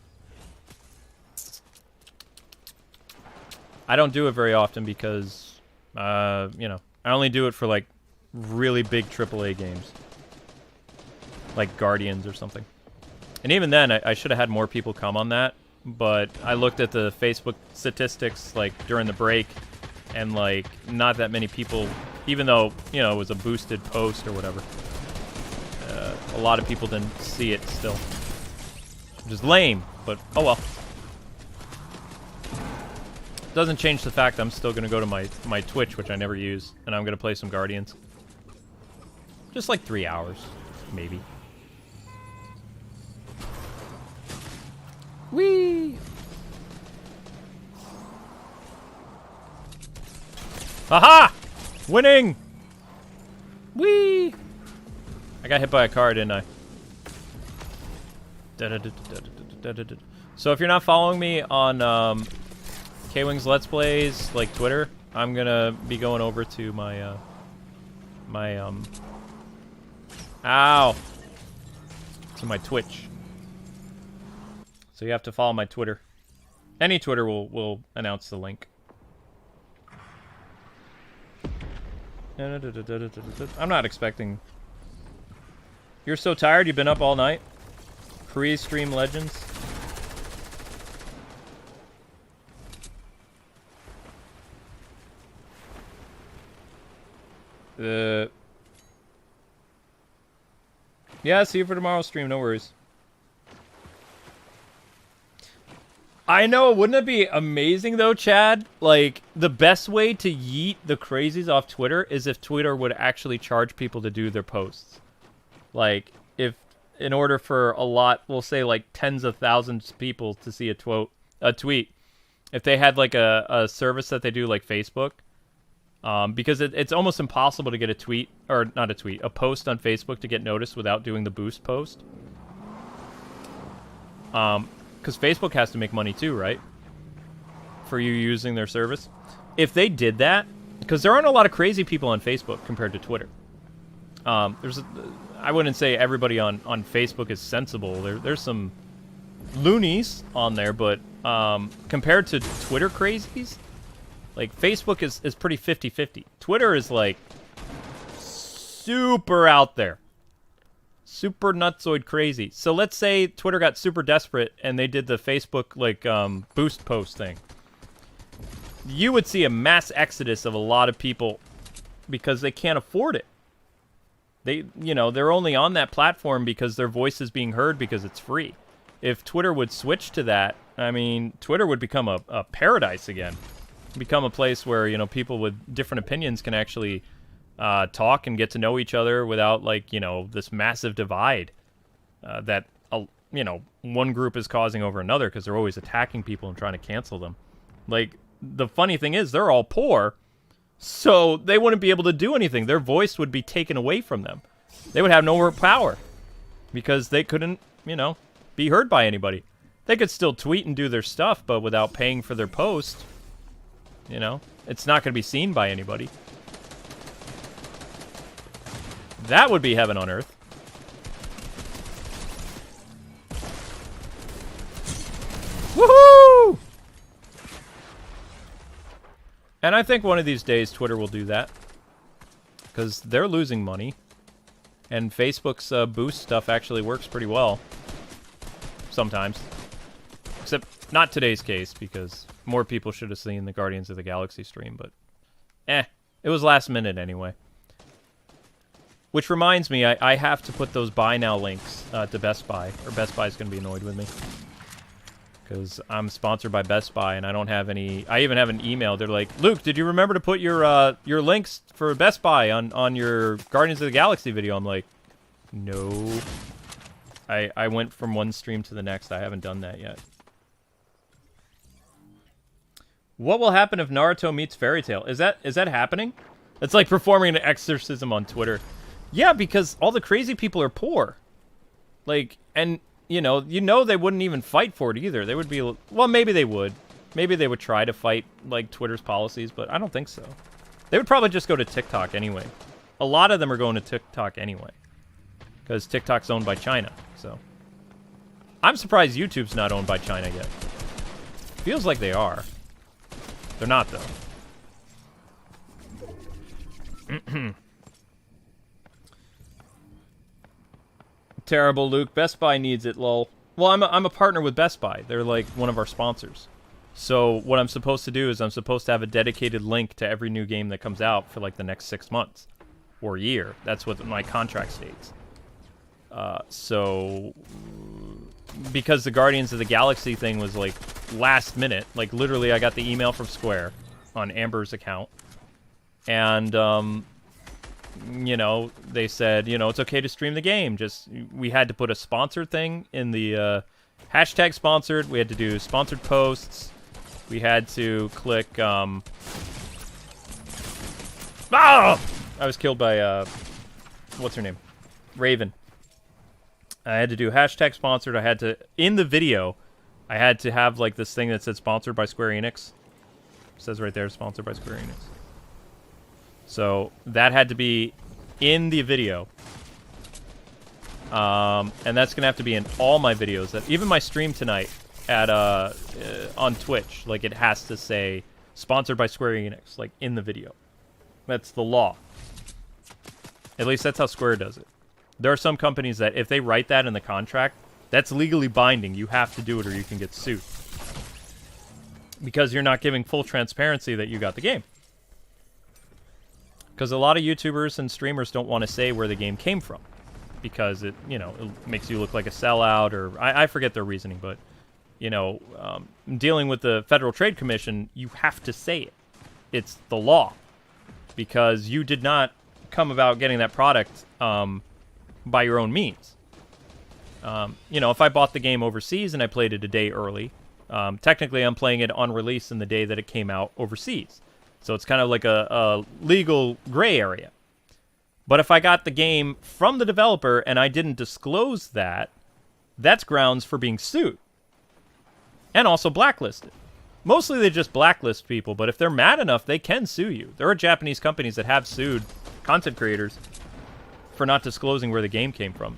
Speaker 1: I don't do it very often because, you know, I only do it for like really big AAA games, like Guardians or something. And even then, I should have had more people come on that, but I looked at the Facebook statistics, like, during the break, and, like, not that many people, even though, you know, it was a boosted post or whatever, a lot of people didn't see it still. Which is lame, but oh well. Doesn't change the fact I'm still going to go to my Twitch, which I never use, and I'm going to play some Guardians. Just like 3 hours, maybe. Whee! Aha! Winning! Whee! I got hit by a car, didn't I? So if you're not following me on Kwingsletsplays, like Twitter, I'm gonna be going over to my to my Twitch. So you have to follow my Twitter. Any Twitter will announce the link. I'm not expecting... You're so tired? You've been up all night? Pre-stream legends? Yeah, see you for tomorrow's stream, no worries. I know, wouldn't it be amazing though, Chad? Like, the best way to yeet the crazies off Twitter is if Twitter would actually charge people to do their posts. Like, if, in order for a lot, we'll say like tens of thousands of people to see a tweet, if they had like a service that they do like Facebook, because it's almost impossible to get a tweet, or not a tweet, a post on Facebook to get noticed without doing the boost post. Because Facebook has to make money too, right? For you using their service. If they did that, because there aren't a lot of crazy people on Facebook compared to Twitter. I wouldn't say everybody on Facebook is sensible. There's some loonies on there, but compared to Twitter crazies, like Facebook is pretty 50-50. Twitter is like super out there. Super nutsoid crazy. So let's say Twitter got super desperate and they did the Facebook like boost post thing. You would see a mass exodus of a lot of people because they can't afford it. They're only on that platform because their voice is being heard because it's free. If Twitter would switch to that, I mean, Twitter would become a paradise again. Become a place where, people with different opinions can actually talk and get to know each other without, like, this massive divide that, one group is causing over another because they're always attacking people and trying to cancel them. Like, the funny thing is, they're all poor, so they wouldn't be able to do anything. Their voice would be taken away from them. They would have no more power because they couldn't, be heard by anybody. They could still tweet and do their stuff, but without paying for their post, it's not going to be seen by anybody. That would be heaven on earth. Woohoo! And I think one of these days Twitter will do that. Because they're losing money. And Facebook's boost stuff actually works pretty well. Sometimes. Except not today's case, because more people should have seen the Guardians of the Galaxy stream, but it was last minute anyway. Which reminds me, I have to put those buy now links to Best Buy, or Best Buy's going to be annoyed with me. Because I'm sponsored by Best Buy, and I don't have any... I even have an email. They're like, Luke, did you remember to put your links for Best Buy on your Guardians of the Galaxy video? I'm like, no. I went from one stream to the next. I haven't done that yet. What will happen if Naruto meets Fairy Tail? Is that happening? It's like performing an exorcism on Twitter. Yeah, because all the crazy people are poor. Like, and... they wouldn't even fight for it either. They would be... Well, maybe they would. Maybe they would try to fight, like, Twitter's policies, but I don't think so. They would probably just go to TikTok anyway. A lot of them are going to TikTok anyway. Because TikTok's owned by China, so... I'm surprised YouTube's not owned by China yet. Feels like they are. They're not, though. Terrible, Luke. Best Buy needs it, lol. Well, I'm a partner with Best Buy. They're like one of our sponsors. So what I'm supposed to do is I'm supposed to have a dedicated link to every new game that comes out for like the next 6 months or year. That's what my contract states. So because the Guardians of the Galaxy thing was like last minute, like literally I got the email from Square on Amber's account, and they said, it's okay to stream the game. Just, we had to put a sponsored thing in the hashtag sponsored. We had to do sponsored posts. We had to click, I was killed by, what's her name? Raven. I had to do hashtag sponsored. I had to, in the video, I had to have, like, this thing that said sponsored by Square Enix. It says right there, sponsored by Square Enix. So that had to be in the video. And that's going to have to be in all my videos. That even my stream tonight at on Twitch, like, it has to say sponsored by Square Enix, like, in the video. That's the law. At least that's how Square does it. There are some companies that if they write that in the contract, that's legally binding. You have to do it or you can get sued. Because you're not giving full transparency that you got the game. Because a lot of YouTubers and streamers don't want to say where the game came from. Because it makes you look like a sellout, or... I forget their reasoning, but... you know, dealing with the Federal Trade Commission, you have to say it. It's the law. Because you did not come about getting that product by your own means. You know, if I bought the game overseas and I played it a day early, technically I'm playing it on release in the day that it came out overseas. So it's kind of like a legal gray area. But if I got the game from the developer and I didn't disclose that, that's grounds for being sued. And also blacklisted. Mostly they just blacklist people, but if they're mad enough, they can sue you. There are Japanese companies that have sued content creators for not disclosing where the game came from.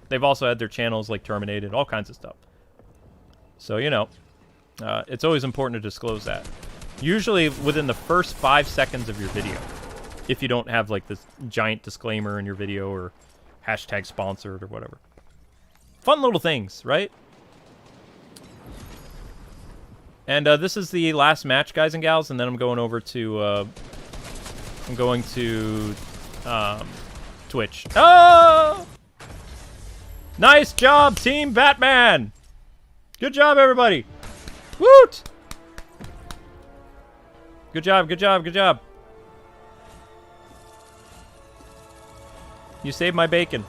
Speaker 1: They've also had their channels like terminated, all kinds of stuff. So, you know, it's always important to disclose that. Usually within the first 5 seconds of your video. If you don't have like this giant disclaimer in your video or hashtag sponsored or whatever. Fun little things, right? And this is the last match, guys and gals, and then I'm going over to Twitch. Oh! Nice job, Team Batman! Good job, everybody! Woot! Good job, good job, good job. You saved my bacon.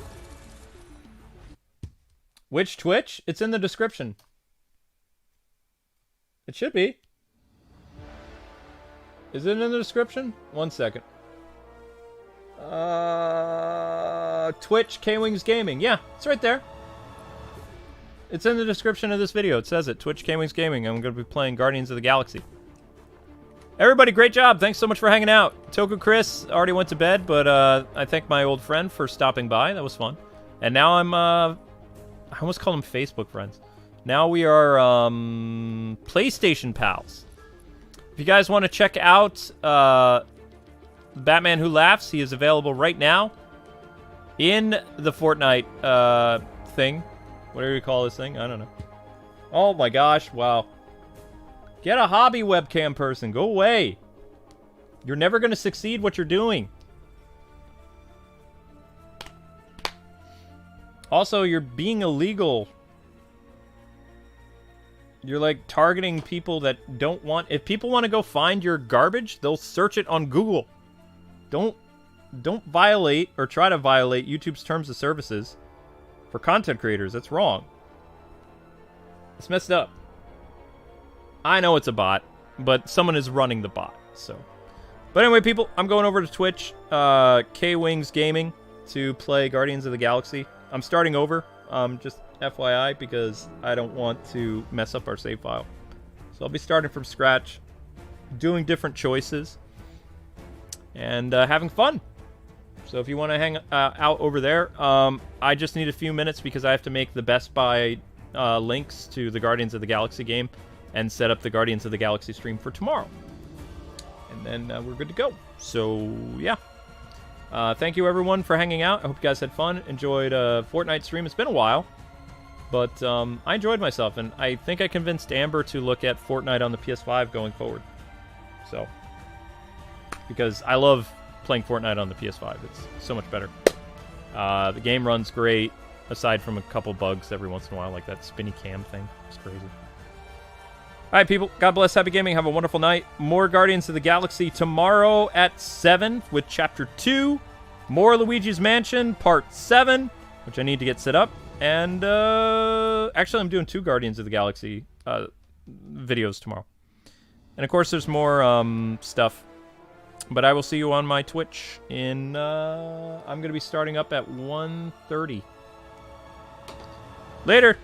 Speaker 1: Which Twitch? It's in the description. It should be. Is it in the description? 1 second. Twitch Kwings Gaming. Yeah, it's right there. It's in the description of this video. It says it. Twitch Kwings Gaming. I'm going to be playing Guardians of the Galaxy. Everybody, great job. Thanks so much for hanging out. Toku Chris already went to bed, but I thank my old friend for stopping by. That was fun. And now I'm, I almost call them Facebook friends. Now we are PlayStation pals. If you guys want to check out Batman Who Laughs, he is available right now in the Fortnite thing. Whatever you call this thing, I don't know. Oh my gosh, wow. Get a hobby webcam person. Go away. You're never going to succeed what you're doing. Also, you're being illegal. You're like targeting people that don't want... If people want to go find your garbage, they'll search it on Google. Don't violate or try to violate YouTube's terms of services for content creators. That's wrong. It's messed up. I know it's a bot, but someone is running the bot, so. But anyway, people, I'm going over to Twitch, Kwings Gaming, to play Guardians of the Galaxy. I'm starting over, just FYI, because I don't want to mess up our save file. So I'll be starting from scratch, doing different choices, and having fun. So if you want to hang out over there, I just need a few minutes because I have to make the Best Buy links to the Guardians of the Galaxy game and set up the Guardians of the Galaxy stream for tomorrow. And then we're good to go. So, yeah. Thank you, everyone, for hanging out. I hope you guys had fun. Enjoyed Fortnite stream. It's been a while. But I enjoyed myself. And I think I convinced Amber to look at Fortnite on the PS5 going forward. So, because I love playing Fortnite on the PS5. It's so much better. The game runs great, aside from a couple bugs every once in a while, like that spinny cam thing. It's crazy. All right, people. God bless. Happy gaming. Have a wonderful night. More Guardians of the Galaxy tomorrow at 7 with Chapter 2. More Luigi's Mansion Part 7, which I need to get set up. And actually, I'm doing 2 Guardians of the Galaxy videos tomorrow. And of course, there's more stuff. But I will see you on my Twitch in... I'm going to be starting up at 1:30. Later.